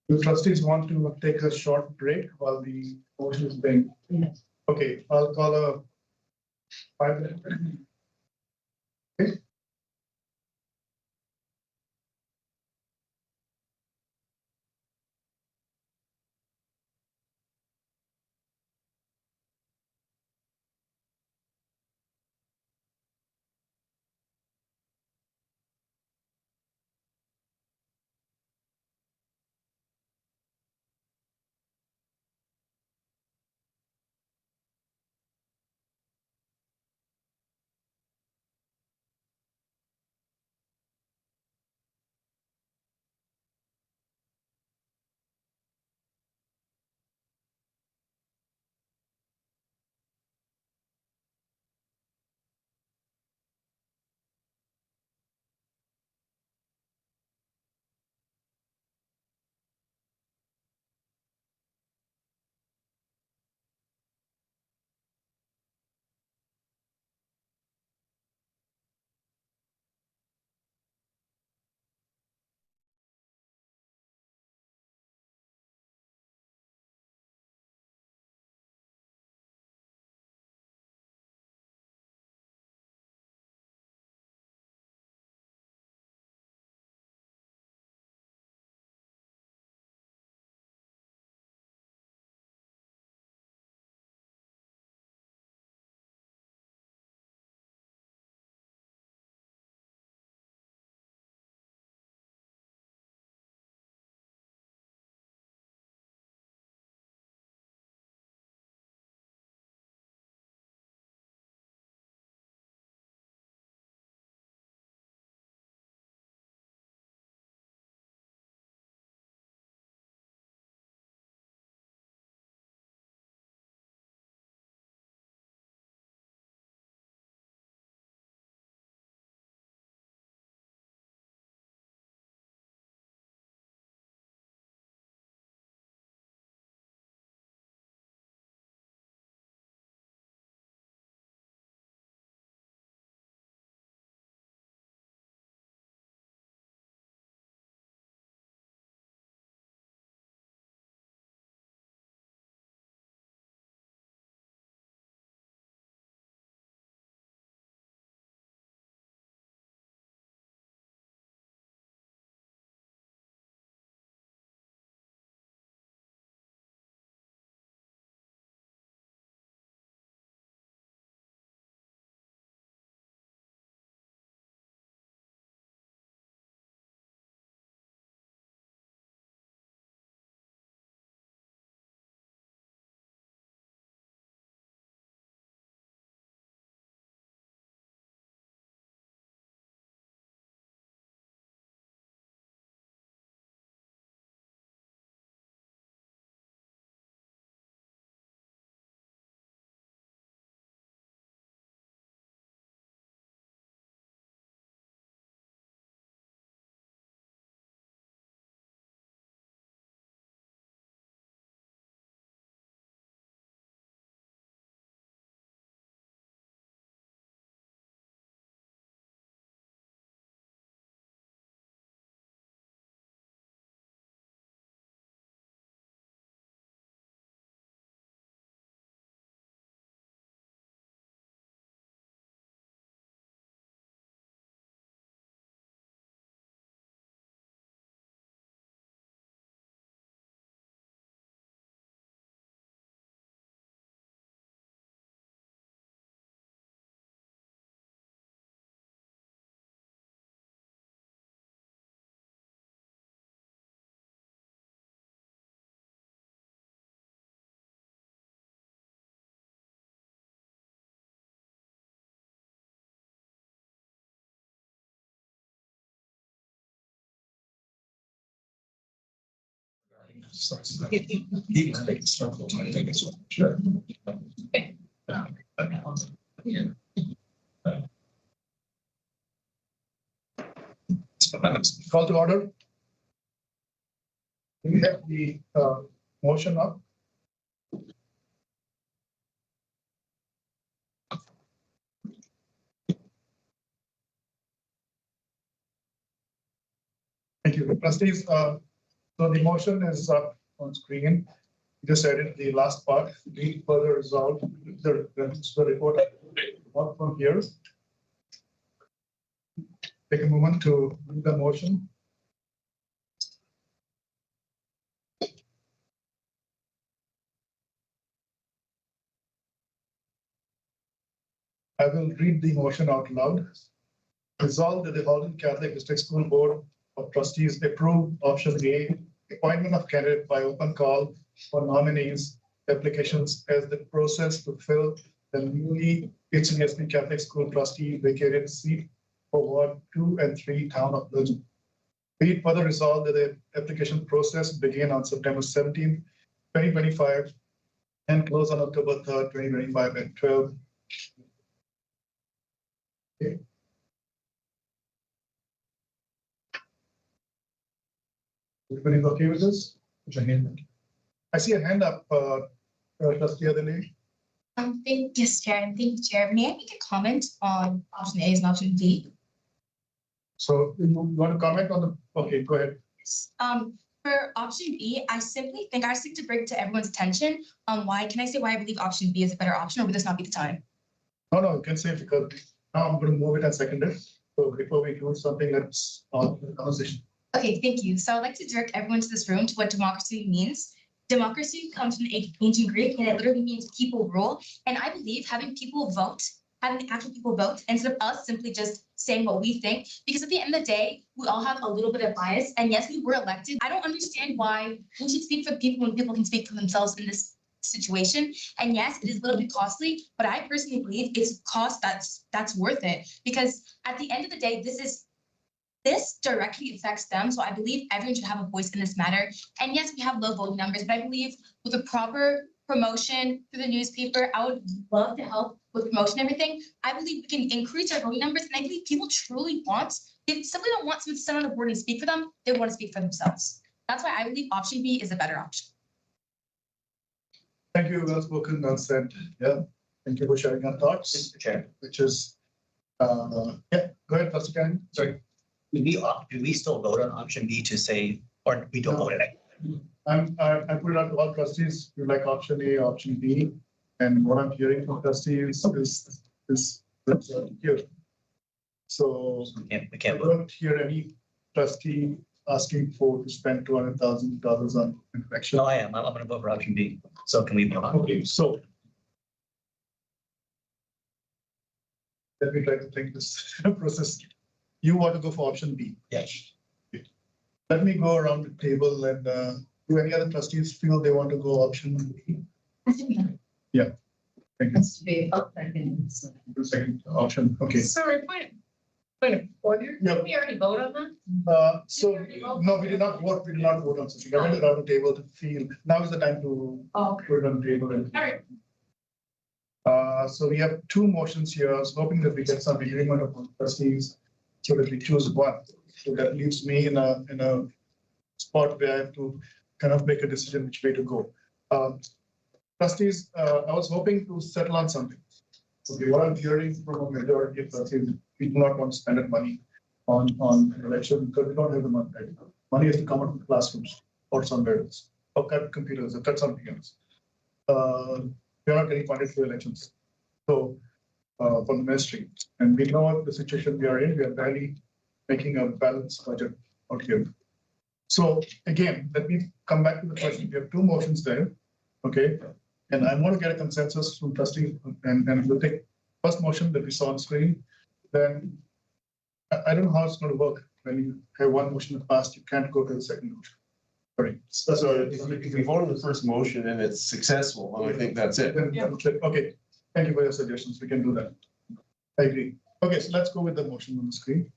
Do trustees want to take a short break while the motion is being? Yes. Okay, I'll call a 5 minute. Okay. Sure. Call to order. We have the motion up. Thank you. Trustees, so the motion is up on screen. Just added the last part, be further resolved, the report up from here. Take a moment to read the motion. I will read the motion out loud. Resolved that the Halton Catholic District School Board of Trustees approve option A, appointment of candidate by open call for nominees applications as the process to fill the newly HCSP Catholic School Trustee vacated seat for Ward 2 and 3, Town of Milton. Be it further resolved that the application process began on September 17th, 2025 and close on October 3rd, 2025 at 12. Okay. Everybody's okay with this? Put your hand up. I see a hand up, Trustee Adelaide. Yes, Chair, and thank you, Chair. May I make a comment on option A and option B? So you want to comment on the, okay, go ahead. For option B, I simply think I seek to bring to everyone's attention why I believe option B is a better option, or would this not be the time? No, you can say it because now I'm going to move it and second it. So before we do something that's on the conversation. Okay, thank you. So I'd like to direct everyone to this room to what democracy means. Democracy comes from the ancient Greek, and it literally means people rule. And I believe having people vote, having actual people vote, instead of us simply just saying what we think, because at the end of the day, we all have a little bit of bias. And yes, we were elected. I don't understand why we should speak for people when people can speak for themselves in this situation. And yes, it is a little bit costly, but I personally believe it's a cost that's worth it. Because at the end of the day, this directly affects them. So I believe everyone should have a voice in this matter. And yes, we have low voting numbers, but I believe with a proper promotion through the newspaper, I would love to help with promotion and everything. I believe we can increase our voting numbers. And I believe people truly they simply don't want someone to sit on the board and speak for them. They want to speak for themselves. That's why I believe option B is a better option. Thank you, well spoken, well said. Yeah, thank you for sharing your thoughts. Mr. Chair. Which is, yeah, go ahead, Trustee Karen. Sorry. Do we still vote on option B to say, or we don't vote it? I put it out to all trustees, you like option A, option B, and what I'm hearing from trustees is here. So we can't I don't hear any trustee asking to spend $200,000 on infection. No, I am. I'm going to vote for option B. So can we vote on? Okay, so let me try to think this process. You want to go for option B? Yes. Okay. Let me go around the table and do any other trustees feel they want to go option B? Yeah. Thank you. Second option. Okay. Sorry, point of order. Yeah. Did we already vote on that? So no, we did not vote. We did not vote on something. I went around the table to feel. Now is the time to put it on the table. And, all right. So we have two motions here. I was hoping that we get some agreement of trustees so that we choose one. So that leaves me in a spot where I have to kind of make a decision which way to go. Trustees, I was hoping to settle on something. Okay, what I'm hearing from a majority of trustees, we do not want to spend money on election because we don't have the money right now. Money has to come out of the classrooms or somewhere else, or cut computers, or cut something else. We're not getting funded for elections. So from the ministry, and we know the situation we are in. We are barely making a balanced budget out here. So again, let me come back to the question. We have two motions there, okay? And I want to get a consensus from trustees, and we'll take first motion that we saw on screen. Then I don't know how it's going to work. When you have one motion passed, you can't go to the second motion. Sorry. So if we vote on the first motion and it's successful, then I think that's it. Okay. Thank you for your suggestions. We can do that. I agree. Okay, so let's go with the motion on the screen.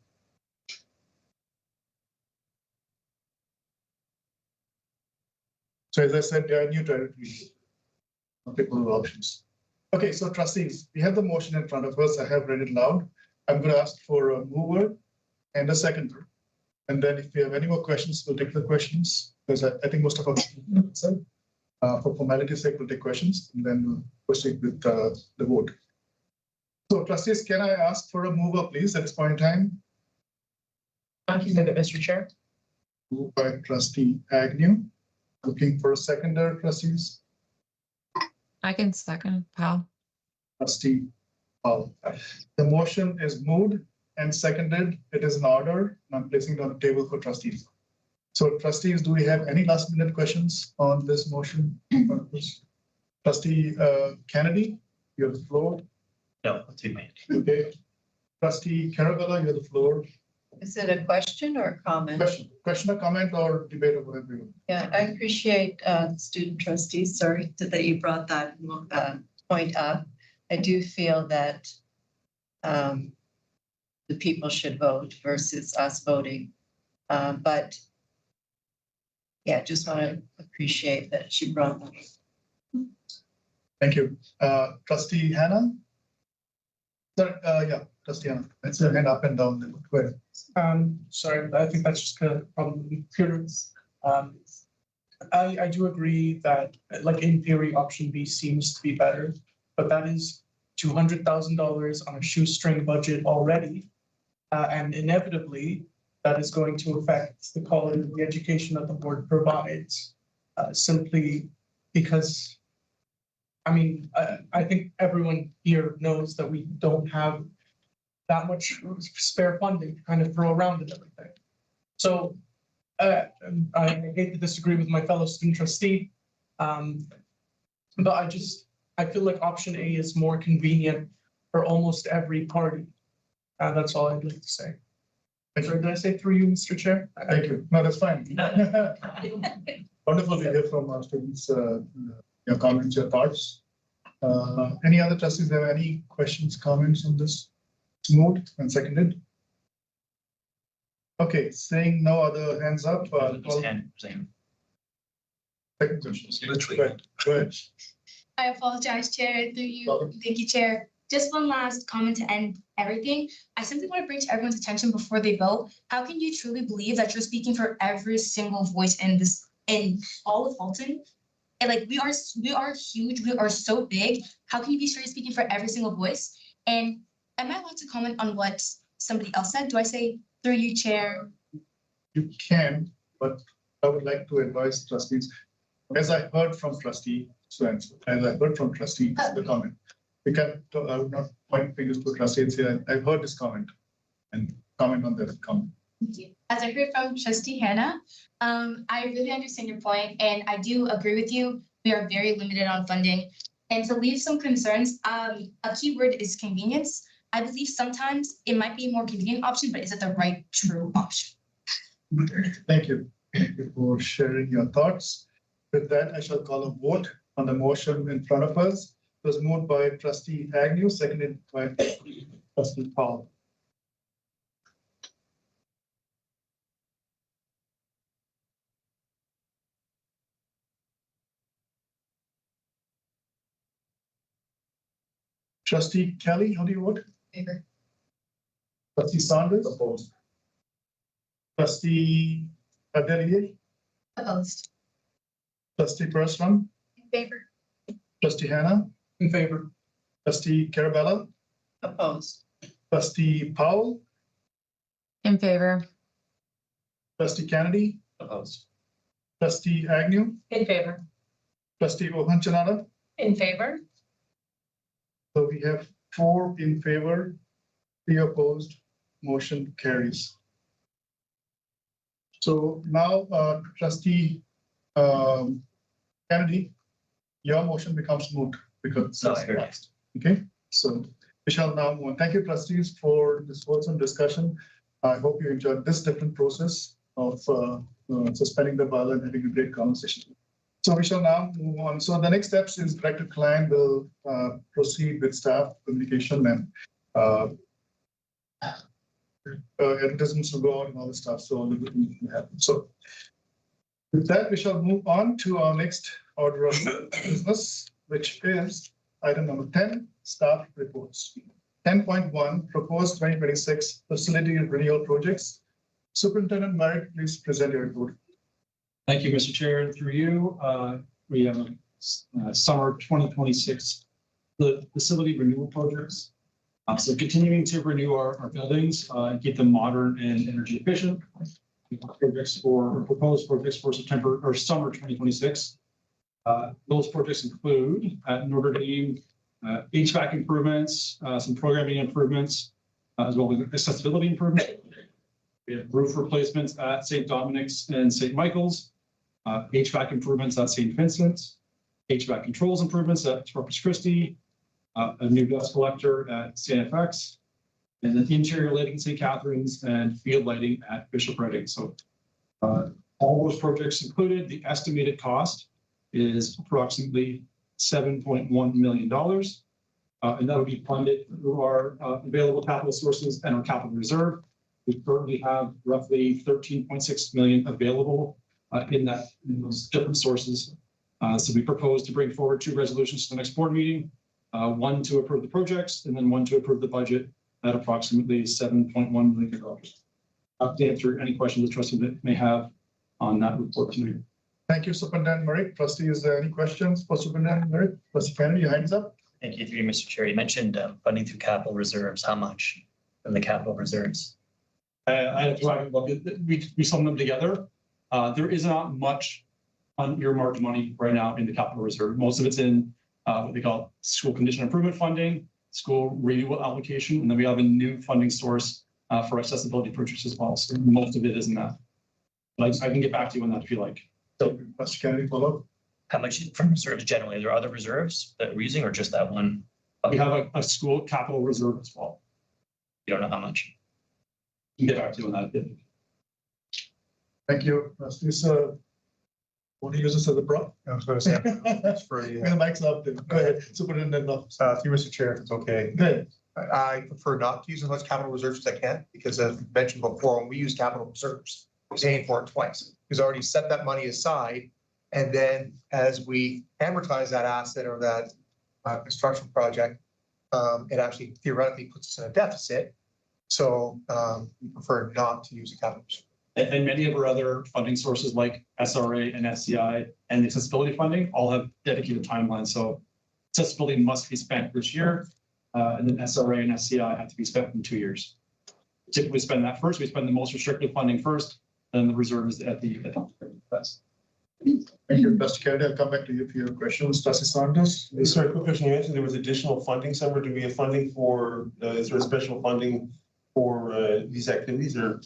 So as I said, they are new territory. Multiple options. Okay, so trustees, we have the motion in front of us. I have read it loud. I'm going to ask for a mover and a seconder. And then if you have any more questions, we'll take the questions, because I think most of us, for formality's sake, we'll take questions and then we'll proceed with the vote. So trustees, can I ask for a mover, please, at this point in time? Thank you, Mr. Chair. Moved by trustee Agnew. Looking for a seconder, trustees. I can second, Powell. Trustee Powell. The motion is moved and seconded. It is in order. I'm placing it on the table for trustees. So trustees, do we have any last minute questions on this motion? Trustee Kennedy, you have the floor. No, too many. Okay. Trustee Carabella, you have the floor. Is it a question or a comment? Question or comment or debate or whatever. Yeah, I appreciate student trustees. Sorry that you brought that point up. I do feel that the people should vote versus us voting. But yeah, just want to appreciate that she brought that. Thank you. Trustee Hannah? Sir, yeah, Trustee Hannah. That's your hand up and down. Go ahead. Sorry, I think that's just a problem with computers. I do agree that, like in theory, option B seems to be better, but that is $200,000 on a shoestring budget already. And inevitably, that is going to affect the quality of the education that the board provides, simply because, I mean, I think everyone here knows that we don't have that much spare funding to kind of throw around and everything. So I hate to disagree with my fellow student trustee, but I feel like option A is more convenient for almost every party. That's all I'd like to say. Sorry, did I say through you, Mr. Chair? Thank you. No, that's fine. Wonderful to hear from our students, your comments, your thoughts. Any other trustees have any questions, comments on this? Moved and seconded. Okay, seeing no other hands up. Second question. Literally. Go ahead. I apologize, Chair, through you. Thank you, Chair. Just one last comment to end everything. I simply want to bring to everyone's attention before they vote. How can you truly believe that you're speaking for every single voice in all of Halton? And like we are huge, we are so big. How can you be sure you're speaking for every single voice? And am I allowed to comment on what somebody else said? Do I say through you, Chair? You can, but I would like to advise trustees, as I heard from trustee Swenson, as I heard from trustee, the comment. We can, I would not point fingers to trustees here. I've heard this comment and comment on that comment. Thank you. As I heard from Trustee Hannah, I really understand your point, and I do agree with you. We are very limited on funding. And to leave some concerns, a key word is convenience. I believe sometimes it might be a more convenient option, but is it the right, true option? Thank you. Thank you for sharing your thoughts. With that, I shall call a vote on the motion in front of us. It was moved by Trustee Agnew, seconded by Trustee Powell. Trustee Kelly, how do you vote? Favor. Trustee Saunders? Opposed. Trustee Adelier? Opposed. Trustee Persman? In favor. Trustee Hannah? In favor. Trustee Carabella? Opposed. Trustee Powell? In favor. Trustee Kennedy? Opposed. Trustee Agnew? In favor. Trustee Ohanchanada? In favor. So we have 4 in favor, 3 opposed, motion carries. So now, Trustee Kennedy, your motion becomes moot because. So I heard next. Okay, so we shall now move on. Thank you, trustees, for this wholesome discussion. I hope you enjoyed this different process of suspending the ball and having a great conversation. So we shall now move on. So the next steps is Director Klein will proceed with staff communication and advertisements will go out and all this stuff. So all the good things will happen. So With that, we shall move on to our next order of business, which is item number 10, staff reports. 10.1, proposed 2026 facility renewal projects. Superintendent Merrick, please present your report. Thank you, Mr. Chair. Through you, we have summer 2026 the facility renewal projects. So continuing to renew our buildings and keep them modern and energy efficient. Projects for proposed projects for September or summer 2026. Those projects include at Notre Dame HVAC improvements, some programming improvements, as well as accessibility improvements. We have roof replacements at St. Dominic's and St. Michael's, HVAC improvements at St. Vincent's, HVAC controls improvements at Corpus Christi, a new dust collector at St. FX, and then interior lighting at St. Catharines and field lighting at Bishop Redding. So all those projects included, the estimated cost is approximately $7.1 million. And that will be funded through our available capital sources and our capital reserve. We currently have roughly 13.6 million available in those different sources. So we propose to bring forward 2 resolutions to the next board meeting, one to approve the projects and then one to approve the budget at approximately $7.1 million. To answer any questions the trustee may have on that report tonight. Thank you, Superintendent Merrick. Trustee, is there any questions for Superintendent Merrick? Trustee Kennedy, your hands up. Thank you, through you, Mr. Chair. You mentioned funding through capital reserves. How much from the capital reserves? I have to have a look. We sum them together. There is not much earmarked money right now in the capital reserve. Most of it's in what they call school condition improvement funding, school renewal allocation, and then we have a new funding source for accessibility purchase as well. So most of it is in that. But I can get back to you on that if you like. So, Mr. Kennedy, follow up. How much from reserves generally? Are there other reserves that we're using or just that one? We have a school capital reserve as well. You don't know how much? I can get back to you on that. Thank you, Trustee. So, want to use this as a prop? I was going to say, that's for The mic's up there. Go ahead, Superintendent. through Mr. Chair, if it's okay. Good. I prefer not to use as much capital reserves as I can, because as mentioned before, when we use capital reserves, we're paying for it twice. We've already set that money aside. And then as we amortize that asset or that construction project, it actually theoretically puts us in a deficit. So we prefer not to use a capital reserve. And many of our other funding sources like SRA and SCI and the accessibility funding all have dedicated timelines. So accessibility must be spent this year, and then SRA and SCI have to be spent in 2 years. Typically spend that first. We spend the most restrictive funding first, then the reserve is at the best. Thank you, Mr. Kennedy. I'll come back to you for your questions. Trustee Saunders. Sorry, quick question. You mentioned there was additional funding somewhere. Do we have funding for, is there a special funding for these activities or?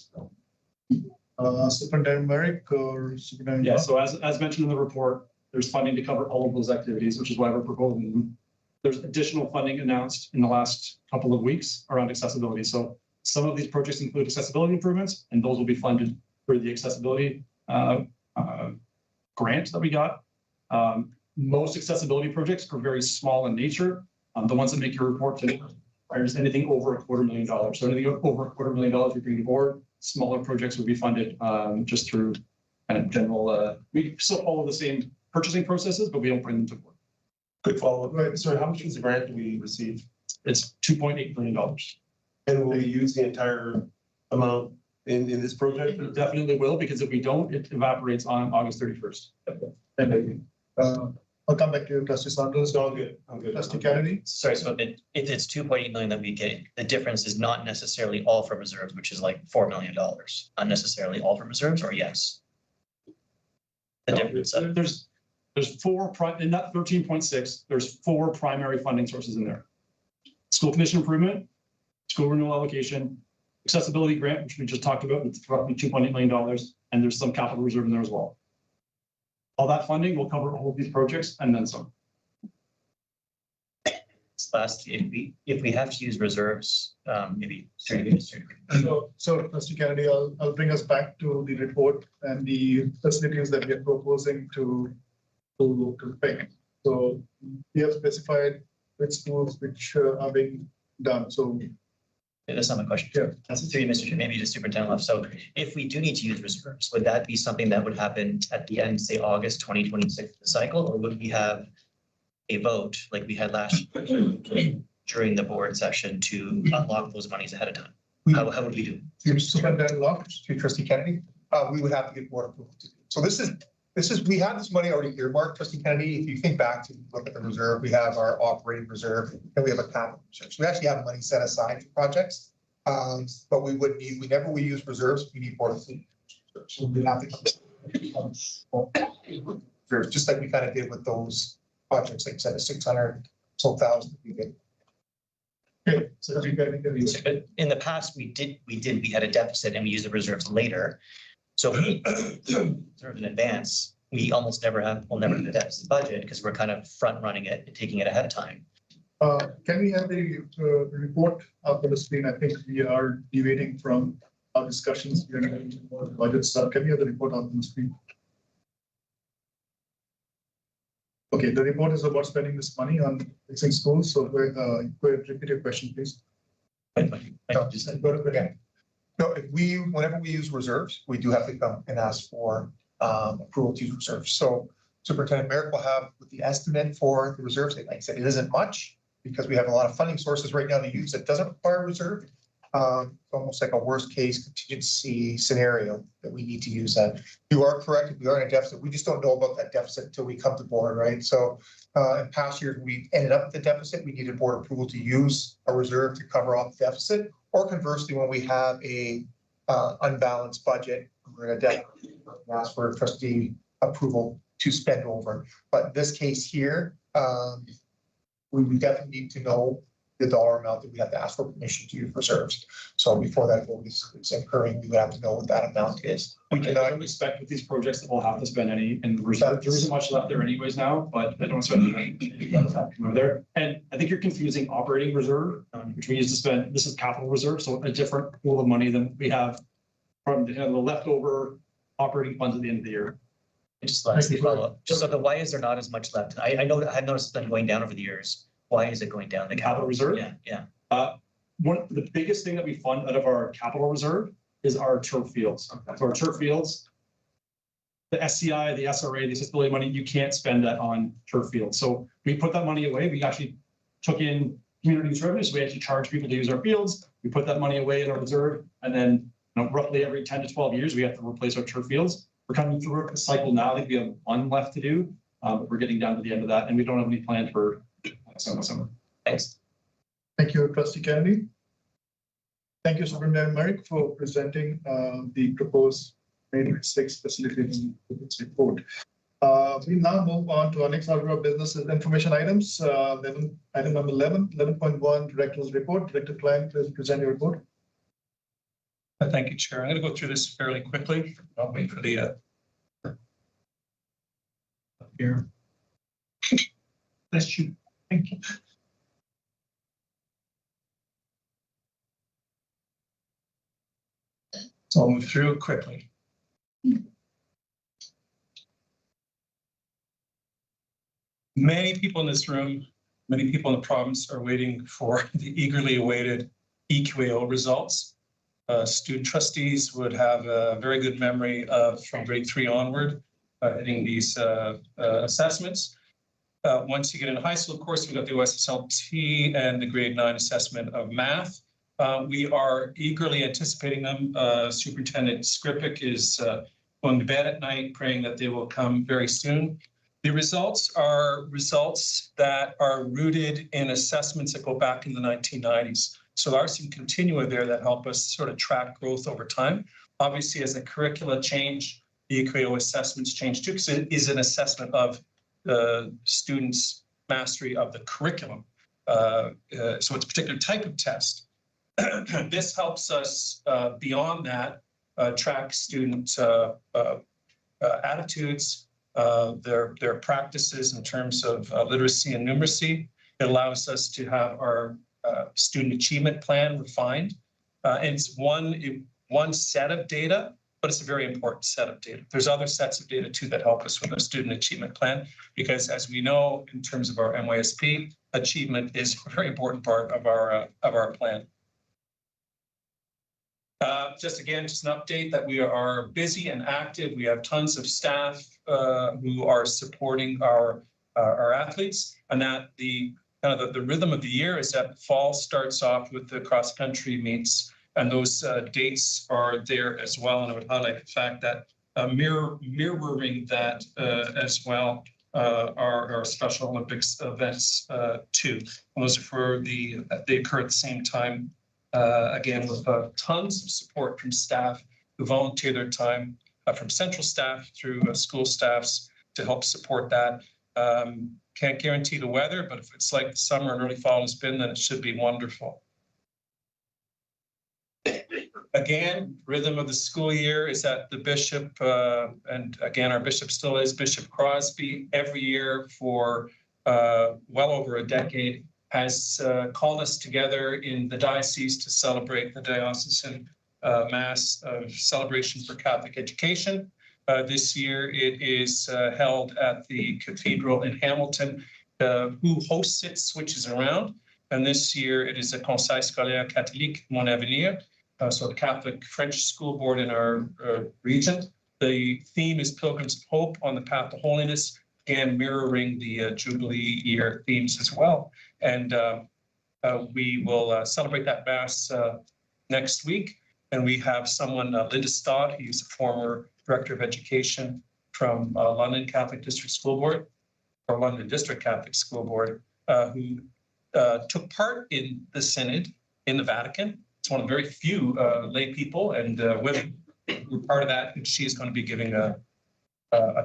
Superintendent Merrick or Superintendent? Yeah, so as mentioned in the report, there's funding to cover all of those activities, which is why we're proposing them. There's additional funding announced in the last couple of weeks around accessibility. So some of these projects include accessibility improvements, and those will be funded through the accessibility grant that we got. Most accessibility projects are very small in nature. The ones that make your report today are just anything over $250,000. So anything over $250,000 we bring to board. Smaller projects would be funded just through kind of general. We still follow the same purchasing processes, but we don't bring them to board. Quick follow-up. Right. Sorry, how much was the grant that we received? It's $2.8 million. And will we use the entire amount in this project? It definitely will, because if we don't, it evaporates on August 31st. Thank you. I'll come back to you, Trustee Saunders. All good. I'm good. Trustee Kennedy. Sorry, so if it's 2.8 million that we get, the difference is not necessarily all from reserves, which is like $4 million. Not necessarily all from reserves, or yes? The difference. There's four, in that 13.6, there's 4 primary funding sources in there. School condition improvement, school renewal allocation, accessibility grant, which we just talked about, it's roughly $2.8 million, and there's some capital reserve in there as well. All that funding will cover all of these projects and then some. Last, if we have to use reserves, maybe. So Trustee Kennedy, I'll bring us back to the report and the facilities that we are proposing to pick. So we have specified which schools which are being done. So That's not my question. Sure. That's through you, Mr. Chair, maybe just superintendent left. So if we do need to use reserves, would that be something that would happen at the end, say August 2026 cycle, or would we have a vote like we had last year during the board session to unlock those monies ahead of time? How would we do? Through Superintendent Locke, through Trustee Kennedy, we would have to get board approval to do. So this is, we have this money already earmarked, Trustee Kennedy. If you think back to look at the reserve, we have our operating reserve and we have a capital reserve. So we actually have money set aside for projects. But we would need, whenever we use reserves, we need board approval. So we have to reserves, just like we kind of did with those projects, like you said, the 600 so thousand we did. Okay, so in the past, we had a deficit and we used the reserves later. So if we reserve in advance, we almost never will never have a deficit budget because we're kind of front running it and taking it ahead of time. Can we have the report up on the screen? I think we are deviating from our discussions. We are getting more budget stuff. Can we have the report up on the screen? Okay, the report is about spending this money on fixing schools. So go ahead, repeat your question, please. No, whenever we use reserves, we do have to come and ask for approval to use reserves. So Superintendent Merrick will have with the estimate for the reserves. Like I said, it isn't much because we have a lot of funding sources right now to use that doesn't require reserve. Almost like a worst case contingency scenario that we need to use that. You are correct. If we are in a deficit, we just don't know about that deficit until we come to board, right? So in past years, we ended up with the deficit. We needed board approval to use a reserve to cover off the deficit. Or conversely, when we have a unbalanced budget, we're in a debt, ask for trustee approval to spend over. But in this case here, we definitely need to know the dollar amount that we have to ask for permission to use reserves. So before that vote is occurring, we would have to know what that amount is. I don't expect with these projects that we'll have to spend any in the reserve. There isn't much left there anyways now, but I don't expect over there. And I think you're confusing operating reserve, which we used to spend. This is capital reserve, so a different pool of money than we have from the leftover operating funds at the end of the year. Just lastly, follow up. Just so why is there not as much left? I know that I've noticed it's been going down over the years. Why is it going down? The capital reserve? Yeah. The biggest thing that we fund out of our capital reserve is our turf fields. So our turf fields, the SCI, the SRA, the accessibility money, you can't spend that on turf fields. So we put that money away. We actually took in community use revenue. So we actually charge people to use our fields. We put that money away in our reserve. And then roughly every 10 to 12 years, we have to replace our turf fields. We're coming through a cycle now. I think we have one left to do. We're getting down to the end of that and we don't have any plan for summer. Thanks. Thank you, Trustee Kennedy. Thank you, Superintendent Merrick, for presenting the proposed Matrix 6 facility report. We now move on to our next order of business is information items. Item number 11.1, Director's Report. Director Klein, please present your report. Thank you, Chair. I'm going to go through this fairly quickly. I'll wait for the here. Bless you. Thank you. So I'll move through quickly. Many people in this room, many people in the province are waiting for the eagerly awaited EQAO results. Student trustees would have a very good memory of from grade 3 onward, hitting these assessments. Once you get into high school, of course, we've got the OSSLT and the grade 9 assessment of math. We are eagerly anticipating them. Superintendent Skripik is going to bed at night, praying that they will come very soon. The results are results that are rooted in assessments that go back in the 1990s. So there are some continua there that help us sort of track growth over time. Obviously, as the curricula change, the EQAO assessments change too, because it is an assessment of the students' mastery of the curriculum. So it's a particular type of test. This helps us beyond that track student attitudes, their practices in terms of literacy and numeracy. It allows us to have our student achievement plan refined. And it's one set of data, but it's a very important set of data. There's other sets of data too that help us with our student achievement plan, because as we know, in terms of our MYSP, achievement is a very important part of our plan. Just again, just an update that we are busy and active. We have tons of staff who are supporting our athletes, and that the kind of the rhythm of the year is that fall starts off with the cross country meets, and those dates are there as well. And I would highlight the fact that mirroring that as well are Special Olympics events too. And those are they occur at the same time. Again, with tons of support from staff who volunteer their time, from central staff through school staffs to help support that. Can't guarantee the weather, but if it's like summer and early fall has been, then it should be wonderful. Again, rhythm of the school year is that the bishop, and again, our bishop still is Bishop Crosby, every year for well over a decade, has called us together in the diocese to celebrate the diocesan Mass of Celebration for Catholic Education. This year it is held at the Cathedral in Hamilton. Who hosts it switches around. And this year it is the Conseil Scolaire Catholique Mon Avenir, so the Catholic French school board in our region. The theme is Pilgrims of Hope on the Path to Holiness, again mirroring the Jubilee year themes as well. And we will celebrate that Mass next week. And we have someone, Linda Stott, who's a former Director of Education from London Catholic District School Board, or London District Catholic School Board, who took part in the Synod in the Vatican. It's one of the very few lay people and women who are part of that. And she is going to be giving a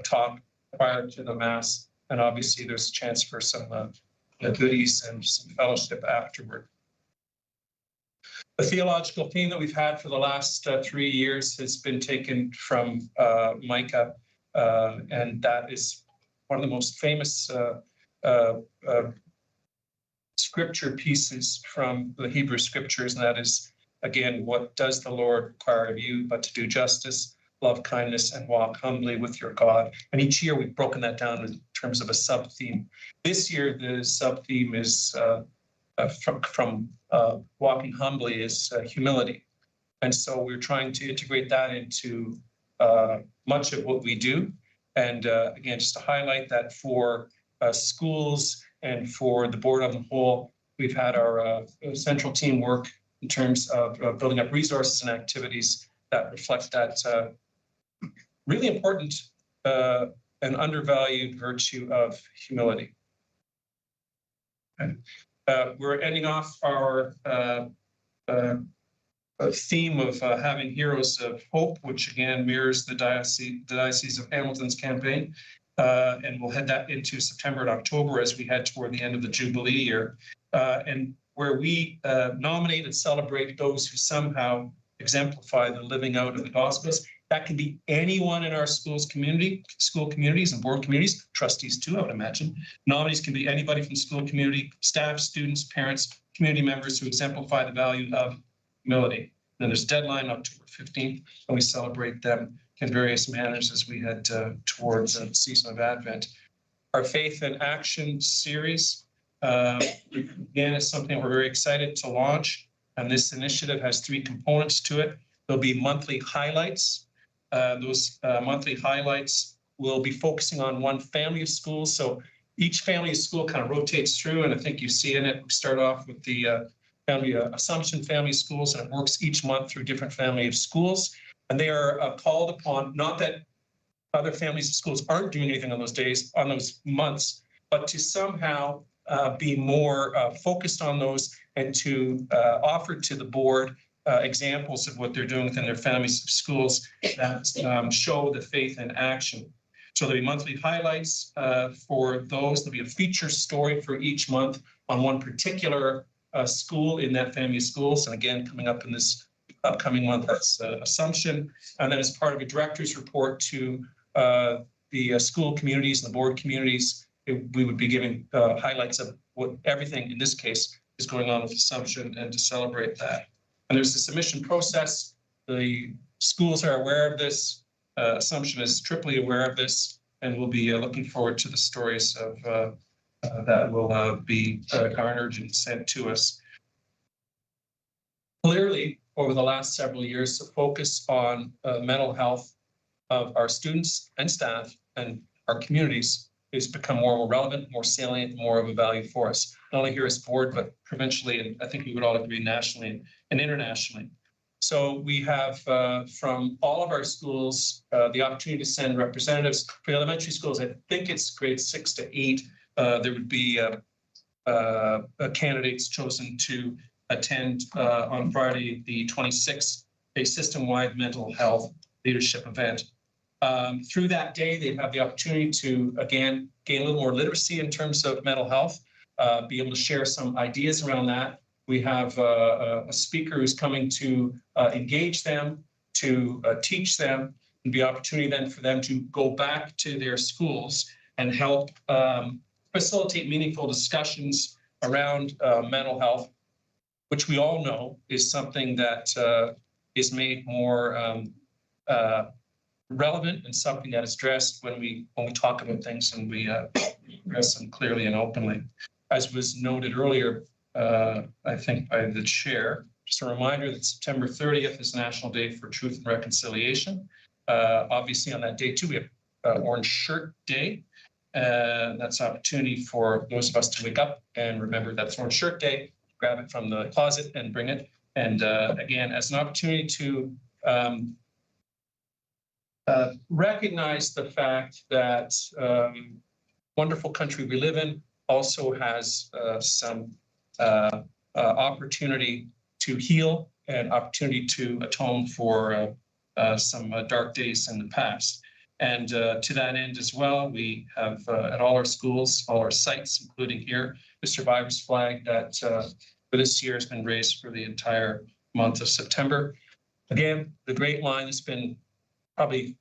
talk prior to the Mass. And obviously there's a chance for some goodies and some fellowship afterward. The theological theme that we've had for the last 3 years has been taken from Micah, and that is one of the most famous scripture pieces from the Hebrew scriptures, and that is, again, what does the Lord require of you but to do justice, love kindness, and walk humbly with your God. And each year we've broken that down in terms of a sub-theme. This year the sub-theme is from walking humbly is humility. And so we're trying to integrate that into much of what we do. And again, just to highlight that for schools and for the board on the whole, we've had our central team work in terms of building up resources and activities that reflect that really important and undervalued virtue of humility. Okay. We're ending off our theme of having heroes of hope, which again mirrors the Diocese of Hamilton's campaign. And we'll head that into September and October as we head toward the end of the Jubilee year. And where we nominate and celebrate those who somehow exemplify the living out of the Gospels. That can be anyone in our school communities and board communities, trustees too, I would imagine. Nominees can be anybody from school community, staff, students, parents, community members who exemplify the value of humility. Then there's a deadline, October 15th, and we celebrate them in various manners as we head towards the season of Advent. Our Faith in Action series, again, is something we're very excited to launch. And this initiative has 3 components to it. There'll be monthly highlights. Those monthly highlights will be focusing on one family of schools. So each family of school kind of rotates through, and I think you see in it, we start off with the Assumption Family Schools, and it works each month through different family of schools. And they are called upon, not that other families of schools aren't doing anything on those days, on those months, but to somehow be more focused on those and to offer to the board examples of what they're doing within their families of schools that show the faith in action. So there'll be monthly highlights for those. There'll be a feature story for each month on one particular school in that family of schools. And again, coming up in this upcoming month, that's Assumption. And then as part of a director's report to the school communities and the board communities, we would be giving highlights of what everything in this case is going on with Assumption and to celebrate that. And there's a submission process. The schools are aware of this. Assumption is triply aware of this, and we'll be looking forward to the stories of that will be garnered and sent to us. Clearly, over the last several years to focus on mental health of our students and staff and our communities has become more relevant, more salient, more of a value for us, not only here as board, but provincially, and I think we would all agree nationally and internationally. So we have from all of our schools the opportunity to send representatives. For the elementary schools, I think it's grades 6 to 8. There would be candidates chosen to attend on Friday, the 26th, a system-wide mental health leadership event. Through that day, they have the opportunity to, again, gain a little more literacy in terms of mental health, be able to share some ideas around that. We have a speaker who's coming to engage them, to teach them, and be opportunity then for them to go back to their schools and help facilitate meaningful discussions around mental health, which we all know is something that is made more relevant and something that is addressed when we talk about things and we address them clearly and openly. As was noted earlier, I think by the chair, just a reminder that September 30th is National Day for Truth and Reconciliation. Obviously on that day too, we have Orange Shirt Day. That's an opportunity for those of us to wake up and remember that it's Orange Shirt Day, grab it from the closet and bring it. And again, as an opportunity to recognize the fact that wonderful country we live in also has some opportunity to heal and opportunity to atone for some dark days in the past. And to that end as well, we have at all our schools, all our sites, including here, the survivors flag that for this year has been raised for the entire month of September. Again, the great line has been probably,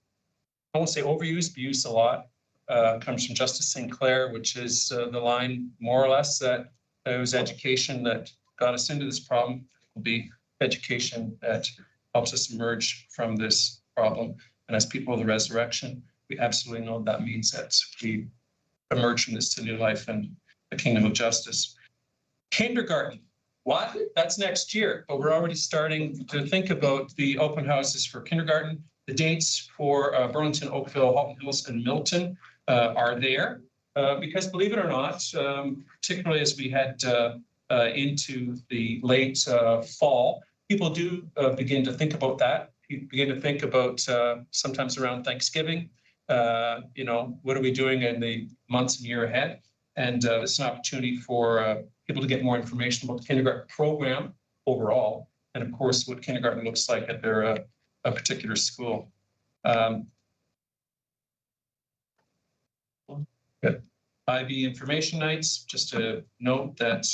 I won't say overused, but used a lot, comes from Justice Sinclair, which is the line more or less that it was education that got us into this problem. It will be education that helps us emerge from this problem. And as people of the resurrection, we absolutely know that means that we emerge from this to new life and the kingdom of justice. Kindergarten, what? That's next year, but we're already starting to think about the open houses for kindergarten. The dates for Burlington, Oakville, Halton Hills, and Milton are there because, believe it or not, particularly as we head into the late fall, people do begin to think about that. You begin to think about sometimes around Thanksgiving, what are we doing in the months and year ahead? And it's an opportunity for people to get more information about the kindergarten program overall, and of course, what kindergarten looks like at their a particular school. IB information nights, just to note that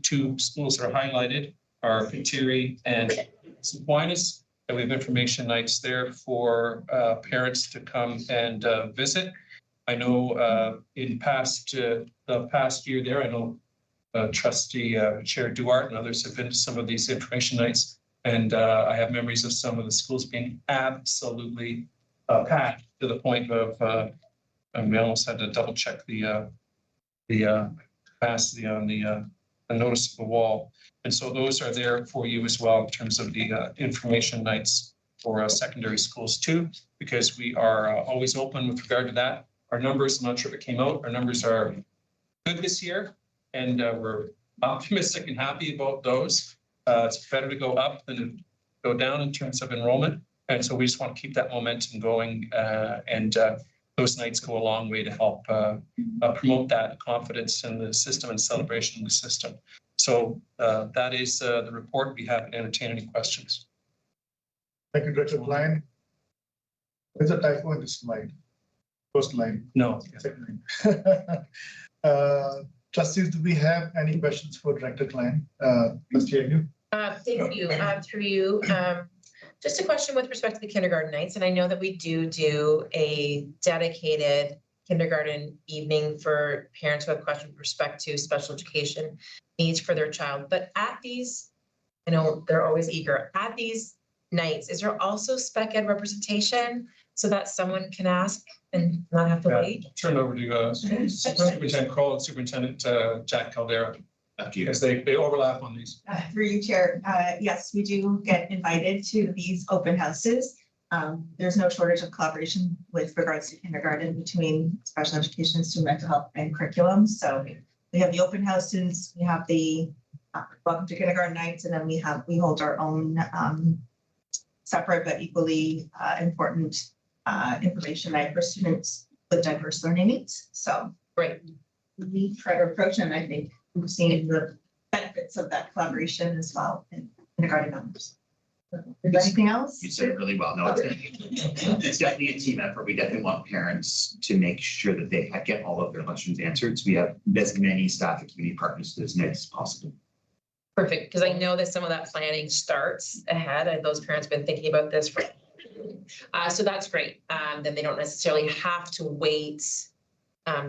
two schools that are highlighted are Kateri and Aquinas, and we have information nights there for parents to come and visit. I know in the past year there, I know Trustee Chair Duarte and others have been to some of these information nights, and I have memories of some of the schools being absolutely packed to the point of, and we almost had to double check the capacity on the notice of the wall. And so those are there for you as well in terms of the information nights for secondary schools too, because we are always open with regard to that. Our numbers, I'm not sure if it came out, our numbers are good this year, and we're optimistic and happy about those. It's better to go up than to go down in terms of enrollment. And so we just want to keep that momentum going, and those nights go a long way to help promote that confidence in the system and celebration of the system. So that is the report. We have entertain any questions. Thank you, Director Klein. There's a typo in this slide. First line. No. Second line. Trustees, do we have any questions for Director Klein? Trustee Agnew? Thank you. Through you. Just a question with respect to the kindergarten nights, and I know that we do a dedicated kindergarten evening for parents who have questions with respect to special education needs for their child. But at these, I know they're always eager, at these nights, is there also spec ed representation so that someone can ask and not have to wait? Turn over to Superintendent Kroll and Superintendent Jack Caldera. Because they overlap on these. Through you, Chair, yes, we do get invited to these open houses. There's no shortage of collaboration with regards to kindergarten between special education, student mental health and curriculum. So we have the open houses, we have the welcome to kindergarten nights, and then we hold our own separate but equally important information night for students with diverse learning needs. So great. We try to approach, and I think we've seen the benefits of that collaboration as well in kindergarten numbers. Is there anything else? You said it really well. No, it's definitely a team effort. We definitely want parents to make sure that they get all of their questions answered. So we have as many staff and community partners to this night as possible. Perfect, because I know that some of that planning starts ahead and those parents have been thinking about this for. So that's great. Then they don't necessarily have to wait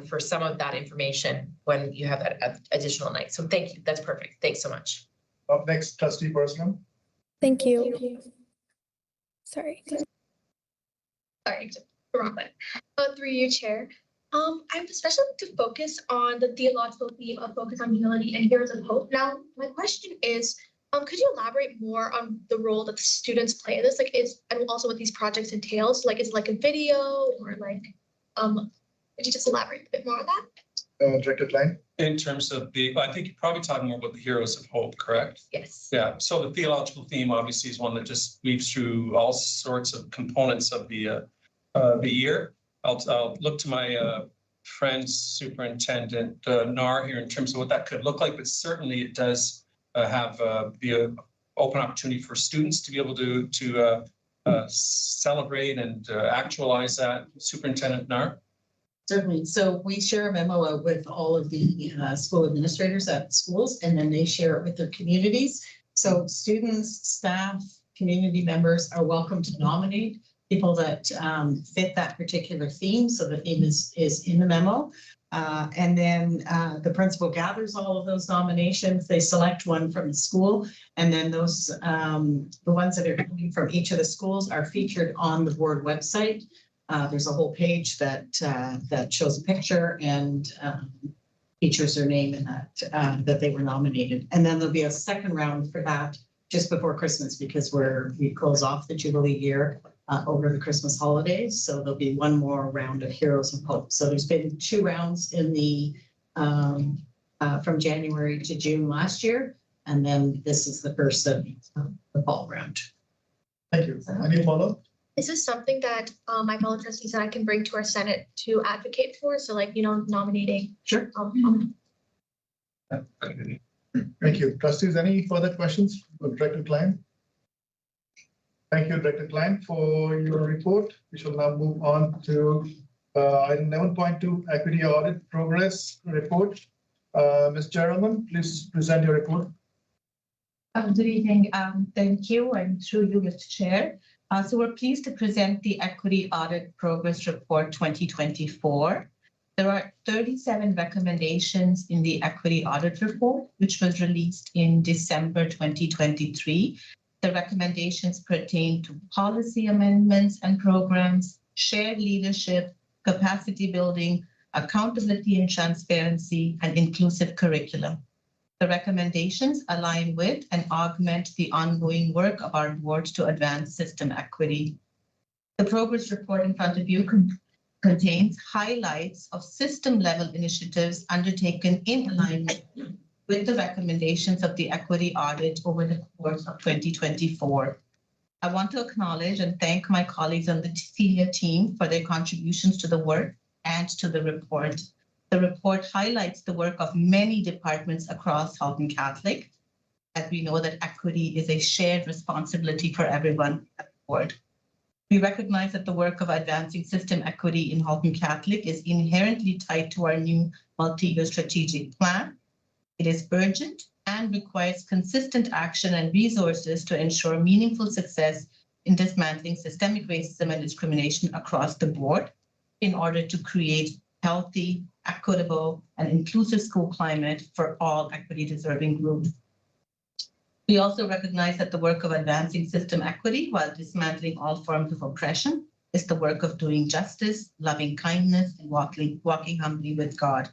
for some of that information when you have that additional night. So thank you. That's perfect. Thanks so much. Up next, Trustee Personal. Thank you. Sorry. Sorry, wrong one. Through you, Chair. I would especially like to focus on the theological theme of focus on humility and heroes of hope. Now, my question is, could you elaborate more on the role that the students play in this? And also what these projects entails? Like, is it like a video or like, could you just elaborate a bit more on that? Director Klein. In terms of I think you're probably talking more about the Heroes of Hope, correct? Yes. Yeah, so the theological theme obviously is one that just weaves through all sorts of components of the year. I'll look to my friend Superintendent Nar here in terms of what that could look like, but certainly it does have the open opportunity for students to be able to celebrate and actualize that. Superintendent Nar. Certainly. So we share a memo out with all of the school administrators at schools, and then they share it with their communities. So students, staff, community members are welcome to nominate people that fit that particular theme. So the theme is in the memo. And then the principal gathers all of those nominations. They select one from the school, and then those the ones that are coming from each of the schools are featured on the board website. There's a whole page that shows a picture and features their name in that they were nominated. And then there'll be a second round for that just before Christmas, because we close off the Jubilee year over the Christmas holidays. So there'll be one more round of Heroes of Hope. So there's been 2 rounds in the from January to June last year, and then this is the first of the fall round. Thank you. Any follow-up? Is this something that my fellow trustees and I can bring to our Senate to advocate for? So like, nominating. Sure. Thank you. Trustees, any further questions for Director Klein? Thank you, Director Klein, for your report. We shall now move on to item 11.2, equity audit progress report. Ms. Gerelman, please present your report. Good evening. Thank you, and through you, Mr. Chair. So we're pleased to present the Equity Audit Progress Report 2024. There are 37 recommendations in the Equity Audit Report, which was released in December 2023. The recommendations pertain to policy amendments and programs, shared leadership, capacity building, accountability and transparency, and inclusive curriculum. The recommendations align with and augment the ongoing work of our board to advance system equity. The progress report in front of you contains highlights of system-level initiatives undertaken in alignment with the recommendations of the equity audit over the course of 2024. I want to acknowledge and thank my colleagues on the senior team for their contributions to the work and to the report. The report highlights the work of many departments across Halton Catholic, as we know that equity is a shared responsibility for everyone at the board. We recognize that the work of advancing system equity in Halton Catholic is inherently tied to our new multi-year strategic plan. It is urgent and requires consistent action and resources to ensure meaningful success in dismantling systemic racism and discrimination across the board in order to create healthy, equitable, and inclusive school climate for all equity-deserving groups. We also recognize that the work of advancing system equity while dismantling all forms of oppression is the work of doing justice, loving kindness, and walking humbly with God.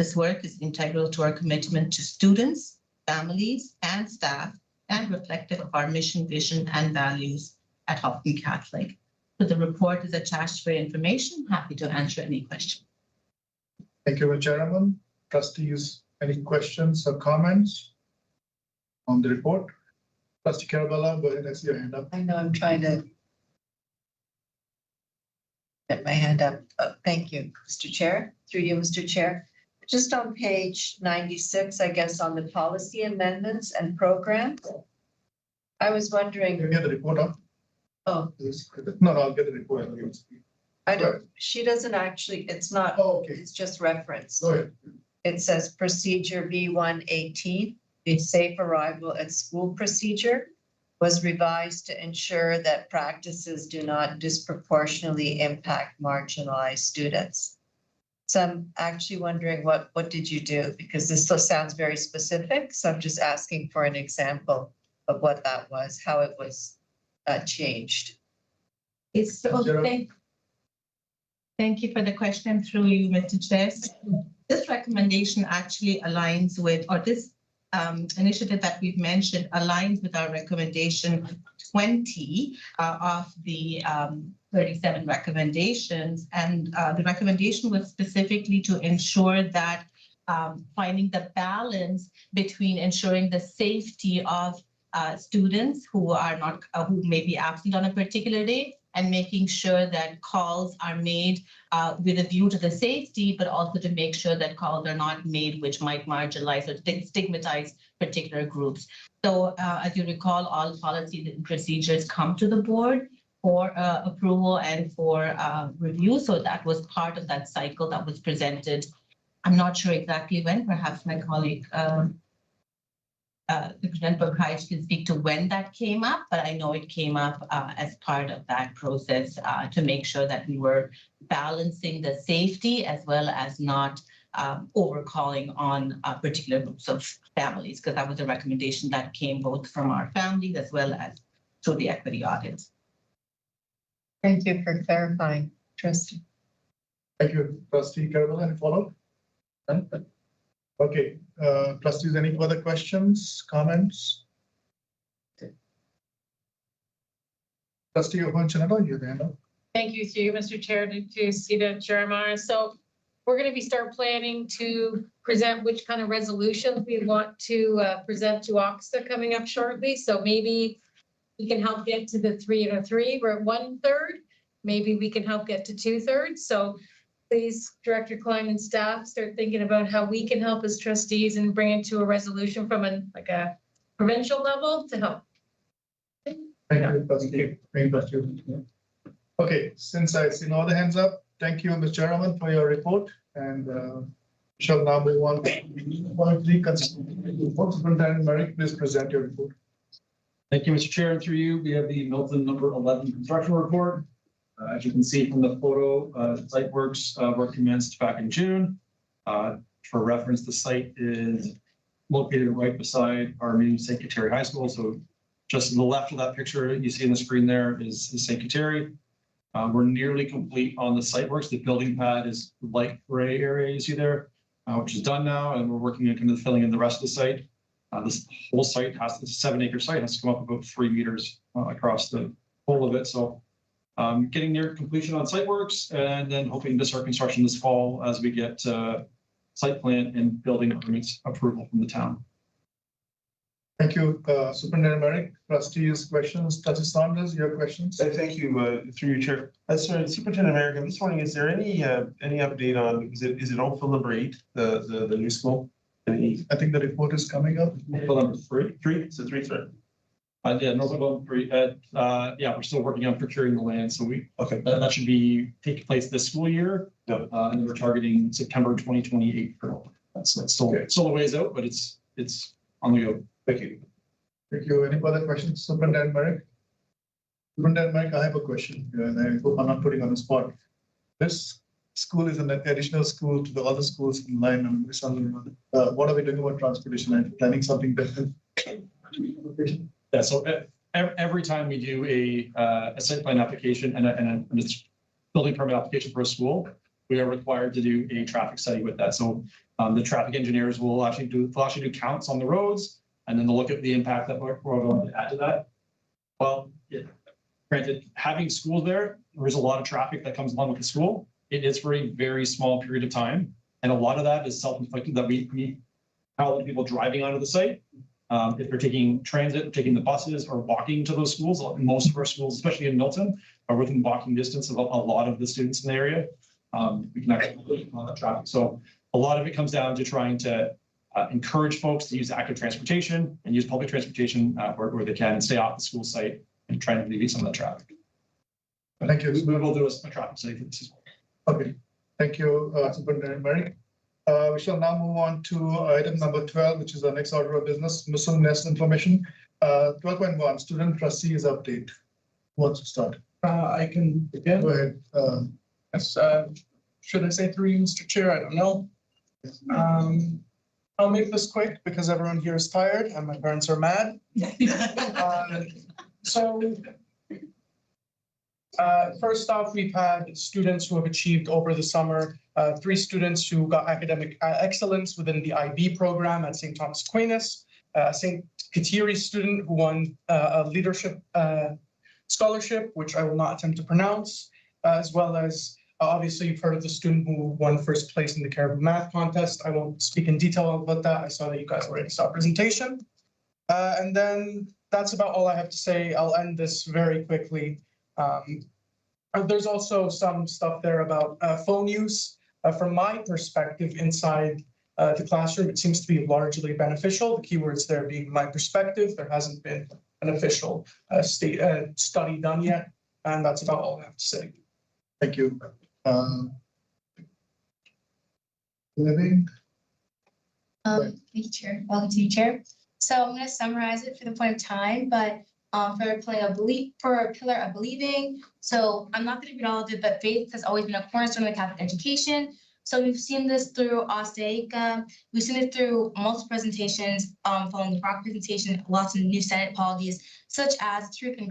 This work is integral to our commitment to students, families, and staff, and reflective of our mission, vision, and values at Halton Catholic. So the report is attached for information. Happy to answer any questions. Thank you, Chairman. Trustees, any questions or comments on the report? Trustee Carabella, go ahead. I see your hand up. I know I'm trying to get my hand up. Thank you, Mr. Chair. Through you, Mr. Chair. Just on page 96, I guess, on the policy amendments and programs. I was wondering. Can you get the report up? Oh. No, I'll get the report. I don't, she doesn't actually, it's not, okay. It's just referenced. Go ahead. It says procedure B118, the safe arrival at school procedure was revised to ensure that practices do not disproportionately impact marginalized students. So I'm actually wondering what did you do? Because this still sounds very specific. So I'm just asking for an example of what that was, how it was changed. It's Thank you for the question through you, Mr. Chair. This recommendation actually aligns with, or this initiative that we've mentioned aligns with our recommendation 20 of the 37 recommendations. And the recommendation was specifically to ensure that finding the balance between ensuring the safety of students who are not, who may be absent on a particular day, and making sure that calls are made with a view to the safety, but also to make sure that calls are not made which might marginalize or stigmatize particular groups. So as you recall, all policies and procedures come to the board for approval and for review. So that was part of that cycle that was presented. I'm not sure exactly when, perhaps my colleague Superintendent Burkhardt can speak to when that came up, but I know it came up as part of that process to make sure that we were balancing the safety as well as not overcalling on particular groups of families, because that was a recommendation that came both from our families as well as through the equity audit. Thank you for clarifying, Trustee. Thank you, Trustee Carabella. Any follow-up? Okay, trustees, any further questions, comments? Trustee Ohonchanado, you hand up. Thank you, through you, Mr. Chair, to Sita Jeremiah. So we're going to be start planning to present which kind of resolutions we want to present to OXTA coming up shortly. So maybe we can help get to the 3 and a 3. We're at 1/3. Maybe we can help get to 2/3. So please, Director Klein and staff, start thinking about how we can help as trustees and bring it to a resolution from a provincial level to help. Thank you, Trustee. Thank you. Okay, since I've seen all the hands up, thank you, Ms. Chairman, for your report, and shall now move on to 3. Superintendent Merrick, please present your report. Thank you, Mr. Chair. Through you, we have the Milton number 11 construction report. As you can see from the photo, site works were commenced back in June. For reference, the site is located right beside our new St. Kateri High School. So just to the left of that picture you see on the screen there is St. Kateri. We're nearly complete on the site works. The building pad is light gray area you see there, which is done now, and we're working on kind of filling in the rest of the site. This whole site has, it's a 7-acre site, has to come up about 3 meters across the whole of it. So getting near completion on site works, and then hoping to start construction this fall as we get site plan and building permits approval from the town. Thank you, Superintendent Merrick. Trustees, questions? Trustee Saunders, your questions? Thank you, through your chair. Sorry, Superintendent Merrick, I'm just wondering, is there any update on, is it Oakville number 8, the new school? I think the report is coming up. Oakville number 3. 3, so 3, sorry. Yeah, Northwood 3. Yeah, we're still working on procuring the land, so that should be taking place this school year. Yep. And we're targeting September 2028 for all. That's still a ways out, but it's on the go. Thank you. Thank you. Any further questions, Superintendent Merrick? Superintendent Merrick, I have a question, and I hope I'm not putting on the spot. This school is an additional school to the other schools in line. What are we doing about transportation? Are you planning something different? Yeah, so every time we do a site plan application and a building permit application for a school, we are required to do a traffic study with that. So the traffic engineers will actually do counts on the roads, and then they'll look at the impact that we're going to add to that. Well, granted, having schools there is a lot of traffic that comes along with the school. It is for a very small period of time. And a lot of that is self-inflicted that we how the people driving onto the site. If they're taking transit, taking the buses or walking to those schools, most of our schools, especially in Milton, are within walking distance of a lot of the students in the area. We can actually on that traffic. So a lot of it comes down to trying to encourage folks to use active transportation and use public transportation where they can and stay off the school site and try to alleviate some of that traffic. Thank you. We will do a traffic study for this as well. Okay, thank you, Superintendent Merrick. We shall now move on to item number 12, which is our next order of business, miscellaneous information. 12.1, student trustees update. Who wants to start? I can begin. Go ahead. Yes, should I say through you, Mr. Chair? I don't know. I'll make this quick because everyone here is tired and my parents are mad. First off, we've had students who have achieved over the summer, 3 students who got academic excellence within the IB program at St. Thomas Aquinas, St. Kateri student who won a leadership scholarship, which I will not attempt to pronounce, as well as obviously you've heard of the student who won first place in the Caribou Math Contest. I won't speak in detail about that. I saw that you guys already saw a presentation. And then that's about all I have to say. I'll end this very quickly. There's also some stuff there about phone use. From my perspective inside the classroom, it seems to be largely beneficial. The keywords there being my perspective. There hasn't been an official study done yet. And that's about all I have to say. Thank you. Living. Thank you, Chair. Welcome to you, Chair. So I'm going to summarize it for the point of time, but for a pillar of believing. So I'm not going to read all of it, but faith has always been a cornerstone of Catholic education. So we've seen this through Osteica. We've seen it through multiple presentations following the Brock presentation, lots of new Senate policies, such as Truth and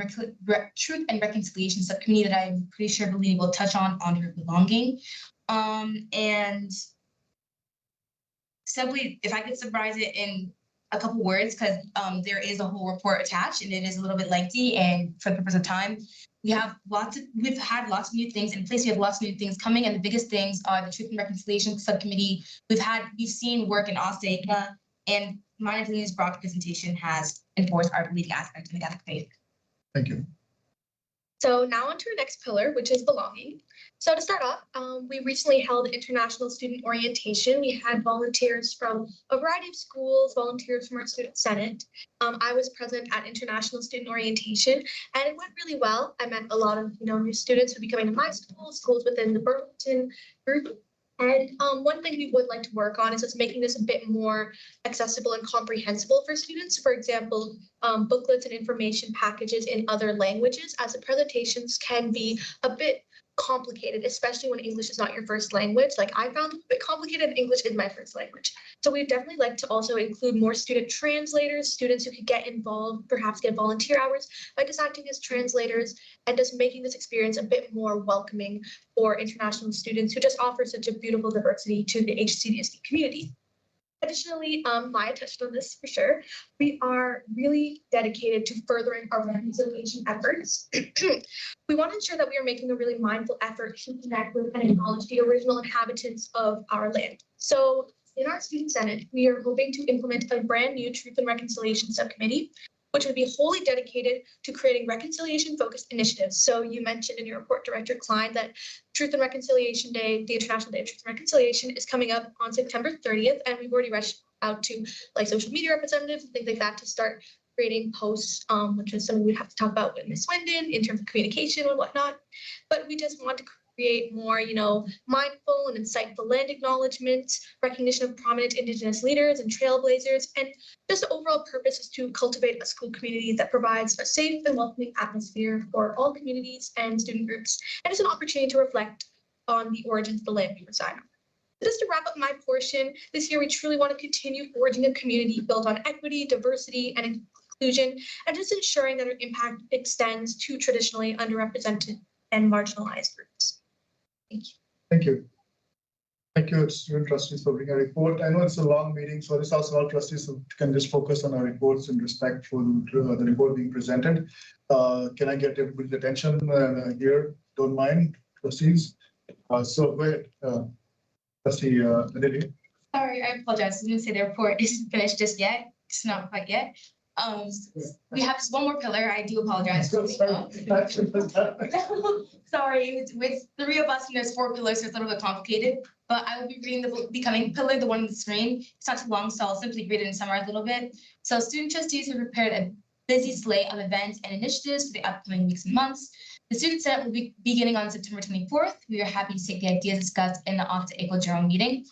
Reconciliation Subcommittee that I'm pretty sure Bellini will touch on under belonging. And simply, if I could summarize it in a couple words, because there is a whole report attached and it is a little bit lengthy, and for the purpose of time, we've had lots of new things in place. We have lots of new things coming, and the biggest things are the Truth and Reconciliation Subcommittee. We've seen work in Osteica, and Maya Bellini's broad presentation has enforced our believing aspect of the Catholic faith. Thank you. So now on to our next pillar, which is belonging. So to start off, we recently held International Student Orientation. We had volunteers from a variety of schools, volunteers from our Student Senate. I was present at International Student Orientation, and it went really well. I met a lot of new students who would be coming to my school, schools within the Burlington group. And one thing we would like to work on is just making this a bit more accessible and comprehensible for students. For example, booklets and information packages in other languages, as the presentations can be a bit complicated, especially when English is not your first language. Like I found it a bit complicated, and English is my first language. So we'd definitely like to also include more student translators, students who could get involved, perhaps get volunteer hours by just acting as translators, and just making this experience a bit more welcoming for international students who just offer such a beautiful diversity to the HCDSD community. Additionally, Maya touched on this for sure. We are really dedicated to furthering our reconciliation efforts. We want to ensure that we are making a really mindful effort to connect with and acknowledge the original inhabitants of our land. So in our Student Senate, we are hoping to implement a brand new Truth and Reconciliation Subcommittee, which would be wholly dedicated to creating reconciliation-focused initiatives. So you mentioned in your report, Director Klein, that Truth and Reconciliation Day, the International Day of Truth and Reconciliation, is coming up on September 30th, and we've already reached out to social media representatives and things like that to start creating posts, which is something we'd have to talk about with Ms. Swindon in terms of communication and whatnot. But we just want to create more, mindful and insightful land acknowledgements, recognition of prominent Indigenous leaders and trailblazers, and just the overall purpose is to cultivate a school community that provides a safe and welcoming atmosphere for all communities and student groups, and it's an opportunity to reflect on the origins of the land we reside on. Just to wrap up my portion, this year we truly want to continue forging a community built on equity, diversity, and inclusion, and just ensuring that our impact extends to traditionally underrepresented and marginalized groups. Thank you. Thank you. Thank you, student trustees, for bringing a report. I know it's a long meeting, so this also all trustees can just focus on our reports in respect for the report being presented. Can I get everybody's attention here? Don't mind, trustees. So go ahead, trustee Aditi. Sorry, I apologize. I didn't say the report isn't finished just yet. It's not quite yet. We have just one more pillar. I do apologize. Sorry, with three of us, and there's 4 pillars, so it's a little bit complicated. But I will be reading the becoming pillar, the one on the screen. It's not too long, so I'll simply read it and summarize a little bit. So student trustees have prepared a busy slate of events and initiatives for the upcoming weeks and months. The student senate will be beginning on September 24th. We are happy to take the ideas discussed in the Off-to-ACO general meeting.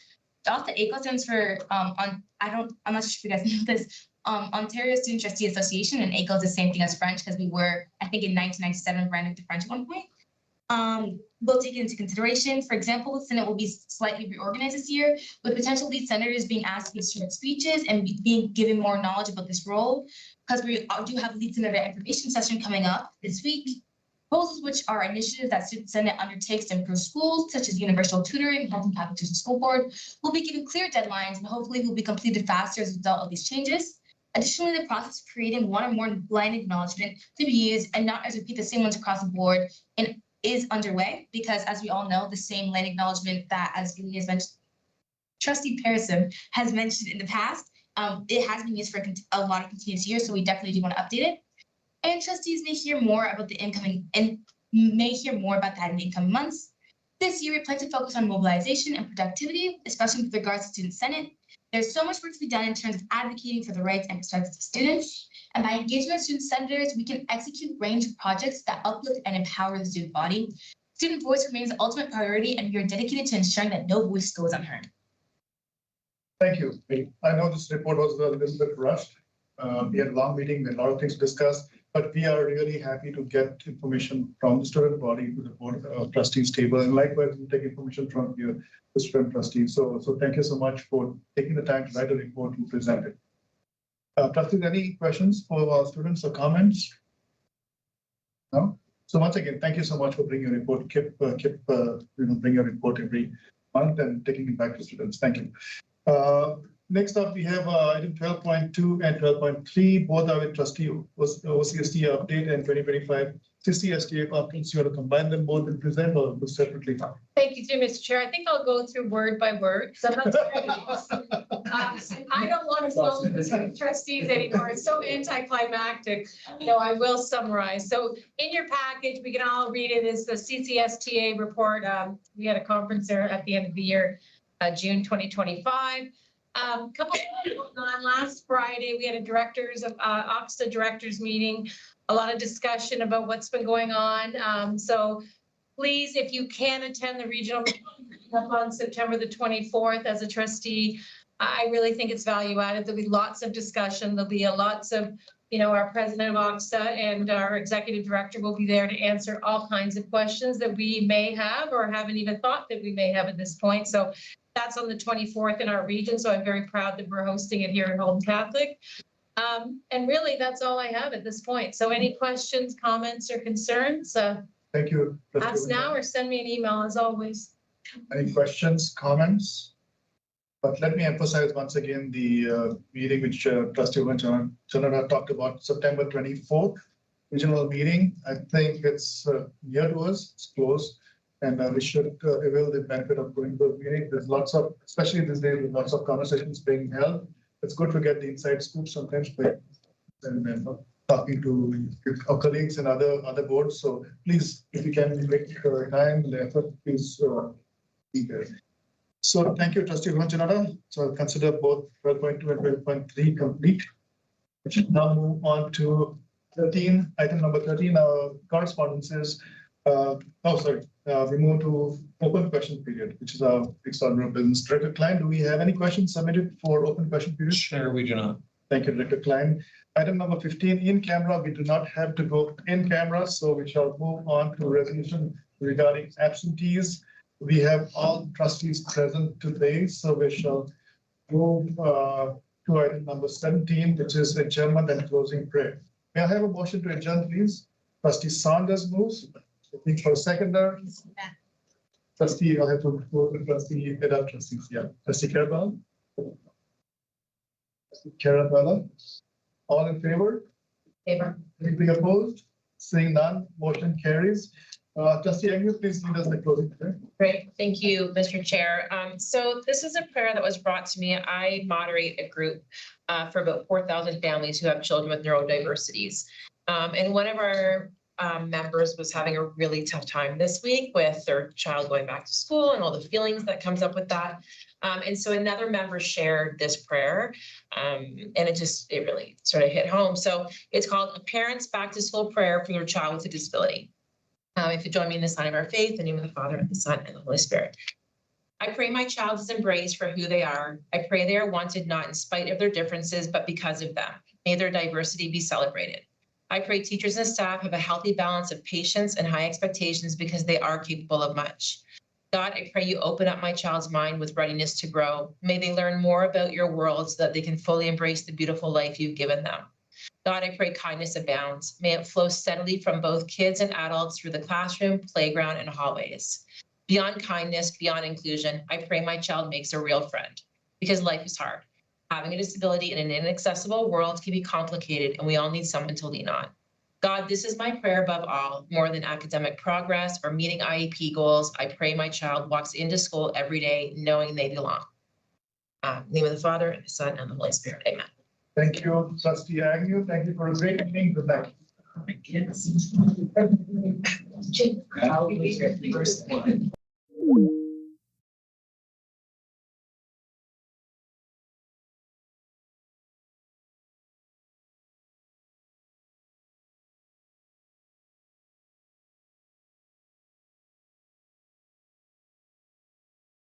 The Off-to-ACO stands for I'm not sure if you guys know this. Ontario Student Trustee Association, and ACO is the same thing as French because we were, I think, in 1997 branded to French at one point. We'll take it into consideration. For example, the Senate will be slightly reorganized this year, with potential lead senators being asked to give short speeches and being given more knowledge about this role, because we do have a lead senator information session coming up this week. Proposals which are initiatives that Student Senate undertakes to improve schools, such as universal tutoring, Halton Catholic School Board, will be given clear deadlines and hopefully will be completed faster as a result of these changes. Additionally, the process of creating one or more line acknowledgement to be used and not as repeat the same ones across the board and is underway, because as we all know, the same line acknowledgement that, as Julie has mentioned, Trustee Pearson has mentioned in the past, it has been used for a lot of continuous years, so we definitely do want to update it. And trustees may hear more about that in the incoming months. This year, we plan to focus on mobilization and productivity, especially with regards to Student Senate. There's so much work to be done in terms of advocating for the rights and perspectives of students. And by engaging with student senators, we can execute a range of projects that uplift and empower the student body. Student voice remains the ultimate priority, and we are dedicated to ensuring that no voice goes unheard. Thank you. I know this report was a little bit rushed. We had a long meeting, a lot of things to discuss, but we are really happy to get information from the student body to the board of trustees table, and likewise we take information from you, the student trustees. So thank you so much for taking the time to write a report and present it. Trustees, any questions for our students or comments? No. So once again, thank you so much for bringing your report. Bring your report every month and taking it back to students. Thank you. Next up, we have item 12.2 and 12.3. Both are with trustee OCST update and 2025 CCSTA conference. You want to combine them both and present, or separately? Thank you, Mr. Chair. I think I'll go through word by word. So I don't want to follow the trustees anymore. It's so anticlimactic. No, I will summarize. So in your package, we can all read it, is the CCSTA report. We had a conference there at the end of the year, June 2025. Couple of things going on. Last Friday, we had a OXTA directors meeting, a lot of discussion about what's been going on. So please, if you can attend the regional up on September the 24th as a trustee, I really think it's value added. There'll be lots of discussion. There'll be lots of, our president of OXTA and our executive director will be there to answer all kinds of questions that we may have or haven't even thought that we may have at this point. So that's on the 24th in our region. So I'm very proud that we're hosting it here at Halton Catholic. And really, that's all I have at this point. So any questions, comments, or concerns? Thank you. Ask now or send me an email, as always. Any questions, comments? But let me emphasize once again the meeting which Trustee Janara talked about, September 24th, regional meeting. I think it's near to us, it's close. And we should avail the benefit of going to the meeting. There's lots of, especially these days, with lots of conversations being held. It's good to get the inside scoop sometimes, and talking to our colleagues and other boards. So please, if you can make time and effort, please be there. So thank you, Trustee Janara. So I'll consider both 12.2 and 12.3 complete. We should now move on to 13, item number 13, our correspondences. We move to open question period, which is our extraordinary business. Director Klein, do we have any questions submitted for open question period? Sure, we do not. Thank you, Director Klein. Item number 15, in camera. We do not have to go in camera, so we shall move on to resolution regarding absentees. We have all trustees present today, so we shall move to item number 17, which is adjournment and closing prayer. May I have a motion to adjourn, please? Trustee Saunders moves. I think for a seconder. Trustee, I'll have to vote with trustee, head up trustees, yeah. Trustee Carabella? Trustee Carabella, all in favor? Favor. Anything opposed? Seeing none, motion carries. Trustee Agnew, please lead us in the closing prayer. Great, thank you, Mr. Chair. So this is a prayer that was brought to me. I moderate a group for about 4,000 families who have children with neurodiversities. And one of our members was having a really tough time this week with their child going back to school and all the feelings that comes up with that. And so another member shared this prayer, and it really sort of hit home. So it's called A Parent's Back to School Prayer for Your Child with a Disability. If you join me in the sign of our faith, in the name of the Father, and the Son, and the Holy Spirit. I pray my child is embraced for who they are. I pray they are wanted not in spite of their differences, but because of them. May their diversity be celebrated. I pray teachers and staff have a healthy balance of patience and high expectations because they are capable of much. God, I pray you open up my child's mind with readiness to grow. May they learn more about your world so that they can fully embrace the beautiful life you've given them. God, I pray kindness abounds. May it flow steadily from both kids and adults through the classroom, playground, and hallways. Beyond kindness, beyond inclusion, I pray my child makes a real friend because life is hard. Having a disability in an inaccessible world can be complicated, and we all need someone to lean on. God, this is my prayer above all, more than academic progress or meeting IEP goals. I pray my child walks into school every day knowing they belong. In the name of the Father, and the Son, and the Holy Spirit. Amen. Thank you, Trustee Agnew. Thank you for a great meeting tonight. My kids. I'll be your first one.